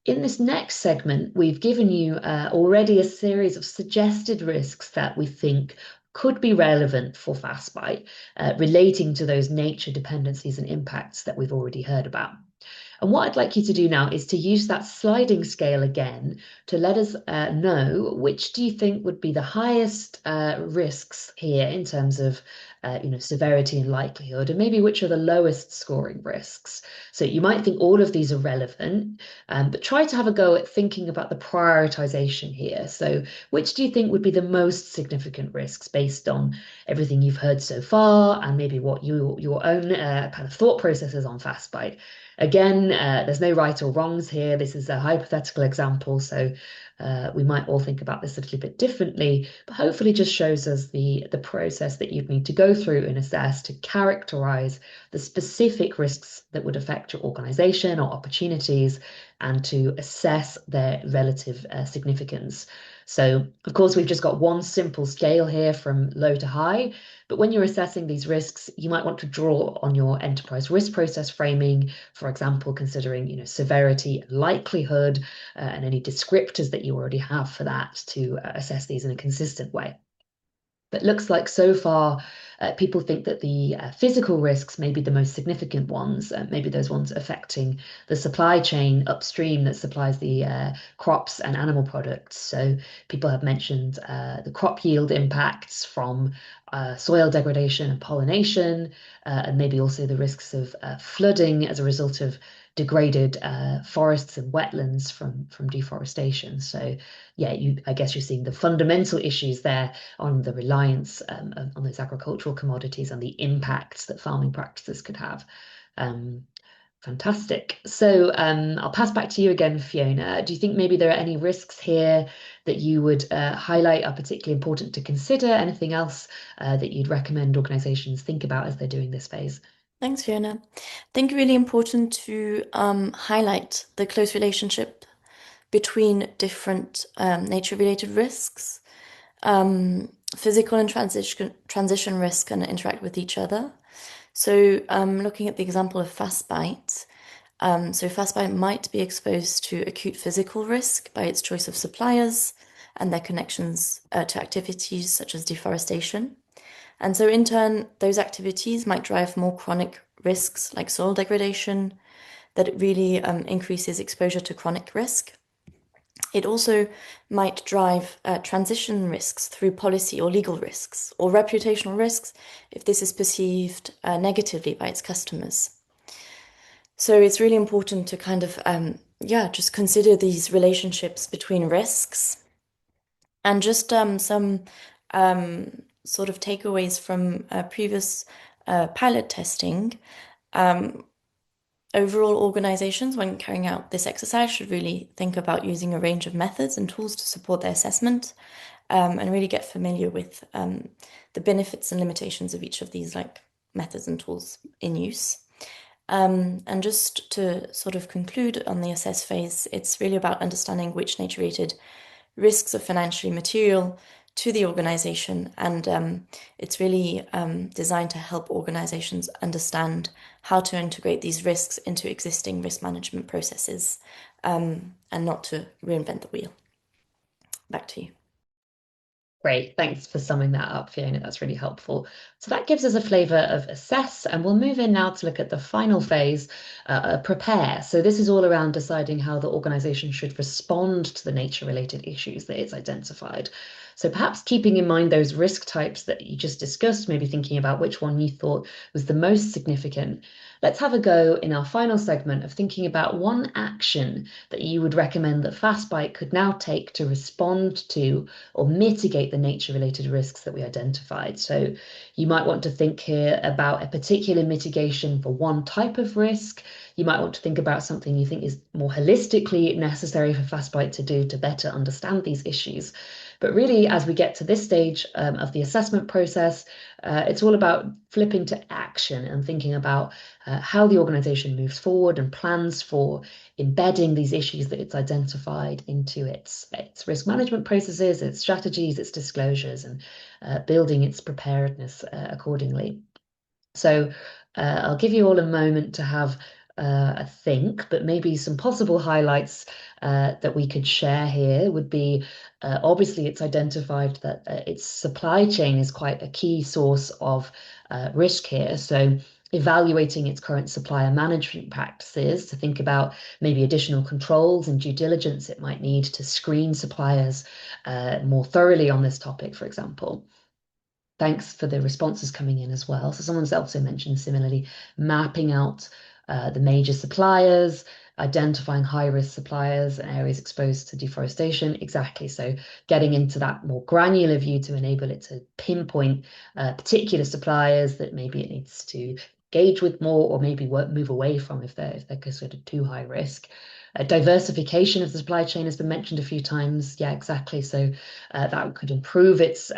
Speaker 1: in this next segment, we've given you already a series of suggested risks that we think could be relevant for FastBite, relating to those nature dependencies and impacts that we've already heard about. And what I'd like you to do now is to use that sliding scale again to let us know which do you think would be the highest risks here in terms of severity and likelihood, and maybe which are the lowest scoring risks. So you might think all of these are relevant, but try to have a go at thinking about the prioritization here. So which do you think would be the most significant risks based on everything you've heard so far, and maybe what your own kind of thought processes on FastBite? Again, there's no right or wrongs here. This is a hypothetical example, so we might all think about this a little bit differently, but hopefully just shows us the process that you'd need to go through and assess to characterize the specific risks that would affect your organization or opportunities, and to assess their relative significance. So, of course, we've just got one simple scale here from low to high, but when you're assessing these risks, you might want to draw on your enterprise risk process framing, for example, considering severity, likelihood, and any descriptors that you already have for that to assess these in a consistent way. But looks like so far people think that the physical risks may be the most significant ones, maybe those ones affecting the supply chain upstream that supplies the crops and animal products. So people have mentioned the crop yield impacts from soil degradation and pollination, and maybe also the risks of flooding as a result of degraded forests and wetlands from deforestation. So yeah, I guess you're seeing the fundamental issues there on the reliance on those agricultural commodities and the impacts that farming practices could have. Fantastic. So I'll pass back to you again, Fiona. Do you think maybe there are any risks here that you would highlight are particularly important to consider? Anything else that you'd recommend organizations think about as they're doing this phase?
Speaker 6: Thanks, Fiona. I think really important to highlight the close relationship between different nature-related risks. Physical and transition risk can interact with each other. So looking at the example of FastBite, so FastBite might be exposed to acute physical risk by its choice of suppliers and their connections to activities such as deforestation. And so in turn, those activities might drive more chronic risks like soil degradation, that really increases exposure to chronic risk. It also might drive transition risks through policy or legal risks, or reputational risks if this is perceived negatively by its customers. So it's really important to kind of, just consider these relationships between risks. And just some sort of takeaways from previous pilot testing. Overall, organizations, when carrying out this exercise, should really think about using a range of methods and tools to support their assessment, and really get familiar with the benefits and limitations of each of these methods and tools in use. And just to sort of conclude on the assess phase, it's really about understanding which nature-related risks are financially material to the organization, and it's really designed to help organizations understand how to integrate these risks into existing risk management processes, and not to reinvent the wheel. Back to you.
Speaker 1: Great, thanks for summing that up, Fiona. That's really helpful. So that gives us a flavour of assess, and we'll move in now to look at the final phase, prepare. So this is all around deciding how the organisation should respond to the nature-related issues that it's identified. So perhaps keeping in mind those risk types that you just discussed, maybe thinking about which one you thought was the most significant. let's have a go in our final segment of thinking about one action that you would recommend that Fastbite could now take to respond to or mitigate the nature-related risks that we identified. So you might want to think here about a particular mitigation for one type of risk. You might want to think about something you think is more holistically necessary for Fastbite to do to better understand these issues. But really, as we get to this stage of the assessment process, it's all about flipping to action and thinking about how the organization moves forward and plans for embedding these issues that it's identified into its risk management processes, its strategies, its disclosures, and building its preparedness accordingly. So I'll give you all a moment to have a think, but maybe some possible highlights that we could share here would be obviously it's identified that its supply chain is quite a key source of risk here. So evaluating its current supplier management practices to think about maybe additional controls and due diligence it might need to screen suppliers more thoroughly on this topic, for example. Thanks for the responses coming in as well. So someone's also mentioned similarly mapping out the major suppliers, identifying high-risk suppliers and areas exposed to deforestation. Exactly. So getting into that more granular view to enable it to pinpoint particular suppliers that maybe it needs to engage with more or maybe move away from if they're considered too high risk. Diversification of the supply chain has been mentioned a few times. Yeah, exactly. So that could improve its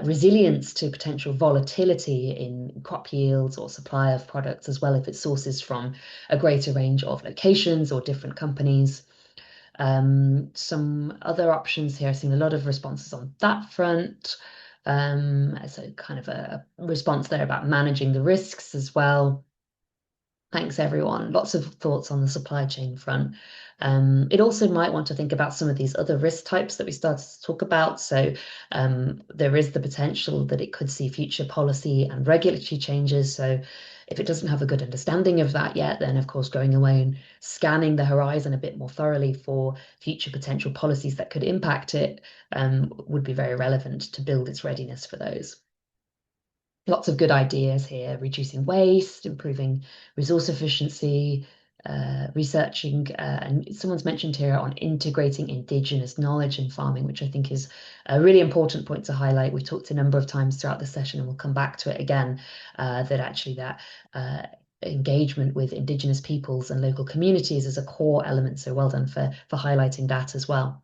Speaker 1: resilience to potential volatility in crop yields or supply of products, as well if it sources from a greater range of locations or different companies. Some other options here, I've seen a lot of responses on that front. So kind of a response there about managing the risks as well. Thanks, everyone. Lots of thoughts on the supply chain front. It also might want to think about some of these other risk types that we started to talk about. So there is the potential that it could see future policy and regulatory changes. So if it doesn't have a good understanding of that yet, then of course going away and scanning the horizon a bit more thoroughly for future potential policies that could impact it would be very relevant to build its readiness for those. Lots of good ideas here, reducing waste, improving resource efficiency, researching, and someone's mentioned here on integrating Indigenous knowledge in farming, which I think is a really important point to highlight. We've talked a number of times throughout the session, and we'll come back to it again, that actually that engagement with Indigenous peoples and local communities is a core element. So well done for highlighting that as well.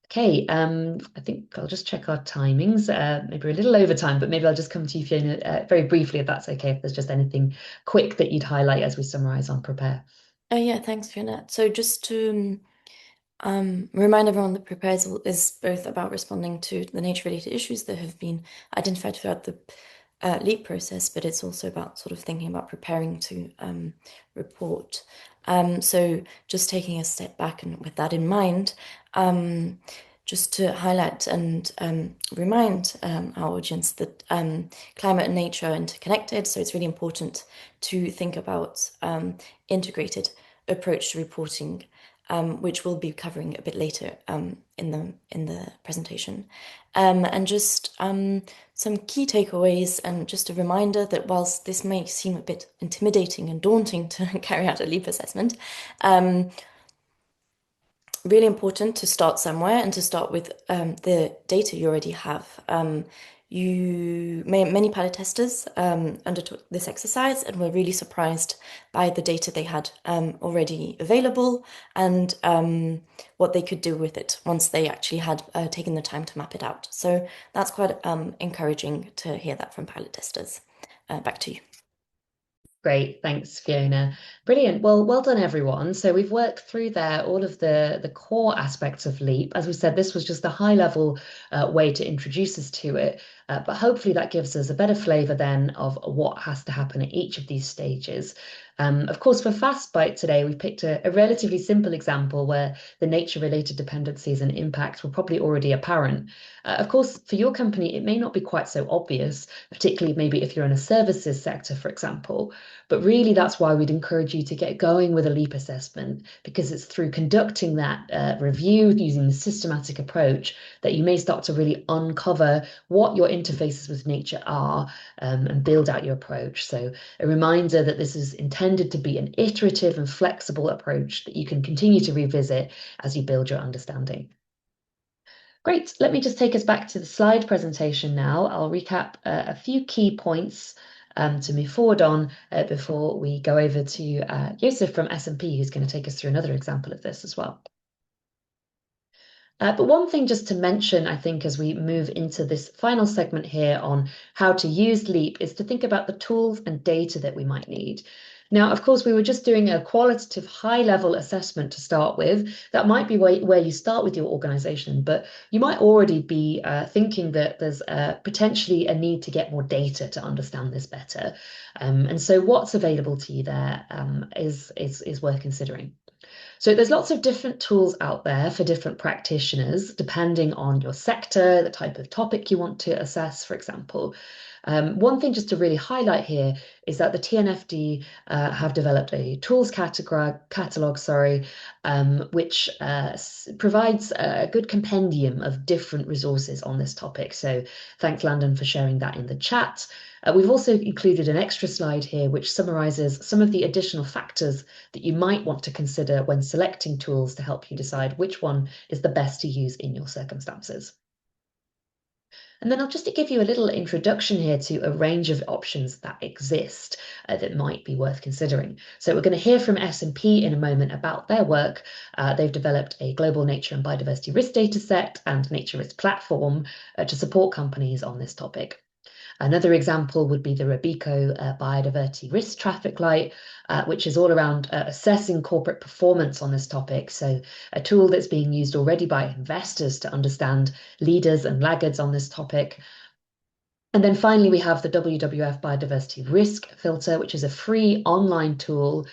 Speaker 1: Okay, I think I'll just check our timings. Maybe we're a little over time, but maybe I'll just come to you, Fiona, very briefly, if that's okay, if there's just anything quick that you'd highlight as we summarize on Prepare.
Speaker 6: Yeah, thanks, Fiona. So just to remind everyone that Prepare is both about responding to the nature-related issues that have been identified throughout the LEAP process, but it's also about sort of thinking about preparing to report. So just taking a step back and with that in mind, just to highlight and remind our audience that climate and nature are interconnected. So it's really important to think about integrated approach to reporting, which we'll be covering a bit later in the presentation. And just some key takeaways, and just a reminder that whilst this may seem a bit intimidating and daunting to carry out a LEAP assessment, really important to start somewhere and to start with the data you already have. Many pilot testers undertook this exercise and were really surprised by the data they had already available and what they could do with it once they actually had taken the time to map it out. So that's quite encouraging to hear that from pilot testers. Back to you.
Speaker 1: Great, thanks, Fiona. Brilliant. Well done, everyone. So we've worked through there all of the core aspects of LEAP. As we said, this was just a high-level way to introduce us to it, but hopefully that gives us a better flavour then of what has to happen at each of these stages. Of course, for Fastbite today, we've picked a relatively simple example where the nature-related dependencies and impacts were probably already apparent. Of course, for your company, it may not be quite so obvious, particularly maybe if you're in a services sector, for example. But really, that's why we'd encourage you to get going with a LEAP assessment, because it's through conducting that review using the systematic approach that you may start to really uncover what your interfaces with nature are, and build out your approach. So a reminder that this is intended to be an iterative and flexible approach that you can continue to revisit as you build your understanding. Great, let me just take us back to the slide presentation now. I'll recap a few key points to move forward on before we go over to Joseph from S&P, who's going to take us through another example of this as well. But one thing just to mention, I think, as we move into this final segment here on how to use LEAP is to think about the tools and data that we might need. Now, of course, we were just doing a qualitative high-level assessment to start with. That might be where you start with your organization, but you might already be thinking that there's potentially a need to get more data to understand this better. And so what's available to you there is worth considering. So there's lots of different tools out there for different practitioners, depending on your sector, the type of topic you want to assess, for example. One thing just to really highlight here is that the TNFD have developed a tools catalog, which provides a good compendium of different resources on this topic. So thanks, Landon, for sharing that in the chat. We've also included an extra slide here which summarizes some of the additional factors that you might want to consider when selecting tools to help you decide which one is the best to use in your circumstances. And then I'll just give you a little introduction here to a range of options that exist that might be worth considering. So we're going to hear from S&P in a moment about their work. They've developed a global nature and biodiversity risk data set and nature risk platform to support companies on this topic. Another example would be the Robeco Biodiversity Risk Traffic Light, which is all around assessing corporate performance on this topic. So a tool that's being used already by investors to understand leaders and laggards on this topic. And then finally, we have the WWF Biodiversity Risk Filter, which is a free online tool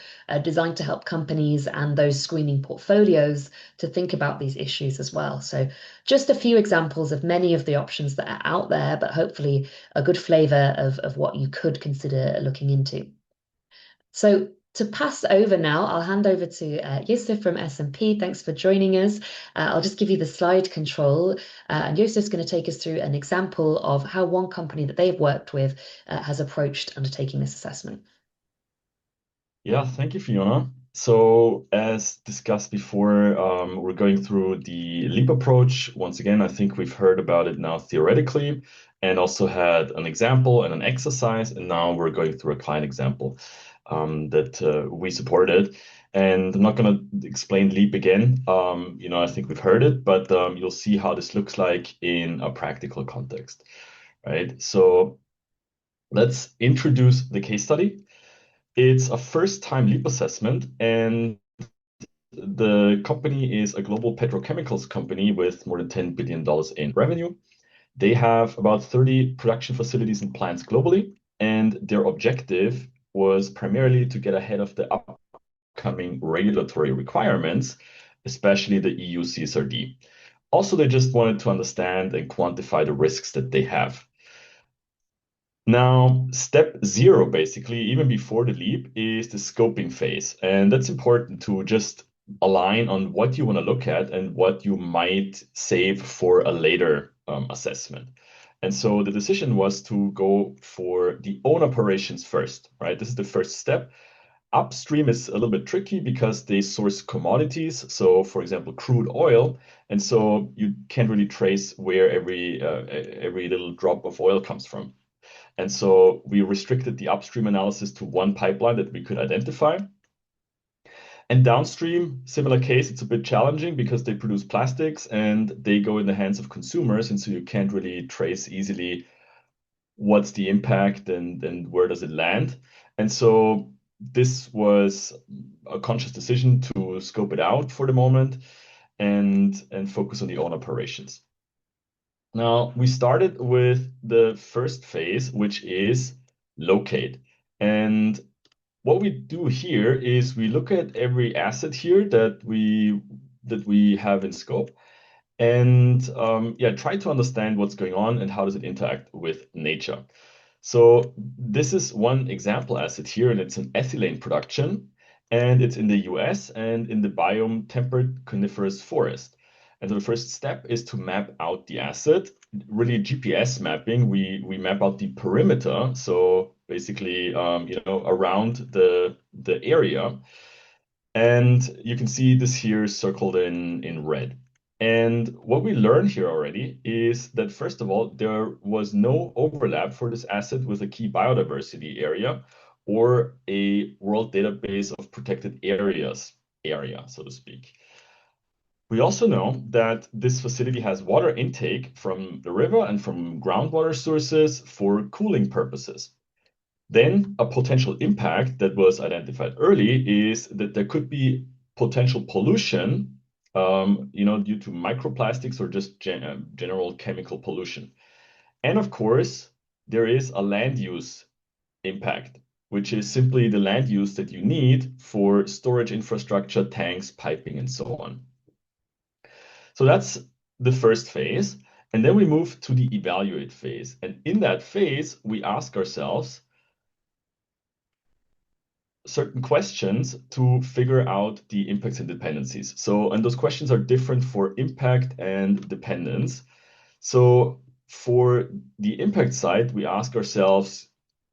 Speaker 1: designed to help companies and those screening portfolios to think about these issues as well. So just a few examples of many of the options that are out there, but hopefully a good flavor of what you could consider looking into. So to pass over now, I'll hand over to Joseph from S&P. Thanks for joining us. I'll just give you the slide control. And Josef's going to take us through an example of how one company that they've worked with has approached undertaking this assessment.
Speaker 7: Yeah, thank you, Fiona. So as discussed before, we're going through the LEAP approach. Once again, I think we've heard about it now theoretically and also had an example and an exercise. And now we're going through a client example that we supported. And I'm not going to explain LEAP again. I think we've heard it, but you'll see how this looks like in a practical context, right? So let's introduce the case study. It's a first-time LEAP assessment, and the company is a global petrochemicals company with more than $10 billion in revenue. They have about 30 production facilities and plants globally, and their objective was primarily to get ahead of the upcoming regulatory requirements, especially the EU CSRD. Also, they just wanted to understand and quantify the risks that they have. Now, step 0, basically, even before the LEAP, is the scoping phase. And that's important to just align on what you want to look at and what you might save for a later assessment. And so the decision was to go for the own operations first, right? This is the first step. Upstream is a little bit tricky because they source commodities. So, for example, crude oil. And so you can't really trace where every little drop of oil comes from. And so we restricted the upstream analysis to one pipeline that we could identify. And downstream, similar case, it's a bit challenging because they produce plastics and they go in the hands of consumers. And so you can't really trace easily what's the impact and where does it land. And so this was a conscious decision to scope it out for the moment and focus on the own operations. Now, we started with the first phase, which is locate. And what we do here is we look at every asset here that we have in scope and try to understand what's going on and how does it interact with nature. So this is one example asset here, and it's an ethylene production, and it's in the US and in the biome temperate coniferous forest. And so the first step is to map out the asset, really GPS mapping. We map out the perimeter, so basically, around the area. And you can see this here circled in red. And what we learned here already is that, first of all, there was no overlap for this asset with a key biodiversity area or a world database of protected areas area, so to speak. We also know that this facility has water intake from the river and from groundwater sources for cooling purposes. Then a potential impact that was identified early is that there could be potential pollution, due to microplastics or just general chemical pollution. And of course, there is a land use impact, which is simply the land use that you need for storage infrastructure, tanks, piping, and so on. So that's the first phase. And then we move to the evaluate phase. And in that phase, we ask ourselves certain questions to figure out the impacts and dependencies. And those questions are different for impact and dependence. So for the impact side, we ask ourselves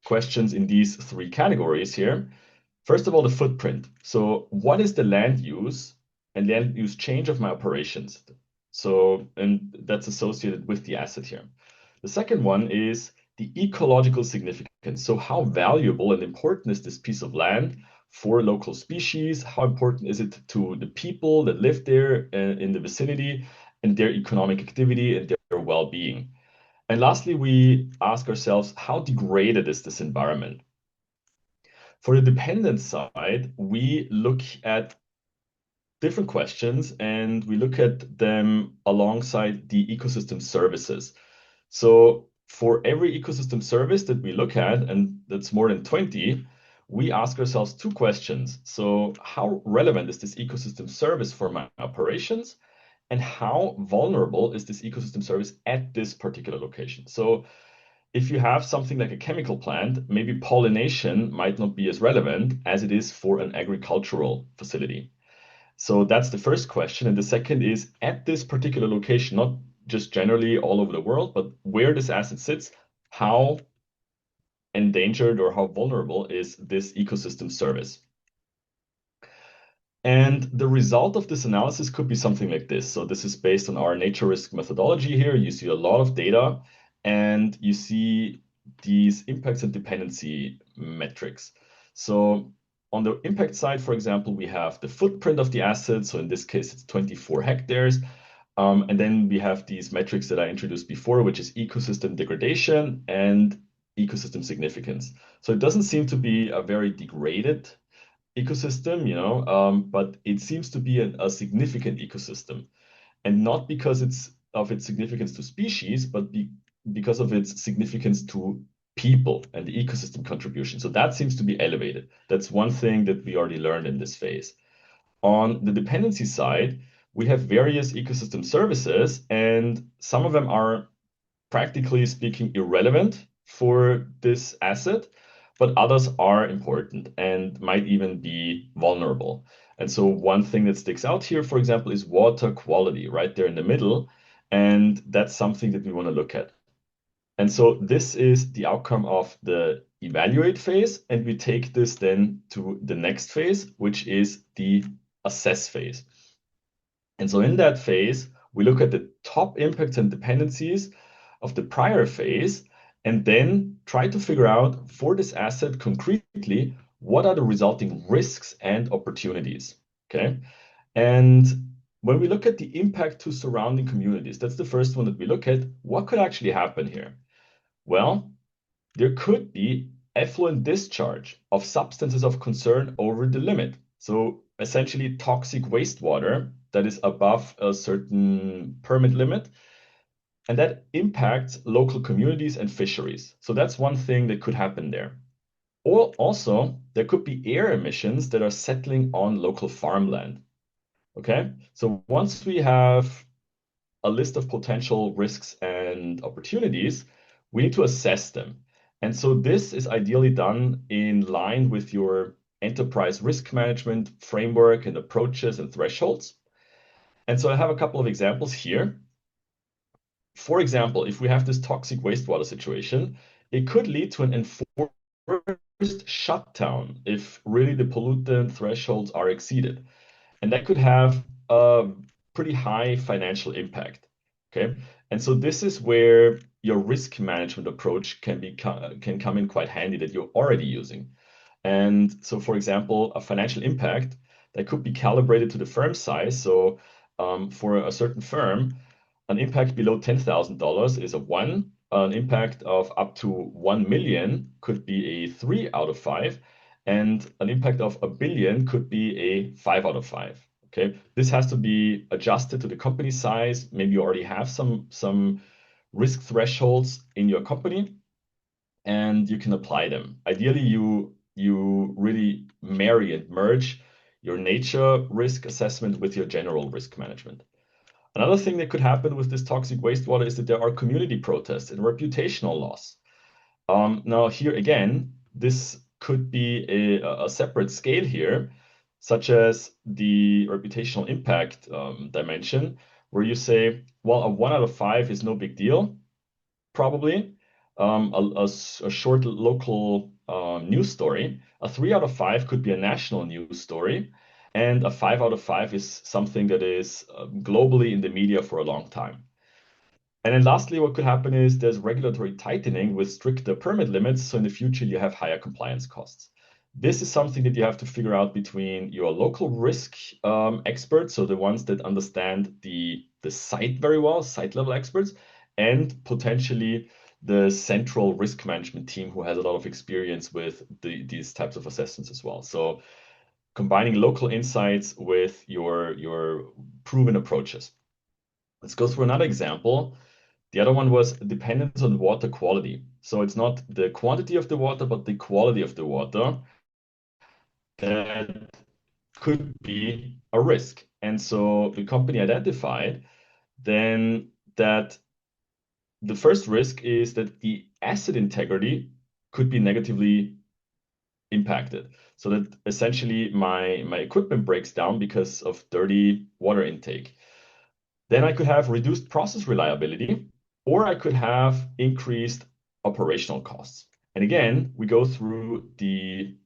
Speaker 7: questions in these three categories here. First of all, the footprint. So what is the land use and land use change of my operations? And that's associated with the asset here. The second one is the ecological significance. So how valuable and important is this piece of land for local species? How important is it to the people that live there in the vicinity and their economic activity and their well-being? And lastly, we ask ourselves, how degraded is this environment? For the dependent side, we look at different questions and we look at them alongside the ecosystem services. So for every ecosystem service that we look at, and that's more than 20, we ask ourselves two questions. So how relevant is this ecosystem service for my operations? And how vulnerable is this ecosystem service at this particular location? So if you have something like a chemical plant, maybe pollination might not be as relevant as it is for an agricultural facility. So that's the first question. And the second is, at this particular location, not just generally all over the world, but where this asset sits, how endangered or how vulnerable is this ecosystem service? And the result of this analysis could be something like this. So this is based on our nature risk methodology here. You see a lot of data and you see these impacts and dependency metrics. So on the impact side, for example, we have the footprint of the asset. So in this case, it's 24 hectares. And then we have these metrics that I introduced before, which is ecosystem degradation and ecosystem significance. So it doesn't seem to be a very degraded ecosystem, but it seems to be a significant ecosystem. And not because of its significance to species, but because of its significance to people and the ecosystem contribution. So that seems to be elevated. That's one thing that we already learned in this phase. On the dependency side, we have various ecosystem services, and some of them are practically speaking irrelevant for this asset, but others are important and might even be vulnerable. And so one thing that sticks out here, for example, is water quality right there in the middle. And that's something that we want to look at. And so this is the outcome of the evaluate phase. And we take this then to the next phase, which is the assess phase. And so in that phase, we look at the top impacts and dependencies of the prior phase, and then try to figure out for this asset concretely, what are the resulting risks and opportunities, okay? And when we look at the impact to surrounding communities, that's the first one that we look at, what could actually happen here? Well, there could be effluent discharge of substances of concern over the limit. So essentially toxic wastewater that is above a certain permit limit, and that impacts local communities and fisheries. So that's one thing that could happen there. Or also, there could be air emissions that are settling on local farmland. Okay, so once we have a list of potential risks and opportunities, we need to assess them. And so this is ideally done in line with your enterprise risk management framework and approaches and thresholds. And so I have a couple of examples here. For example, if we have this toxic wastewater situation, it could lead to an enforced shutdown if really the pollutant thresholds are exceeded. And that could have a pretty high financial impact. Okay. And so this is where your risk management approach can come in quite handy that you're already using. And so, for example, a financial impact that could be calibrated to the firm size. So for a certain firm, an impact below $10,000 is a 1. An impact of up to 1 million could be a 3 out of 5. And an impact of a billion could be a 5 out of 5. Okay, this has to be adjusted to the company size. Maybe you already have some risk thresholds in your company, and you can apply them. Ideally, you really marry and merge your nature risk assessment with your general risk management. Another thing that could happen with this toxic wastewater is that there are community protests and reputational loss. Now, here again, this could be a separate scale here, such as the reputational impact dimension, where you say, well, a 1 out of 5 is no big deal, probably. A short local news story. A 3 out of 5 could be a national news story. And a 5 out of 5 is something that is globally in the media for a long time. And then lastly, what could happen is there's regulatory tightening with stricter permit limits. So in the future, you have higher compliance costs. This is something that you have to figure out between your local risk experts, so the ones that understand the site very well, site level experts, and potentially the central risk management team who has a lot of experience with these types of assessments as well. So combining local insights with your proven approaches. Let's go through another example. The other one was dependence on water quality. So it's not the quantity of the water, but the quality of the water that could be a risk. And so the company identified then that the first risk is that the asset integrity could be negatively impacted. So that essentially my equipment breaks down because of dirty water intake. Then I could have reduced process reliability, or I could have increased operational costs. And again, we go through the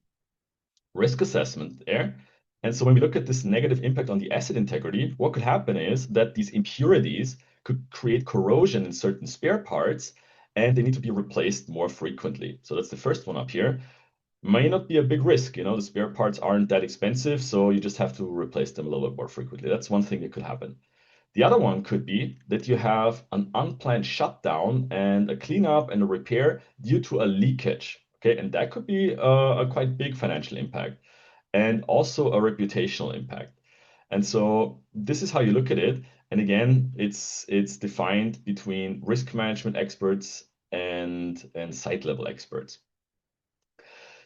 Speaker 7: risk assessment there. And so when we look at this negative impact on the asset integrity, what could happen is that these impurities could create corrosion in certain spare parts, and they need to be replaced more frequently. So that's the first one up here. May not be a big risk, the spare parts aren't that expensive, so you just have to replace them a little bit more frequently. That's one thing that could happen. The other one could be that you have an unplanned shutdown and a cleanup and a repair due to a leakage. Okay, and that could be a quite big financial impact and also a reputational impact. And so this is how you look at it. And again, it's defined between risk management experts and site level experts.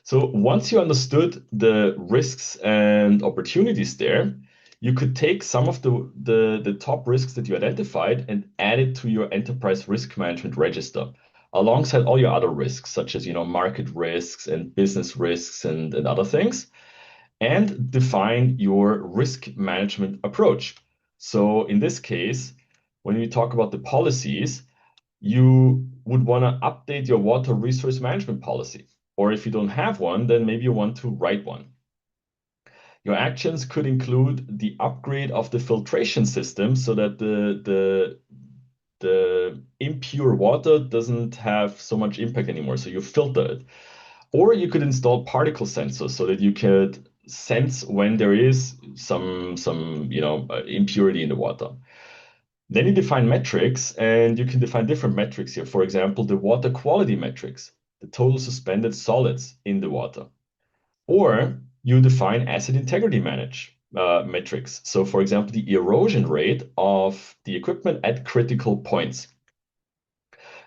Speaker 7: So once you understood the risks and opportunities there, you could take some of the top risks that you identified and add it to your enterprise risk management register, alongside all your other risks, such as market risks and business risks and other things, and define your risk management approach. So in this case, when we talk about the policies, you would want to update your water resource management policy. Or if you don't have one, then maybe you want to write one. Your actions could include the upgrade of the filtration system so that the impure water doesn't have so much impact anymore. So you filter it. Or you could install particle sensors so that you could sense when there is some impurity in the water. Then you define metrics, and you can define different metrics here. For example, the water quality metrics, the total suspended solids in the water. Or you define asset integrity metrics. So for example, the erosion rate of the equipment at critical points.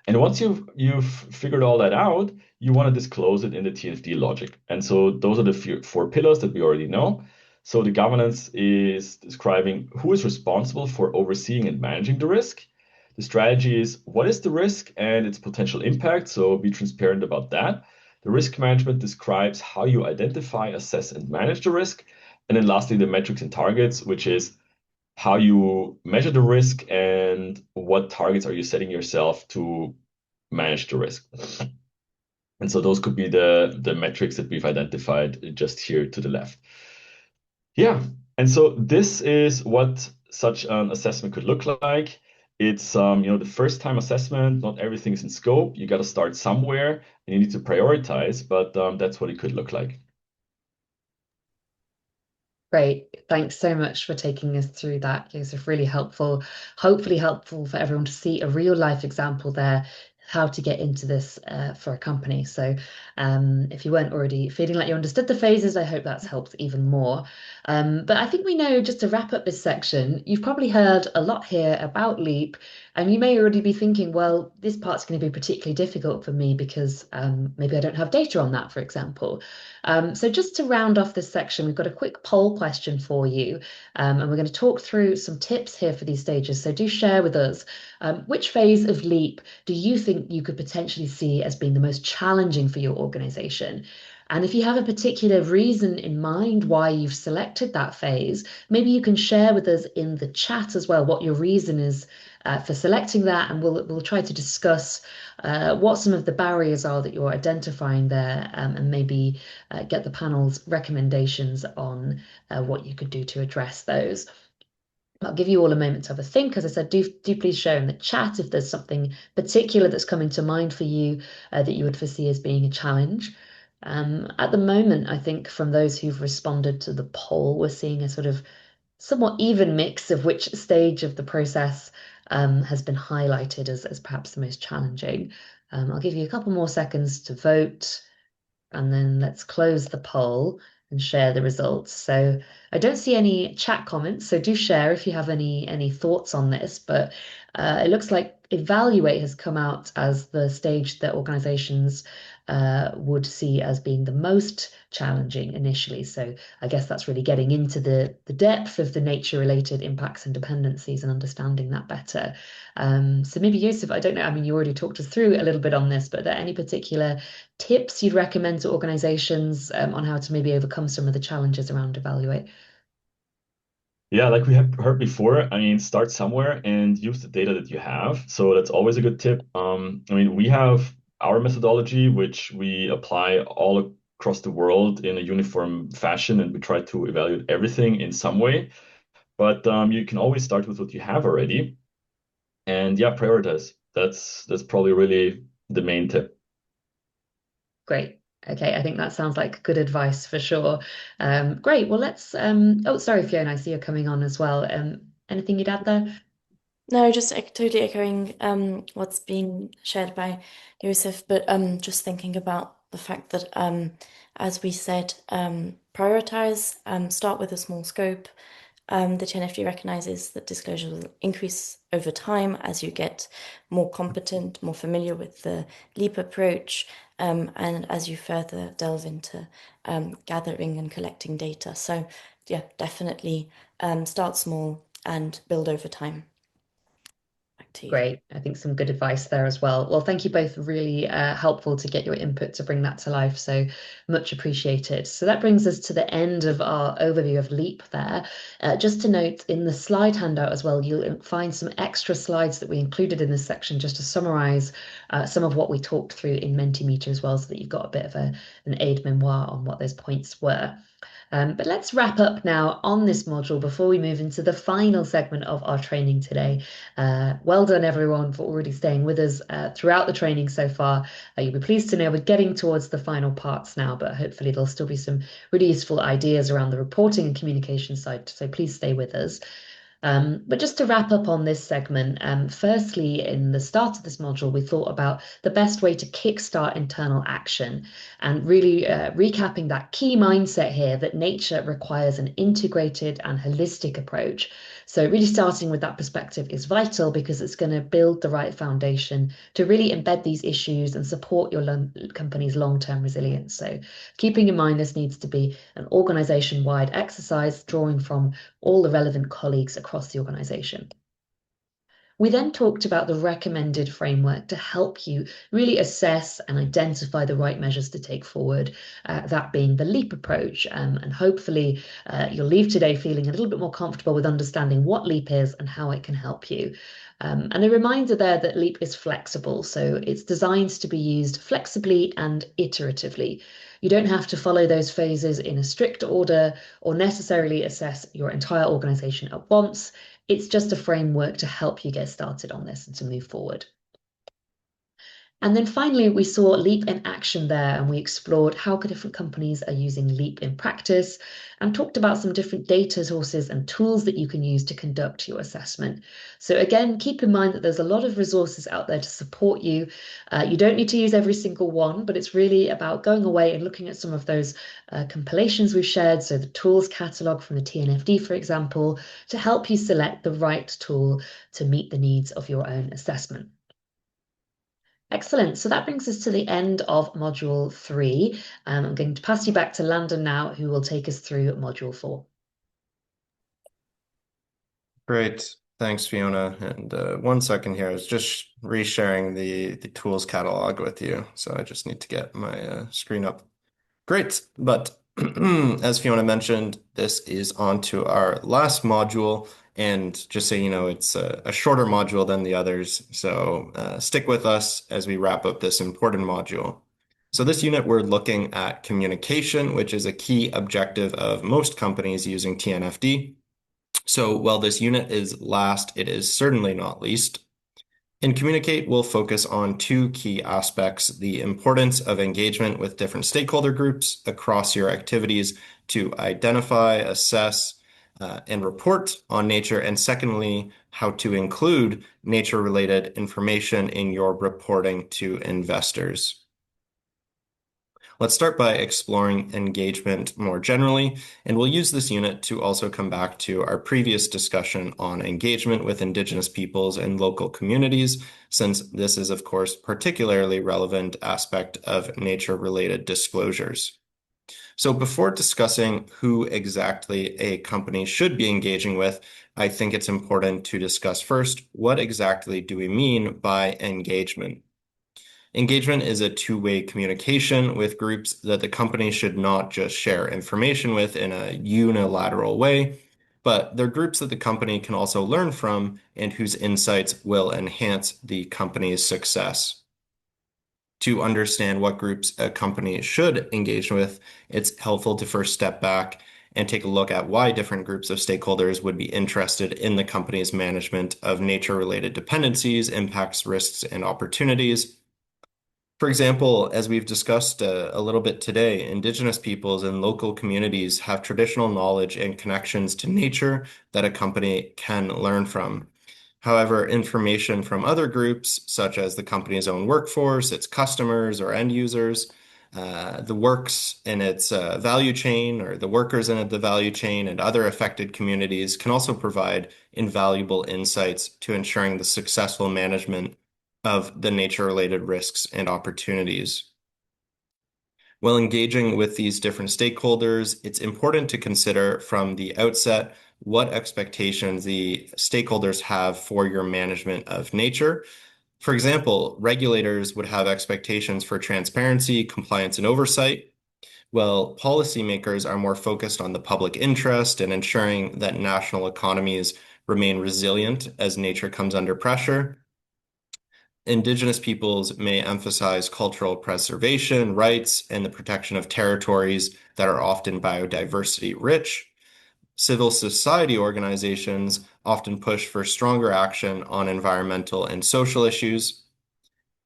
Speaker 7: And once you've figured all that out, you want to disclose it in the TNFD logic. And so those are the 4 pillars that we already know. So the governance is describing who is responsible for overseeing and managing the risk. The strategy is what is the risk and its potential impact. So be transparent about that. The risk management describes how you identify, assess, and manage the risk. And then lastly, the metrics and targets, which is how you measure the risk, and what targets are you setting yourself to manage the risk. And so those could be the metrics that we've identified just here to the left. Yeah, and so this is what such an assessment could look like. It's the first time assessment, not everything is in scope. You got to start somewhere and you need to prioritize, but that's what it could look like.
Speaker 1: Great. Thanks so much for taking us through that, Joseph. Really helpful. Hopefully helpful for everyone to see a real life example there, how to get into this for a company. So if you weren't already feeling like you understood the phases, I hope that's helped even more. But I think we know, just to wrap up this section, you've probably heard a lot here about LEAP, and you may already be thinking, well, this part's going to be particularly difficult for me because maybe I don't have data on that, for example. So just to round off this section, we've got a quick poll question for you, and we're going to talk through some tips here for these stages. So do share with us, which phase of LEAP do you think you could potentially see as being the most challenging for your organization? And if you have a particular reason in mind why you've selected that phase, maybe you can share with us in the chat as well what your reason is for selecting that, and we'll try to discuss what some of the barriers are that you're identifying there, and maybe get the panel's recommendations on what you could do to address those. I'll give you all a moment to have a think. As I said, do please share in the chat if there's something particular that's coming to mind for you that you would foresee as being a challenge. At the moment, I think from those who've responded to the poll, we're seeing a sort of somewhat even mix of which stage of the process has been highlighted as perhaps the most challenging. I'll give you a couple more seconds to vote, and then let's close the poll and share the results. So I don't see any chat comments, so do share if you have any thoughts on this, but it looks like Evaluate has come out as the stage that organizations would see as being the most challenging initially. So I guess that's really getting into the depth of the nature-related impacts and dependencies and understanding that better. So maybe Joseph, I don't know, I mean, you already talked us through a little bit on this, but are there any particular tips you'd recommend to organizations on how to maybe overcome some of the challenges around Evaluate?
Speaker 7: Yeah, like we have heard before, I mean, start somewhere and use the data that you have. So that's always a good tip. I mean, we have our methodology, which we apply all across the world in a uniform fashion, and we try to evaluate everything in some way. But you can always start with what you have already, and yeah, prioritize. That's probably really the main tip.
Speaker 1: Great. Okay, I think that sounds like good advice for sure. Great. Well, let's. Oh, sorry, Fiona. I see you're coming on as well. Anything you'd add there?
Speaker 6: No, just totally echoing what's been shared by Joseph, but just thinking about the fact that, as we said, prioritize, start with a small scope. The TNFD recognizes that disclosure will increase over time as you get more competent, more familiar with the LEAP approach, and as you further delve into gathering and collecting data. So yeah, definitely start small and build over time. Back to you.
Speaker 1: Great. I think some good advice there as well. Well, thank you both. Really helpful to get your input to bring that to life. So much appreciated. So that brings us to the end of our overview of LEAP there. Just to note, in the slide handout as well, you'll find some extra slides that we included in this section just to summarize some of what we talked through in Mentimeter as well, so that you've got a bit of an aide-memoire on what those points were. But let's wrap up now on this module before we move into the final segment of our training today. Well done, everyone, for already staying with us throughout the training so far. You'll be pleased to know we're getting towards the final parts now, but hopefully there'll still be some really useful ideas around the reporting and communication side, so please stay with us. But just to wrap up on this segment, firstly, in the start of this module, we thought about the best way to kickstart internal action, and really recapping that key mindset here that nature requires an integrated and holistic approach. So really starting with that perspective is vital, because it's going to build the right foundation to really embed these issues and support your company's long-term resilience. So keeping in mind, this needs to be an organization-wide exercise, drawing from all the relevant colleagues across the organization. We then talked about the recommended framework to help you really assess and identify the right measures to take forward, that being the LEAP approach. And hopefully you'll leave today feeling a little bit more comfortable with understanding what LEAP is and how it can help you. And a reminder there that LEAP is flexible, so it's designed to be used flexibly and iteratively. You don't have to follow those phases in a strict order or necessarily assess your entire organization at once. It's just a framework to help you get started on this and to move forward. And then finally, we saw LEAP in action there, and we explored how different companies are using LEAP in practice and talked about some different data sources and tools that you can use to conduct your assessment. So again, keep in mind that there's a lot of resources out there to support you. You don't need to use every single one, but it's really about going away and looking at some of those compilations we've shared. So the tools catalog from the TNFD, for example, to help you select the right tool to meet the needs of your own assessment. Excellent. So that brings us to the end of Module 3. I'm going to pass you back to Landon now, who will take us through Module 4.
Speaker 4: Great. Thanks, Fiona. And 1 second here. I was just resharing the tools catalog with you. So I just need to get my screen up. Great. But as Fiona mentioned, this is on to our last module. And just so you know, it's a shorter module than the others. So stick with us as we wrap up this important module. So this unit, we're looking at communication, which is a key objective of most companies using TNFD. So while this unit is last, it is certainly not least. In Communicate, we'll focus on 2 key aspects: the importance of engagement with different stakeholder groups across your activities to identify, assess, and report on nature, and secondly, how to include nature-related information in your reporting to investors. Let's start by exploring engagement more generally, and we'll use this unit to also come back to our previous discussion on engagement with Indigenous peoples and local communities, since this is, of course, particularly relevant aspect of nature-related disclosures. So before discussing who exactly a company should be engaging with, I think it's important to discuss first, what exactly do we mean by engagement? Engagement is a two-way communication with groups that the company should not just share information with in a unilateral way, but they're groups that the company can also learn from and whose insights will enhance the company's success. To understand what groups a company should engage with, it's helpful to first step back and take a look at why different groups of stakeholders would be interested in the company's management of nature-related dependencies, impacts, risks, and opportunities. For example, as we've discussed a little bit today, Indigenous peoples and local communities have traditional knowledge and connections to nature that a company can learn from. However, information from other groups, such as the company's own workforce, its customers or end users, the works in its value chain or the workers in the value chain and other affected communities can also provide invaluable insights to ensuring the successful management of the nature-related risks and opportunities. While engaging with these different stakeholders, it's important to consider from the outset what expectations the stakeholders have for your management of nature. For example, regulators would have expectations for transparency, compliance, and oversight, while policymakers are more focused on the public interest and ensuring that national economies remain resilient as nature comes under pressure. Indigenous peoples may emphasize cultural preservation, rights, and the protection of territories that are often biodiversity rich. Civil society organizations often push for stronger action on environmental and social issues.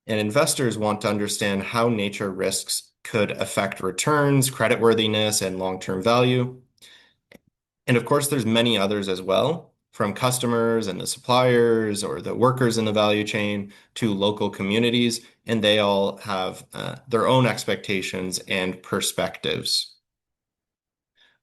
Speaker 4: And investors want to understand how nature risks could affect returns, creditworthiness, and long-term value. And of course, there's many others as well, from customers and the suppliers or the workers in the value chain to local communities, and they all have their own expectations and perspectives.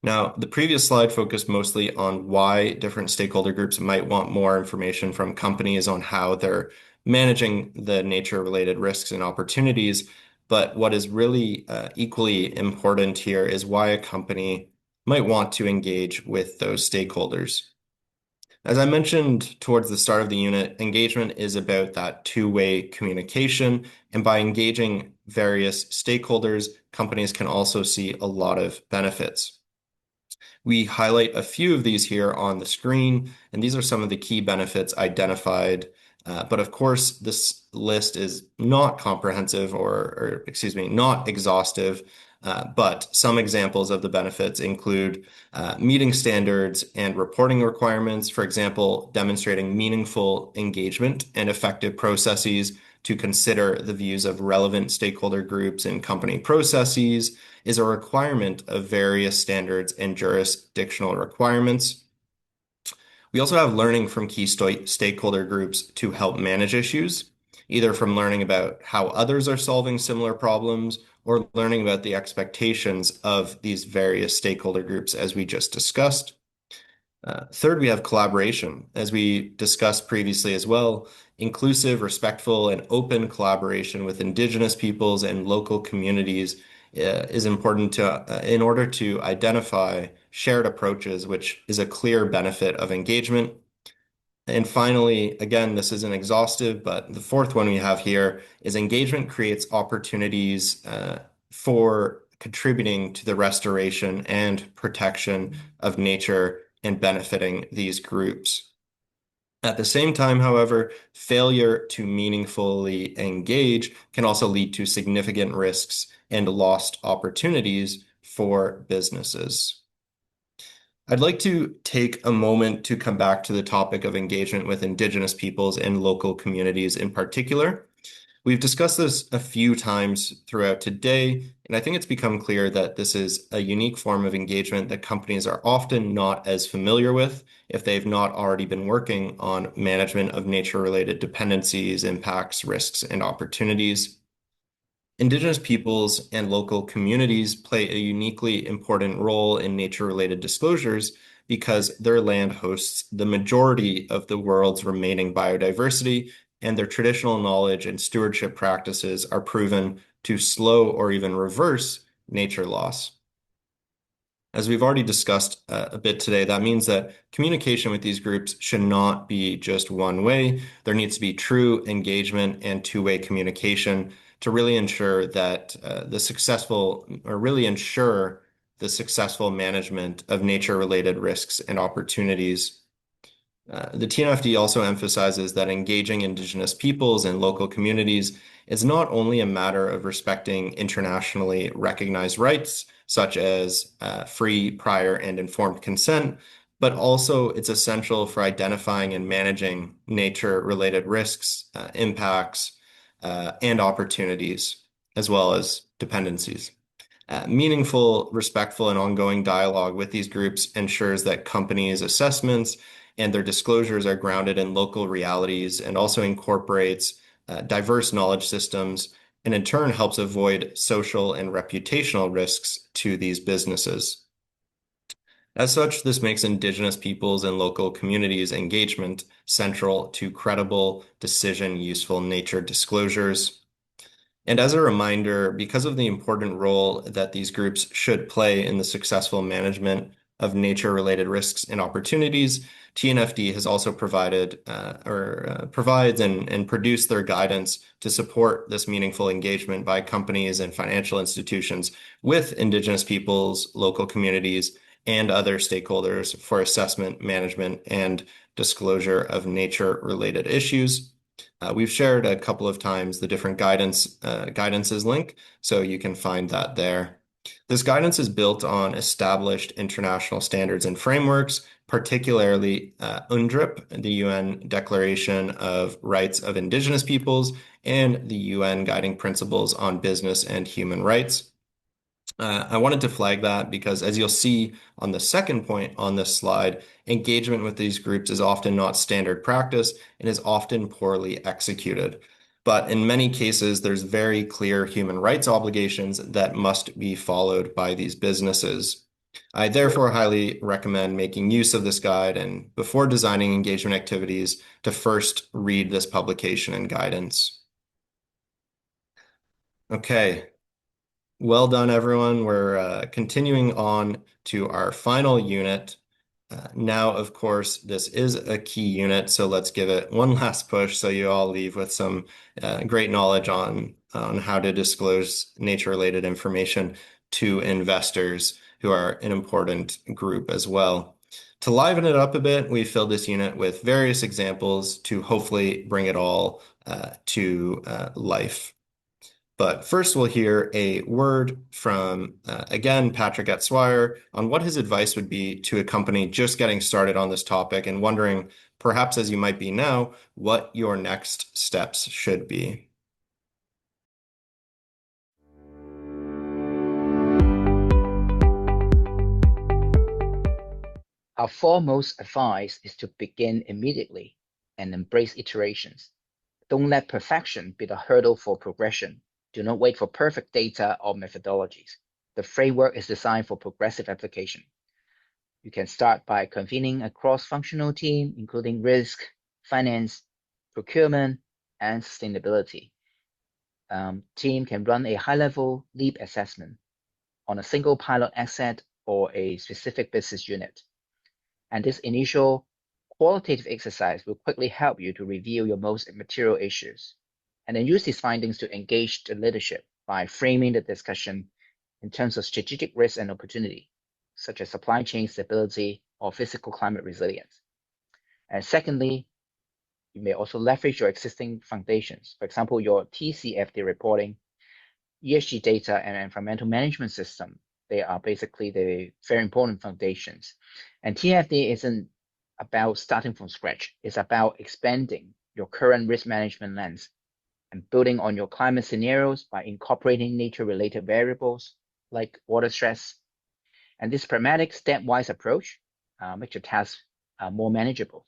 Speaker 4: Now, the previous slide focused mostly on why different stakeholder groups might want more information from companies on how they're managing the nature-related risks and opportunities. But what is really equally important here is why a company might want to engage with those stakeholders. As I mentioned towards the start of the unit, engagement is about that two-way communication, and by engaging various stakeholders, companies can also see a lot of benefits. We highlight a few of these here on the screen, and these are some of the key benefits identified. But of course, this list is not comprehensive or excuse me, not exhaustive. But some examples of the benefits include meeting standards and reporting requirements, for example, demonstrating meaningful engagement and effective processes to consider the views of relevant stakeholder groups in company processes is a requirement of various standards and jurisdictional requirements. We also have learning from key stakeholder groups to help manage issues, either from learning about how others are solving similar problems or learning about the expectations of these various stakeholder groups as we just discussed. Third, we have collaboration. As we discussed previously as well, inclusive, respectful, and open collaboration with Indigenous peoples and local communities is important in order to identify shared approaches, which is a clear benefit of engagement. And finally, again, this isn't exhaustive, but the fourth one we have here is engagement creates opportunities for contributing to the restoration and protection of nature and benefiting these groups. At the same time, however, failure to meaningfully engage can also lead to significant risks and lost opportunities for businesses. I'd like to take a moment to come back to the topic of engagement with Indigenous peoples and local communities in particular. We've discussed this a few times throughout today, and I think it's become clear that this is a unique form of engagement that companies are often not as familiar with if they've not already been working on management of nature-related dependencies, impacts, risks, and opportunities. Indigenous peoples and local communities play a uniquely important role in nature-related disclosures because their land hosts the majority of the world's remaining biodiversity, and their traditional knowledge and stewardship practices are proven to slow or even reverse nature loss. As we've already discussed a bit today, that means that communication with these groups should not be just one way. There needs to be true engagement and two-way communication to really ensure that the successful management of nature-related risks and opportunities. The TNFD also emphasizes that engaging Indigenous peoples and local communities is not only a matter of respecting internationally recognized rights, such as free, prior, and informed consent, but also it's essential for identifying and managing nature-related risks, impacts, and opportunities, as well as dependencies. Meaningful, respectful, and ongoing dialogue with these groups ensures that companies' assessments and their disclosures are grounded in local realities and also incorporates diverse knowledge systems, and in turn helps avoid social and reputational risks to these businesses. As such, this makes Indigenous peoples and local communities' engagement central to credible, decision-useful nature disclosures. And as a reminder, because of the important role that these groups should play in the successful management of nature-related risks and opportunities, TNFD has also provided provides and produced their guidance to support this meaningful engagement by companies and financial institutions with Indigenous peoples, local communities, and other stakeholders for assessment, management, and disclosure of nature-related issues. We've shared a couple of times the different guidances link, so you can find that there. This guidance is built on established international standards and frameworks, particularly UNDRIP, the UN Declaration of Rights of Indigenous Peoples, and the UN Guiding Principles on Business and Human Rights. I wanted to flag that because, as you'll see on the second point on this slide, engagement with these groups is often not standard practice and is often poorly executed. But in many cases, there's very clear human rights obligations that must be followed by these businesses. I therefore highly recommend making use of this guide and before designing engagement activities to first read this publication and guidance. Okay. Well done, everyone. We're continuing on to our final unit, Now, of course, this is a key unit, so let's give it one last push so you all leave with some great knowledge on how to disclose nature-related information to investors who are an important group as well. To liven it up a bit, we filled this unit with various examples to hopefully bring it all to life. But first, we'll hear a word from, again, Patrick at Swire on what his advice would be to a company just getting started on this topic and wondering, perhaps as you might be now, what your next steps should be.
Speaker 3: Our foremost advice is to begin immediately and embrace iterations. Don't let perfection be the hurdle for progression. Do not wait for perfect data or methodologies. The framework is designed for progressive application. You can start by convening a cross-functional team, including risk, finance, procurement, and sustainability. Team can run a high-level leap assessment on a single pilot asset or a specific business unit. And this initial qualitative exercise will quickly help you to review your most material issues, and then use these findings to engage the leadership by framing the discussion in terms of strategic risk and opportunity, such as supply chain stability or physical climate resilience. And secondly, you may also leverage your existing foundations. For example, your TCFD reporting, ESG data, and environmental management system. They are basically the very important foundations. And TFD isn't about starting from scratch. It's about expanding your current risk management lens and building on your climate scenarios by incorporating nature-related variables like water stress. And this pragmatic stepwise approach makes your tasks more manageable,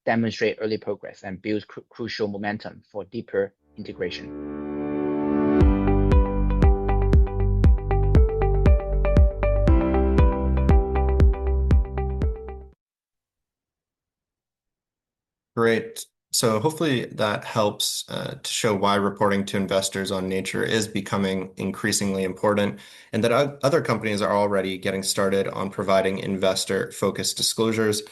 Speaker 3: demonstrate early progress, and build crucial momentum for deeper integration.
Speaker 4: Great. So hopefully that helps to show why reporting to investors on nature is becoming increasingly important, and that other companies are already getting started on providing investor-focused disclosures.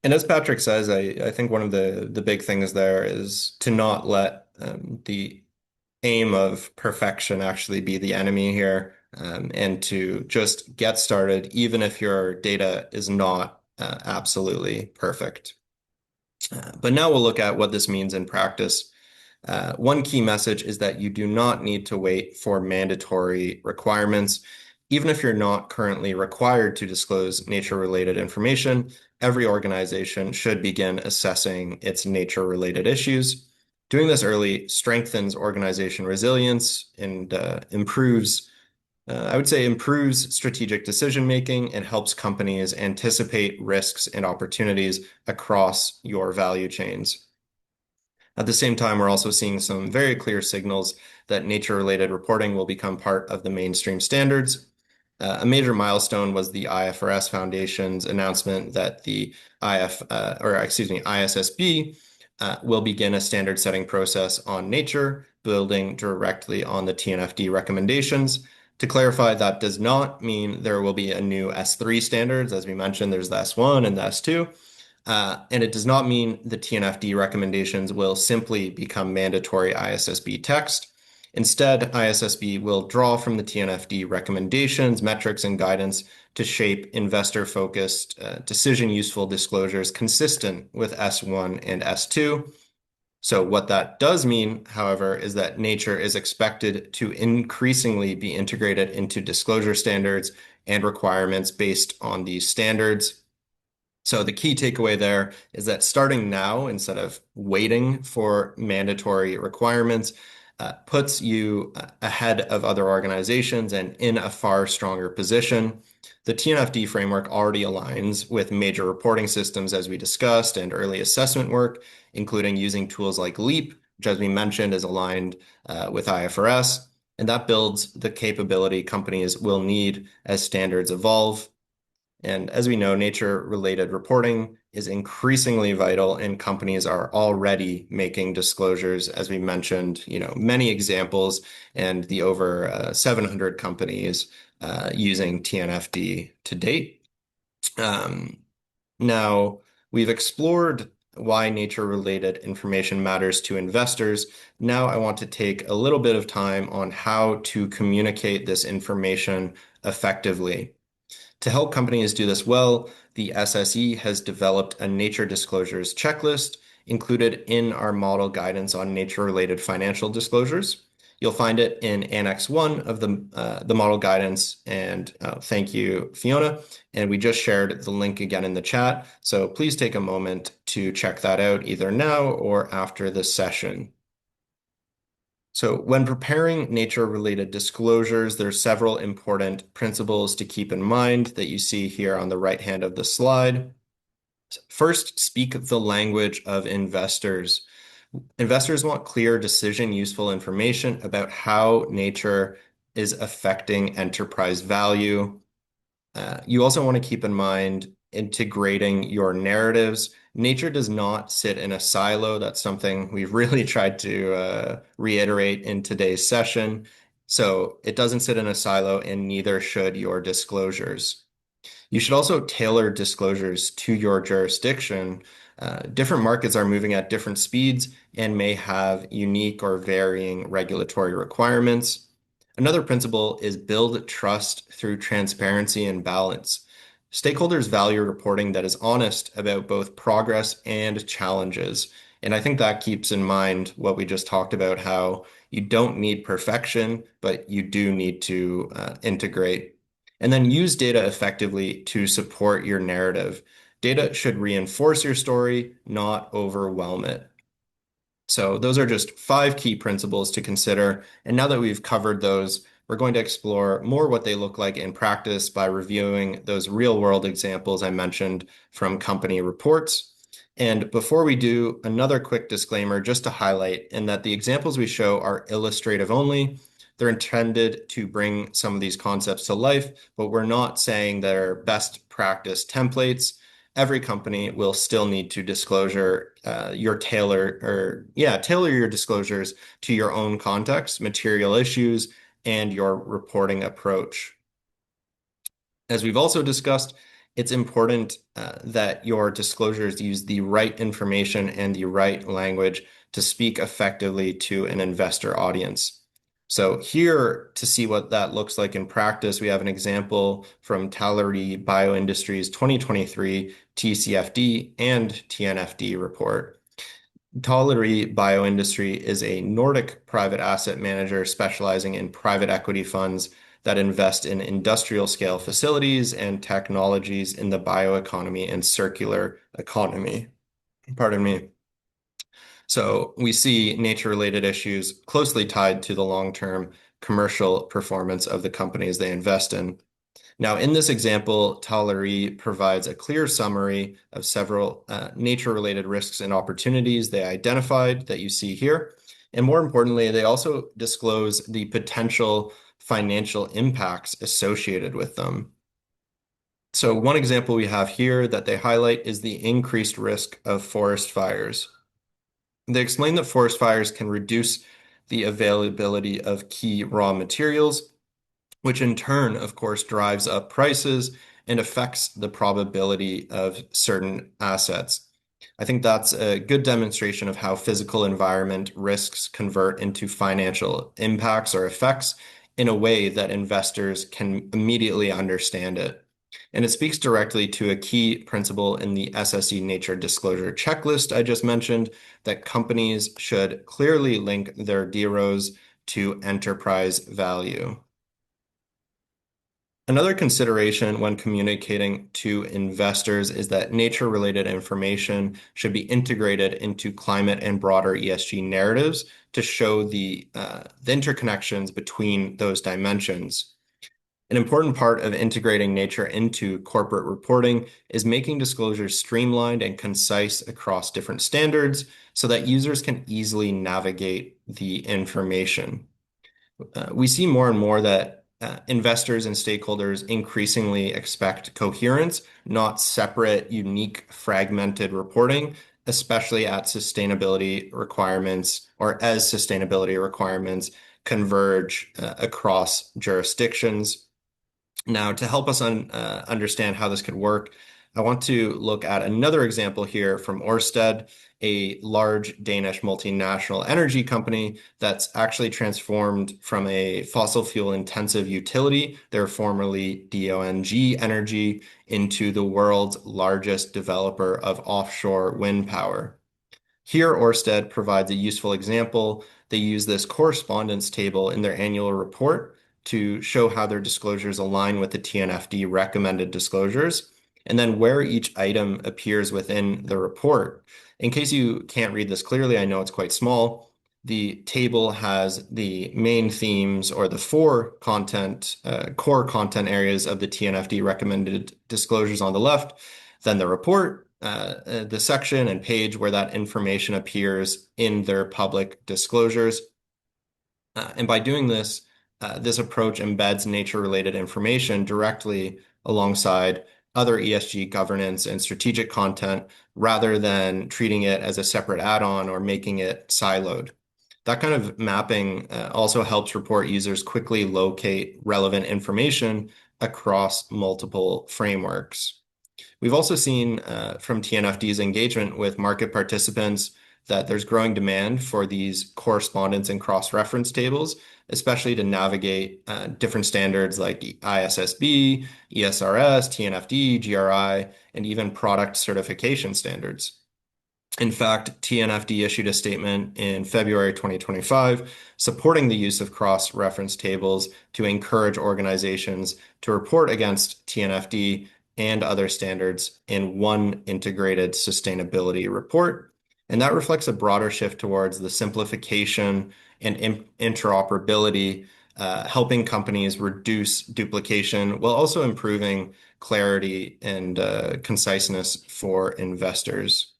Speaker 4: And as Patrick says, I think one of the big things there is to not let the aim of perfection actually be the enemy here, and to just get started, even if your data is not absolutely perfect. But now we'll look at what this means in practice. One key message is that you do not need to wait for mandatory requirements. Even if you're not currently required to disclose nature-related information, every organization should begin assessing its nature-related issues. Doing this early strengthens organization resilience and improves strategic decision-making and helps companies anticipate risks and opportunities across your value chains. At the same time, we're also seeing some very clear signals that nature-related reporting will become part of the mainstream standards. A major milestone was the IFRS Foundation's announcement that the ISSB will begin a standard-setting process on nature, building directly on the TNFD recommendations. To clarify, that does not mean there will be a new S3 standards. As we mentioned, there's the S1 and the S2. And it does not mean the TNFD recommendations will simply become mandatory ISSB text. Instead, ISSB will draw from the TNFD recommendations, metrics, and guidance to shape investor-focused, decision-useful disclosures consistent with S1 and S2. So what that does mean, however, is that nature is expected to increasingly be integrated into disclosure standards and requirements based on these standards. So the key takeaway there is that starting now, instead of waiting for mandatory requirements, puts you ahead of other organizations and in a far stronger position. The TNFD framework already aligns with major reporting systems, as we discussed, and early assessment work, including using tools like LEAP, which, as we mentioned, is aligned with IFRS. And that builds the capability companies will need as standards evolve. And as we know, nature-related reporting is increasingly vital, and companies are already making disclosures, as we mentioned, many examples, and the over 700 companies using TNFD to date. Now, we've explored why nature-related information matters to investors. Now I want to take a little bit of time on how to communicate this information effectively. To help companies do this well, the SSE has developed a nature disclosures checklist included in our model guidance on nature-related financial disclosures. You'll find it in Annex 1 of the model guidance, and thank you, Fiona. And we just shared the link again in the chat, so please take a moment to check that out either now or after this session. So when preparing nature-related disclosures, there's several important principles to keep in mind that you see here on the right hand of the slide. First, speak the language of investors. Investors want clear, decision-useful information about how nature is affecting enterprise value. You also want to keep in mind integrating your narratives. Nature does not sit in a silo. That's something we've really tried to reiterate in today's session. So it doesn't sit in a silo, and neither should your disclosures. You should also tailor disclosures to your jurisdiction. Different markets are moving at different speeds and may have unique or varying regulatory requirements. Another principle is build trust through transparency and balance. Stakeholders value reporting that is honest about both progress and challenges. And I think that keeps in mind what we just talked about, how you don't need perfection, but you do need to integrate. And then use data effectively to support your narrative. Data should reinforce your story, not overwhelm it. So those are just 5 key principles to consider. And now that we've covered those, we're going to explore more what they look like in practice by reviewing those real-world examples I mentioned from company reports. And before we do, another quick disclaimer just to highlight in that the examples we show are illustrative only. They're intended to bring some of these concepts to life, but we're not saying they're best practice templates. Every company will still need to tailor your disclosures to your own context, material issues, and your reporting approach. As we've also discussed, it's important that your disclosures use the right information and the right language to speak effectively to an investor audience. So here, to see what that looks like in practice, we have an example from Tallery Bioindustries 2023 TCFD and TNFD report. Tallery Bioindustry is a Nordic private asset manager specializing in private equity funds that invest in industrial scale facilities and technologies in the bioeconomy and circular economy. Pardon me. So we see nature-related issues closely tied to the long-term commercial performance of the companies they invest in. Now, in this example, Tallery provides a clear summary of several nature-related risks and opportunities they identified that you see here. And more importantly, they also disclose the potential financial impacts associated with them. So one example we have here that they highlight is the increased risk of forest fires. They explain that forest fires can reduce the availability of key raw materials, which in turn, of course, drives up prices and affects the probability of certain assets. I think that's a good demonstration of how physical environment risks convert into financial impacts or effects in a way that investors can immediately understand it. And it speaks directly to a key principle in the SSE Nature Disclosure Checklist I just mentioned, that companies should clearly link their DROs to enterprise value. Another consideration when communicating to investors is that nature-related information should be integrated into climate and broader ESG narratives to show the interconnections between those dimensions. An important part of integrating nature into corporate reporting is making disclosures streamlined and concise across different standards so that users can easily navigate the information. We see more and more that investors and stakeholders increasingly expect coherence, not separate, unique, fragmented reporting, especially at sustainability requirements or as sustainability requirements converge across jurisdictions. Now, to help us understand how this could work, I want to look at another example here from Ørsted, a large Danish multinational energy company that's actually transformed from a fossil fuel intensive utility, they're formerly DONG Energy, into the world's largest developer of offshore wind power. Here, Ørsted provides a useful example. They use this correspondence table in their annual report to show how their disclosures align with the TNFD recommended disclosures, and then where each item appears within the report. In case you can't read this clearly, I know it's quite small. The table has the main themes or the four core content areas of the TNFD recommended disclosures on the left, then the report, the section and page where that information appears in their public disclosures. And by doing this, this approach embeds nature-related information directly alongside other ESG governance and strategic content rather than treating it as a separate add-on or making it siloed. That kind of mapping also helps report users quickly locate relevant information across multiple frameworks. We've also seen from TNFD's engagement with market participants that there's growing demand for these correspondence and cross-reference tables, especially to navigate different standards like ISSB, ESRS, TNFD, GRI, and even product certification standards. In fact, TNFD issued a statement in February 2025 supporting the use of cross-reference tables to encourage organizations to report against TNFD and other standards in one integrated sustainability report. And that reflects a broader shift towards the simplification and interoperability, helping companies reduce duplication while also improving clarity and conciseness for investors.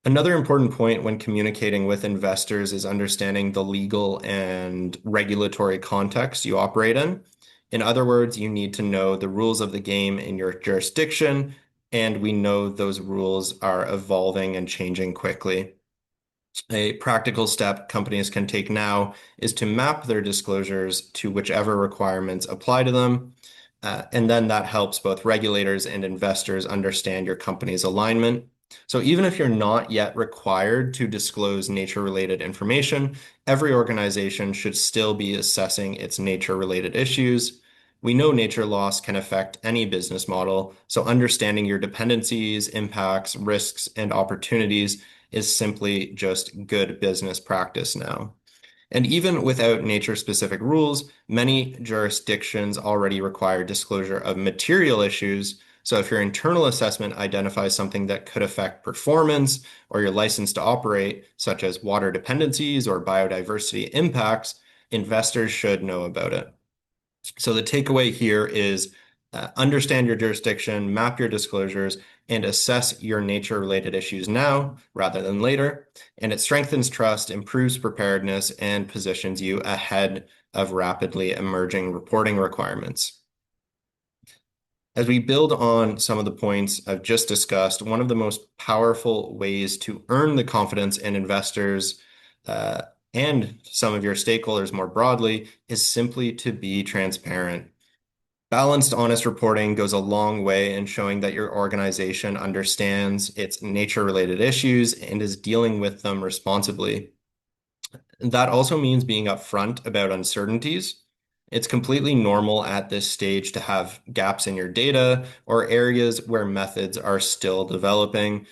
Speaker 4: Another important point when communicating with investors is understanding the legal and regulatory context you operate in. In other words, you need to know the rules of the game in your jurisdiction, and we know those rules are evolving and changing quickly. A practical step companies can take now is to map their disclosures to whichever requirements apply to them, and then that helps both regulators and investors understand your company's alignment. So even if you're not yet required to disclose nature-related information, every organization should still be assessing its nature-related issues. We know nature loss can affect any business model, so understanding your dependencies, impacts, risks, and opportunities is simply just good business practice now. And even without nature-specific rules, many jurisdictions already require disclosure of material issues. So if your internal assessment identifies something that could affect performance or your license to operate, such as water dependencies or biodiversity impacts, investors should know about it. So the takeaway here is understand your jurisdiction, map your disclosures, and assess your nature-related issues now rather than later. And it strengthens trust, improves preparedness, and positions you ahead of rapidly emerging reporting requirements. As we build on some of the points I've just discussed, one of the most powerful ways to earn the confidence in investors and some of your stakeholders more broadly is simply to be transparent. Balanced, honest reporting goes a long way in showing that your organization understands its nature-related issues and is dealing with them responsibly. That also means being upfront about uncertainties. It's completely normal at this stage to have gaps in your data or areas where methods are still developing.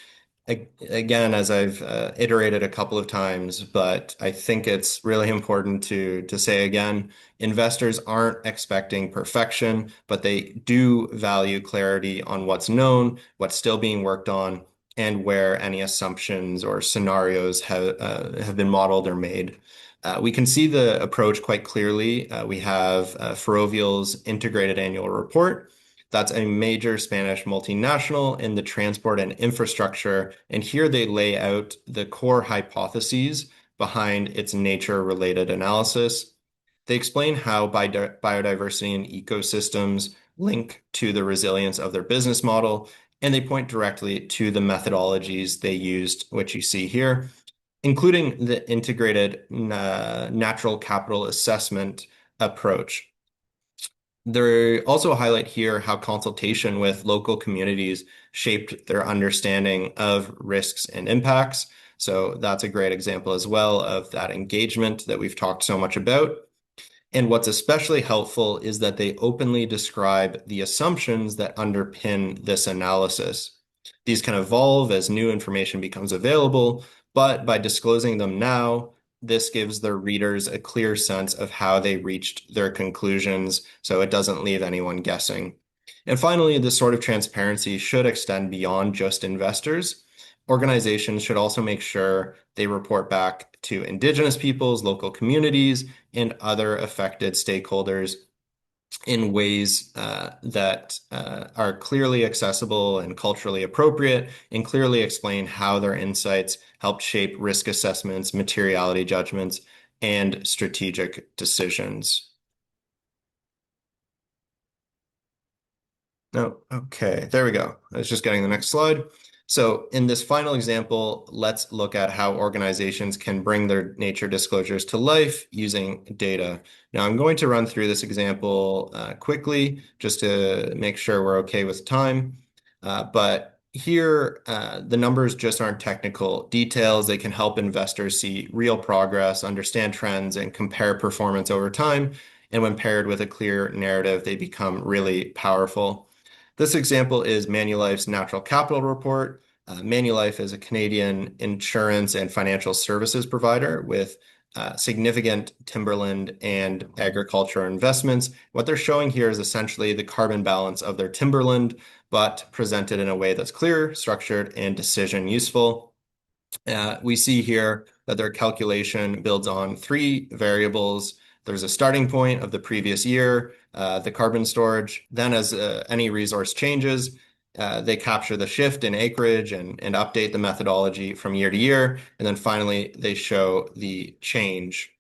Speaker 4: Again, as I've iterated a couple of times, but I think it's really important to say again, investors aren't expecting perfection, but they do value clarity on what's known, what's still being worked on, and where any assumptions or scenarios have been modeled or made. We can see the approach quite clearly. We have Ferrovial's integrated annual report. That's a major Spanish multinational in the transport and infrastructure. And here they lay out the core hypotheses behind its nature-related analysis. They explain how biodiversity and ecosystems link to the resilience of their business model, and they point directly to the methodologies they used, which you see here, including the integrated natural capital assessment approach. They also highlight here how consultation with local communities shaped their understanding of risks and impacts. So that's a great example as well of that engagement that we've talked so much about. And what's especially helpful is that they openly describe the assumptions that underpin this analysis. These can evolve as new information becomes available, but by disclosing them now, this gives their readers a clear sense of how they reached their conclusions, so it doesn't leave anyone guessing. And finally, this sort of transparency should extend beyond just investors. Organizations should also make sure they report back to Indigenous peoples, local communities, and other affected stakeholders in ways that are clearly accessible and culturally appropriate, and clearly explain how their insights helped shape risk assessments, materiality judgments, and strategic decisions. Oh, okay, there we go. I was just getting the next slide. So in this final example, let's look at how organizations can bring their nature disclosures to life using data. Now I'm going to run through this example quickly just to make sure we're okay with time. But here, the numbers just aren't technical details. They can help investors see real progress, understand trends, and compare performance over time. And when paired with a clear narrative, they become really powerful. This example is Manulife's Natural Capital Report. Manulife is a Canadian insurance and financial services provider with significant timberland and agriculture investments. What they're showing here is essentially the carbon balance of their timberland, but presented in a way that's clear, structured, and decision useful. We see here that their calculation builds on 3 variables. There's a starting point of the previous year, the carbon storage. Then as any resource changes, they capture the shift in acreage and update the methodology from year to year. And then finally, they show the change.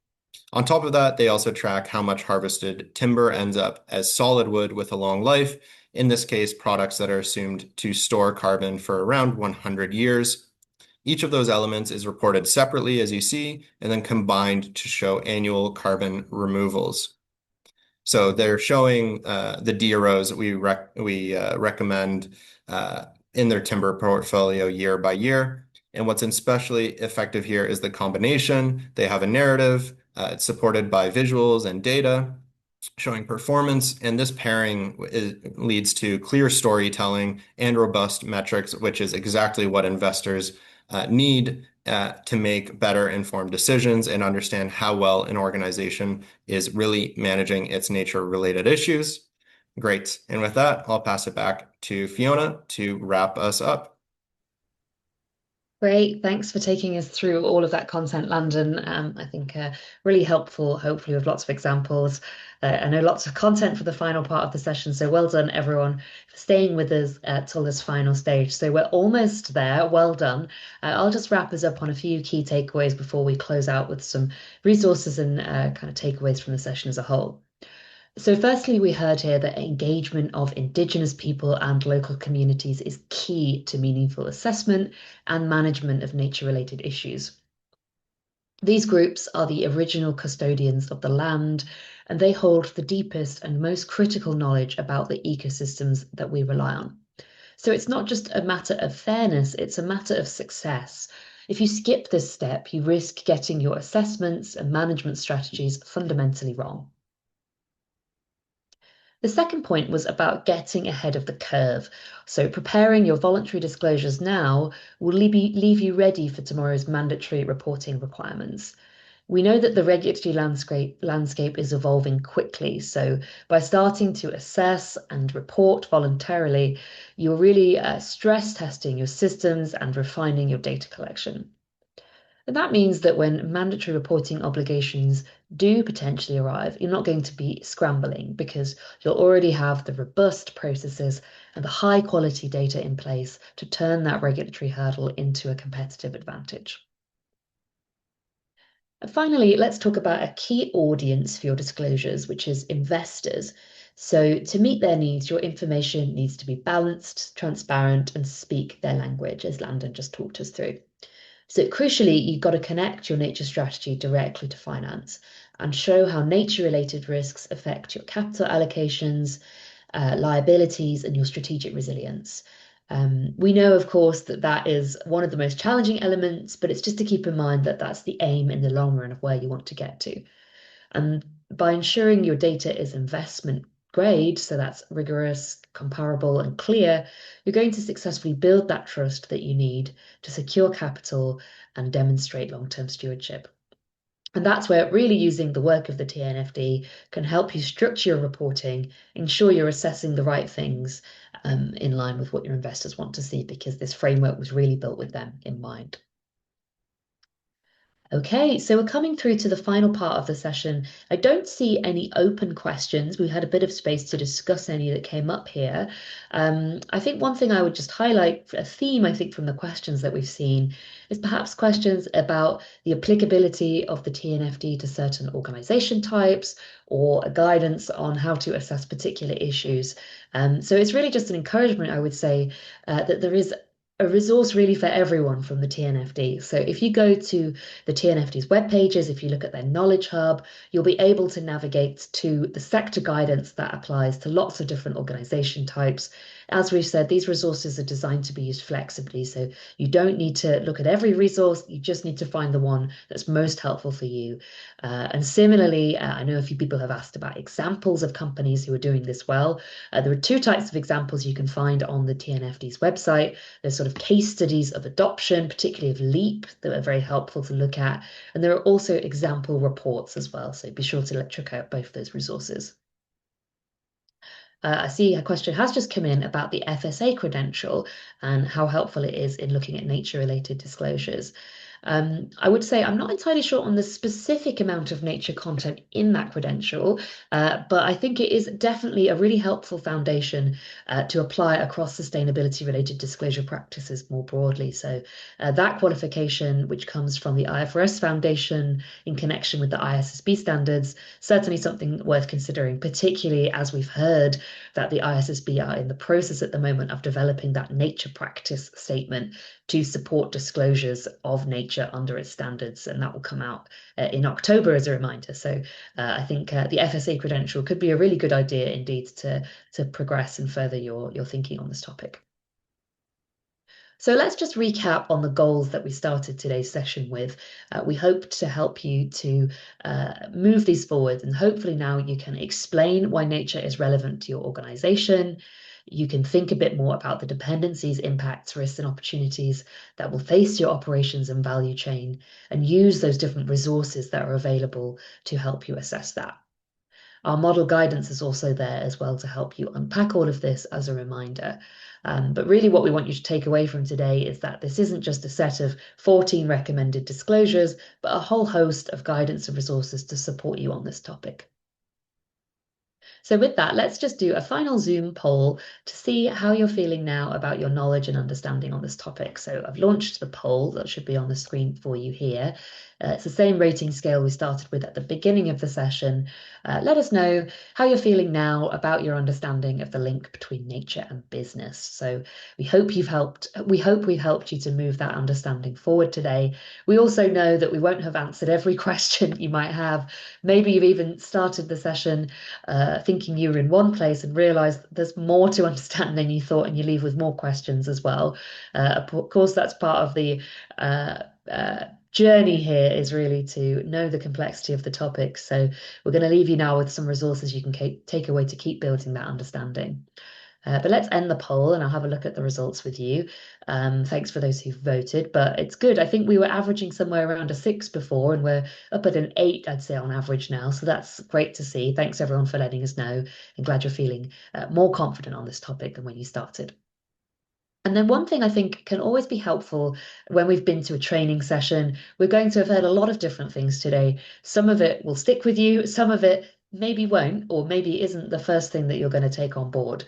Speaker 4: On top of that, they also track how much harvested timber ends up as solid wood with a long life. In this case, products that are assumed to store carbon for around 100 years. Each of those elements is reported separately, as you see, and then combined to show annual carbon removals. So they're showing the DROs that we recommend in their timber portfolio year by year. And what's especially effective here is the combination. They have a narrative. It's supported by visuals and data showing performance, and this pairing leads to clear storytelling and robust metrics, which is exactly what investors need to make better informed decisions and understand how well an organization is really managing its nature-related issues. Great. And with that, I'll pass it back to Fiona to wrap us up.
Speaker 1: Great. Thanks for taking us through all of that content, Landon. I think really helpful, hopefully with lots of examples. I know lots of content for the final part of the session. So well done, everyone, for staying with us till this final stage. So we're almost there. Well done. I'll just wrap us up on a few key takeaways before we close out with some resources and kind of takeaways from the session as a whole. So firstly, we heard here that engagement of Indigenous people and local communities is key to meaningful assessment and management of nature-related issues. These groups are the original custodians of the land, and they hold the deepest and most critical knowledge about the ecosystems that we rely on. So it's not just a matter of fairness, it's a matter of success. If you skip this step, you risk getting your assessments and management strategies fundamentally wrong. The second point was about getting ahead of the curve. So preparing your voluntary disclosures now will leave you ready for tomorrow's mandatory reporting requirements. We know that the regulatory landscape is evolving quickly. So by starting to assess and report voluntarily, you're really stress testing your systems and refining your data collection. And that means that when mandatory reporting obligations do potentially arrive, you're not going to be scrambling because you'll already have the robust processes and the high quality data in place to turn that regulatory hurdle into a competitive advantage. And finally, let's talk about a key audience for your disclosures, which is investors. So to meet their needs, your information needs to be balanced, transparent, and speak their language, as Landon just talked us through. So crucially, you've got to connect your nature strategy directly to finance. and show how nature-related risks affect your capital allocations, liabilities, and your strategic resilience. We know, of course, that that is one of the most challenging elements, but it's just to keep in mind that that's the aim in the long run of where you want to get to. And by ensuring your data is investment grade, so that's rigorous, comparable, and clear, you're going to successfully build that trust that you need to secure capital and demonstrate long-term stewardship. And that's where really using the work of the TNFD can help you structure your reporting, ensure you're assessing the right things in line with what your investors want to see, because this framework was really built with them in mind. Okay, so we're coming through to the final part of the session. I don't see any open questions. We had a bit of space to discuss any that came up here. I think one thing I would just highlight, a theme I think from the questions that we've seen, is perhaps questions about the applicability of the TNFD to certain organization types, or a guidance on how to assess particular issues. So it's really just an encouragement, I would say, that there is a resource really for everyone from the TNFD. So if you go to the TNFD's web pages, if you look at their knowledge hub, you'll be able to navigate to the sector guidance that applies to lots of different organization types. As we've said, these resources are designed to be used flexibly, so you don't need to look at every resource, you just need to find the one that's most helpful for you. And similarly, I know a few people have asked about examples of companies who are doing this well. There are two types of examples you can find on the TNFD's website. There's sort of case studies of adoption, particularly of LEAP, that are very helpful to look at. And there are also example reports as well, so be sure to check out both those resources. I see a question has just come in about the FSA credential and how helpful it is in looking at nature-related disclosures. I would say I'm not entirely sure on the specific amount of nature content in that credential, but I think it is definitely a really helpful foundation to apply across sustainability-related disclosure practices more broadly. So that qualification, which comes from the IFRS Foundation in connection with the ISSB standards, certainly something worth considering, particularly as we've heard that the ISSB are in the process at the moment of developing that nature practice statement to support disclosures of nature under its standards, and that will come out in October as a reminder. So I think the FSA credential could be a really good idea indeed to progress and further your thinking on this topic. So let's just recap on the goals that we started today's session with. We hoped to help you to move these forward, and hopefully now you can explain why nature is relevant to your organization. You can think a bit more about the dependencies, impacts, risks, and opportunities that will face your operations and value chain, and use those different resources that are available to help you assess that. Our model guidance is also there as well to help you unpack all of this as a reminder. But really what we want you to take away from today is that this isn't just a set of 14 recommended disclosures, but a whole host of guidance and resources to support you on this topic. So with that, let's just do a final Zoom poll to see how you're feeling now about your knowledge and understanding on this topic. So I've launched the poll that should be on the screen for you here. It's the same rating scale we started with at the beginning of the session. Let us know how you're feeling now about your understanding of the link between nature and business. So we hope we've helped you to move that understanding forward today. We also know that we won't have answered every question you might have. Maybe you've even started the session thinking you were in one place and realized there's more to understand than you thought, and you leave with more questions as well. Of course, that's part of the journey here, is really to know the complexity of the topic. So we're going to leave you now with some resources you can take away to keep building that understanding. But let's end the poll and I'll have a look at the results with you. Thanks for those who've voted, but it's good. I think we were averaging somewhere around a 6 before, and we're up at an 8, I'd say, on average now. So that's great to see. Thanks everyone for letting us know. I'm glad you're feeling more confident on this topic than when you started. And then one thing I think can always be helpful when we've been to a training session, we're going to have heard a lot of different things today. Some of it will stick with you, some of it maybe won't, or maybe isn't the first thing that you're going to take on board.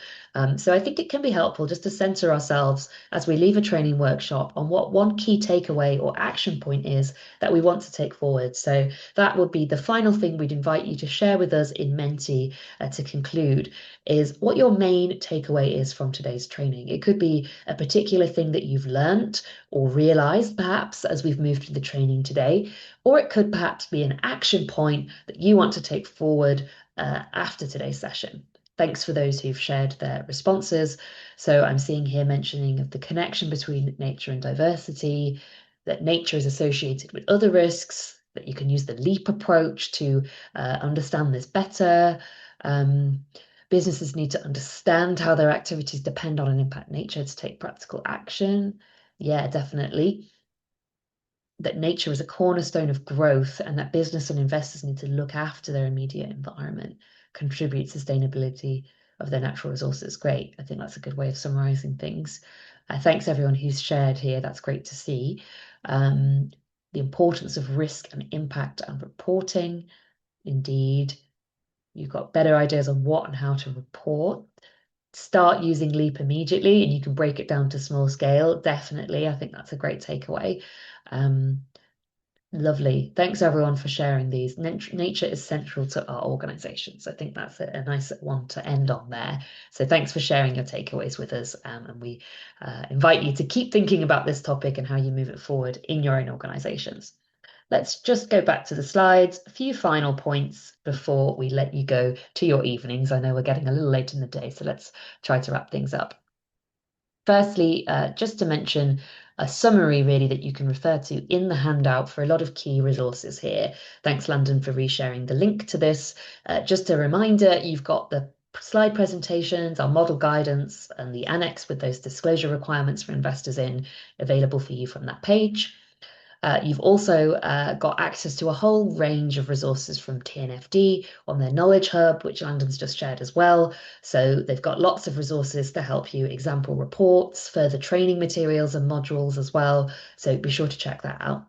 Speaker 1: So I think it can be helpful just to center ourselves as we leave a training workshop on what one key takeaway or action point is that we want to take forward. So that would be the final thing we'd invite you to share with us in Menti to conclude, is what your main takeaway is from today's training. It could be a particular thing that you've learnt or realized perhaps as we've moved through the training today, or it could perhaps be an action point that you want to take forward after today's session. Thanks for those who've shared their responses. So I'm seeing here mentioning of the connection between nature and diversity, that nature is associated with other risks, that you can use the LEAP approach to understand this better. Businesses need to understand how their activities depend on and impact nature to take practical action. Yeah, definitely. That nature is a cornerstone of growth, and that business and investors need to look after their immediate environment, contribute sustainability of their natural resources. Great. I think that's a good way of summarizing things. Thanks everyone who's shared here. That's great to see. The importance of risk and impact and reporting. Indeed, you've got better ideas on what and how to report. Start using LEAP immediately, and you can break it down to small scale. Definitely. I think that's a great takeaway. Lovely. Thanks everyone for sharing these. Nature is central to our organizations. I think that's a nice one to end on there. So thanks for sharing your takeaways with us. And we invite you to keep thinking about this topic and how you move it forward in your own organizations. Let's just go back to the slides. A few final points before we let you go to your evenings. I know we're getting a little late in the day, so let's try to wrap things up. Firstly, just to mention a summary really that you can refer to in the handout for a lot of key resources here. Thanks, Landon, for resharing the link to this. Just a reminder, you've got the slide presentations, our model guidance, and the annex with those disclosure requirements for investors in available for you from that page. You've also got access to a whole range of resources from TNFD on their Knowledge Hub, which Landon's just shared as well. So they've got lots of resources to help you, example reports, further training materials and modules as well. So be sure to check that out.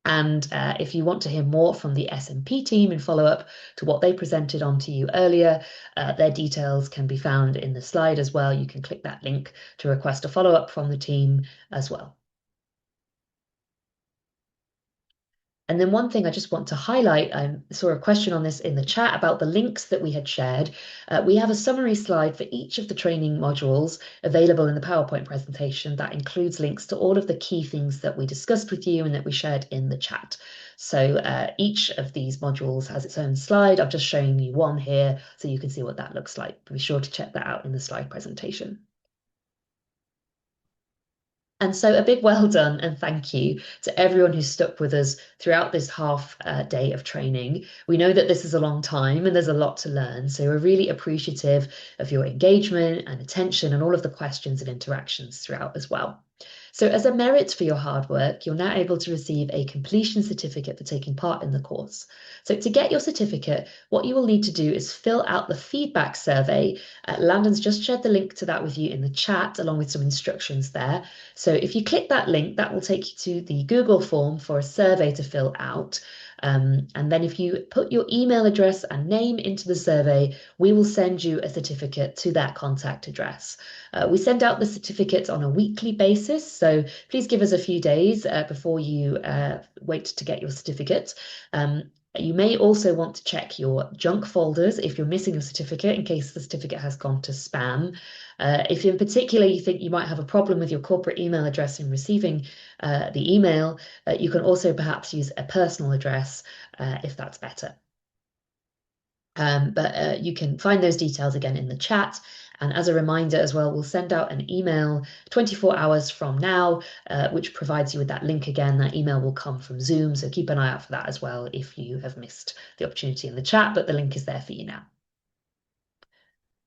Speaker 1: And if you want to hear more from the SMP team in follow-up to what they presented on to you earlier, their details can be found in the slide as well. You can click that link to request a follow-up from the team as well. And then one thing I just want to highlight, I saw a question on this in the chat about the links that we had shared. We have a summary slide for each of the training modules available in the PowerPoint presentation that includes links to all of the key things that we discussed with you and that we shared in the chat. So each of these modules has its own slide. I've just shown you one here so you can see what that looks like. Be sure to check that out in the slide presentation. And so a big well done and thank you to everyone who stuck with us throughout this half day of training. We know that this is a long time and there's a lot to learn. So we're really appreciative of your engagement and attention and all of the questions and interactions throughout as well. So as a merit for your hard work, you're now able to receive a completion certificate for taking part in the course. So to get your certificate, what you will need to do is fill out the feedback survey. Landon's just shared the link to that with you in the chat, along with some instructions there. So if you click that link, that will take you to the Google form for a survey to fill out. And then if you put your email address and name into the survey, we will send you a certificate to that contact address. We send out the certificates on a weekly basis, so please give us a few days before you wait to get your certificate. You may also want to check your junk folders if you're missing a certificate in case the certificate has gone to spam. If in particular you think you might have a problem with your corporate email address in receiving the email, you can also perhaps use a personal address if that's better. But you can find those details again in the chat. And as a reminder as well, we'll send out an email 24 hours from now, which provides you with that link again. That email will come from Zoom, so keep an eye out for that as well if you have missed the opportunity in the chat, but the link is there for you now.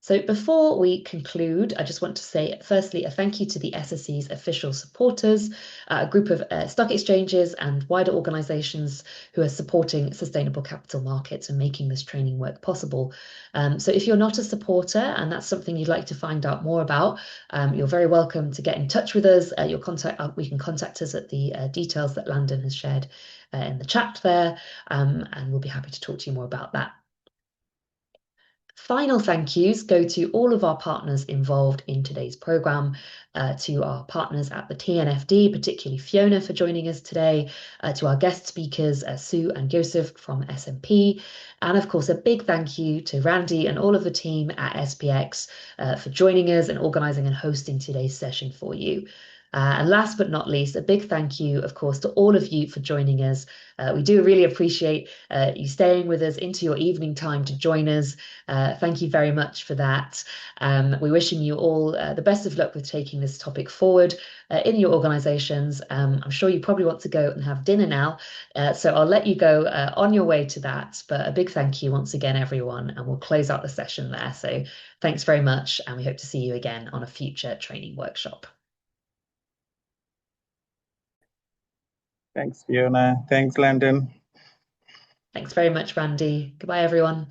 Speaker 1: So before we conclude, I just want to say, firstly, a thank you to the SSE's official supporters, a group of stock exchanges and wider organisations who are supporting sustainable capital markets and making this training work possible. So if you're not a supporter and that's something you'd like to find out more about, you're very welcome to get in touch with us. We can contact us at the details that Landon has shared in the chat there, and we'll be happy to talk to you more about that. Final thank yous go to all of our partners involved in today's programme, to our partners at the TNFD, particularly Fiona for joining us today, to our guest speakers, Sue and Joseph from SMP, and of course a big thank you to Randy and all of the team at SPX for joining us and organising and hosting today's session for you. And last but not least, a big thank you, of course, to all of you for joining us. We do really appreciate you staying with us into your evening time to join us. Thank you very much for that. We're wishing you all the best of luck with taking this topic forward in your organisations. I'm sure you probably want to go and have dinner now, so I'll let you go on your way to that. But a big thank you once again, everyone, and we'll close out the session there. So thanks very much, and we hope to see you again on a future training workshop.
Speaker 8: Thanks, Fiona. Thanks, Landon.
Speaker 1: Thanks very much, Randy. Goodbye, everyone.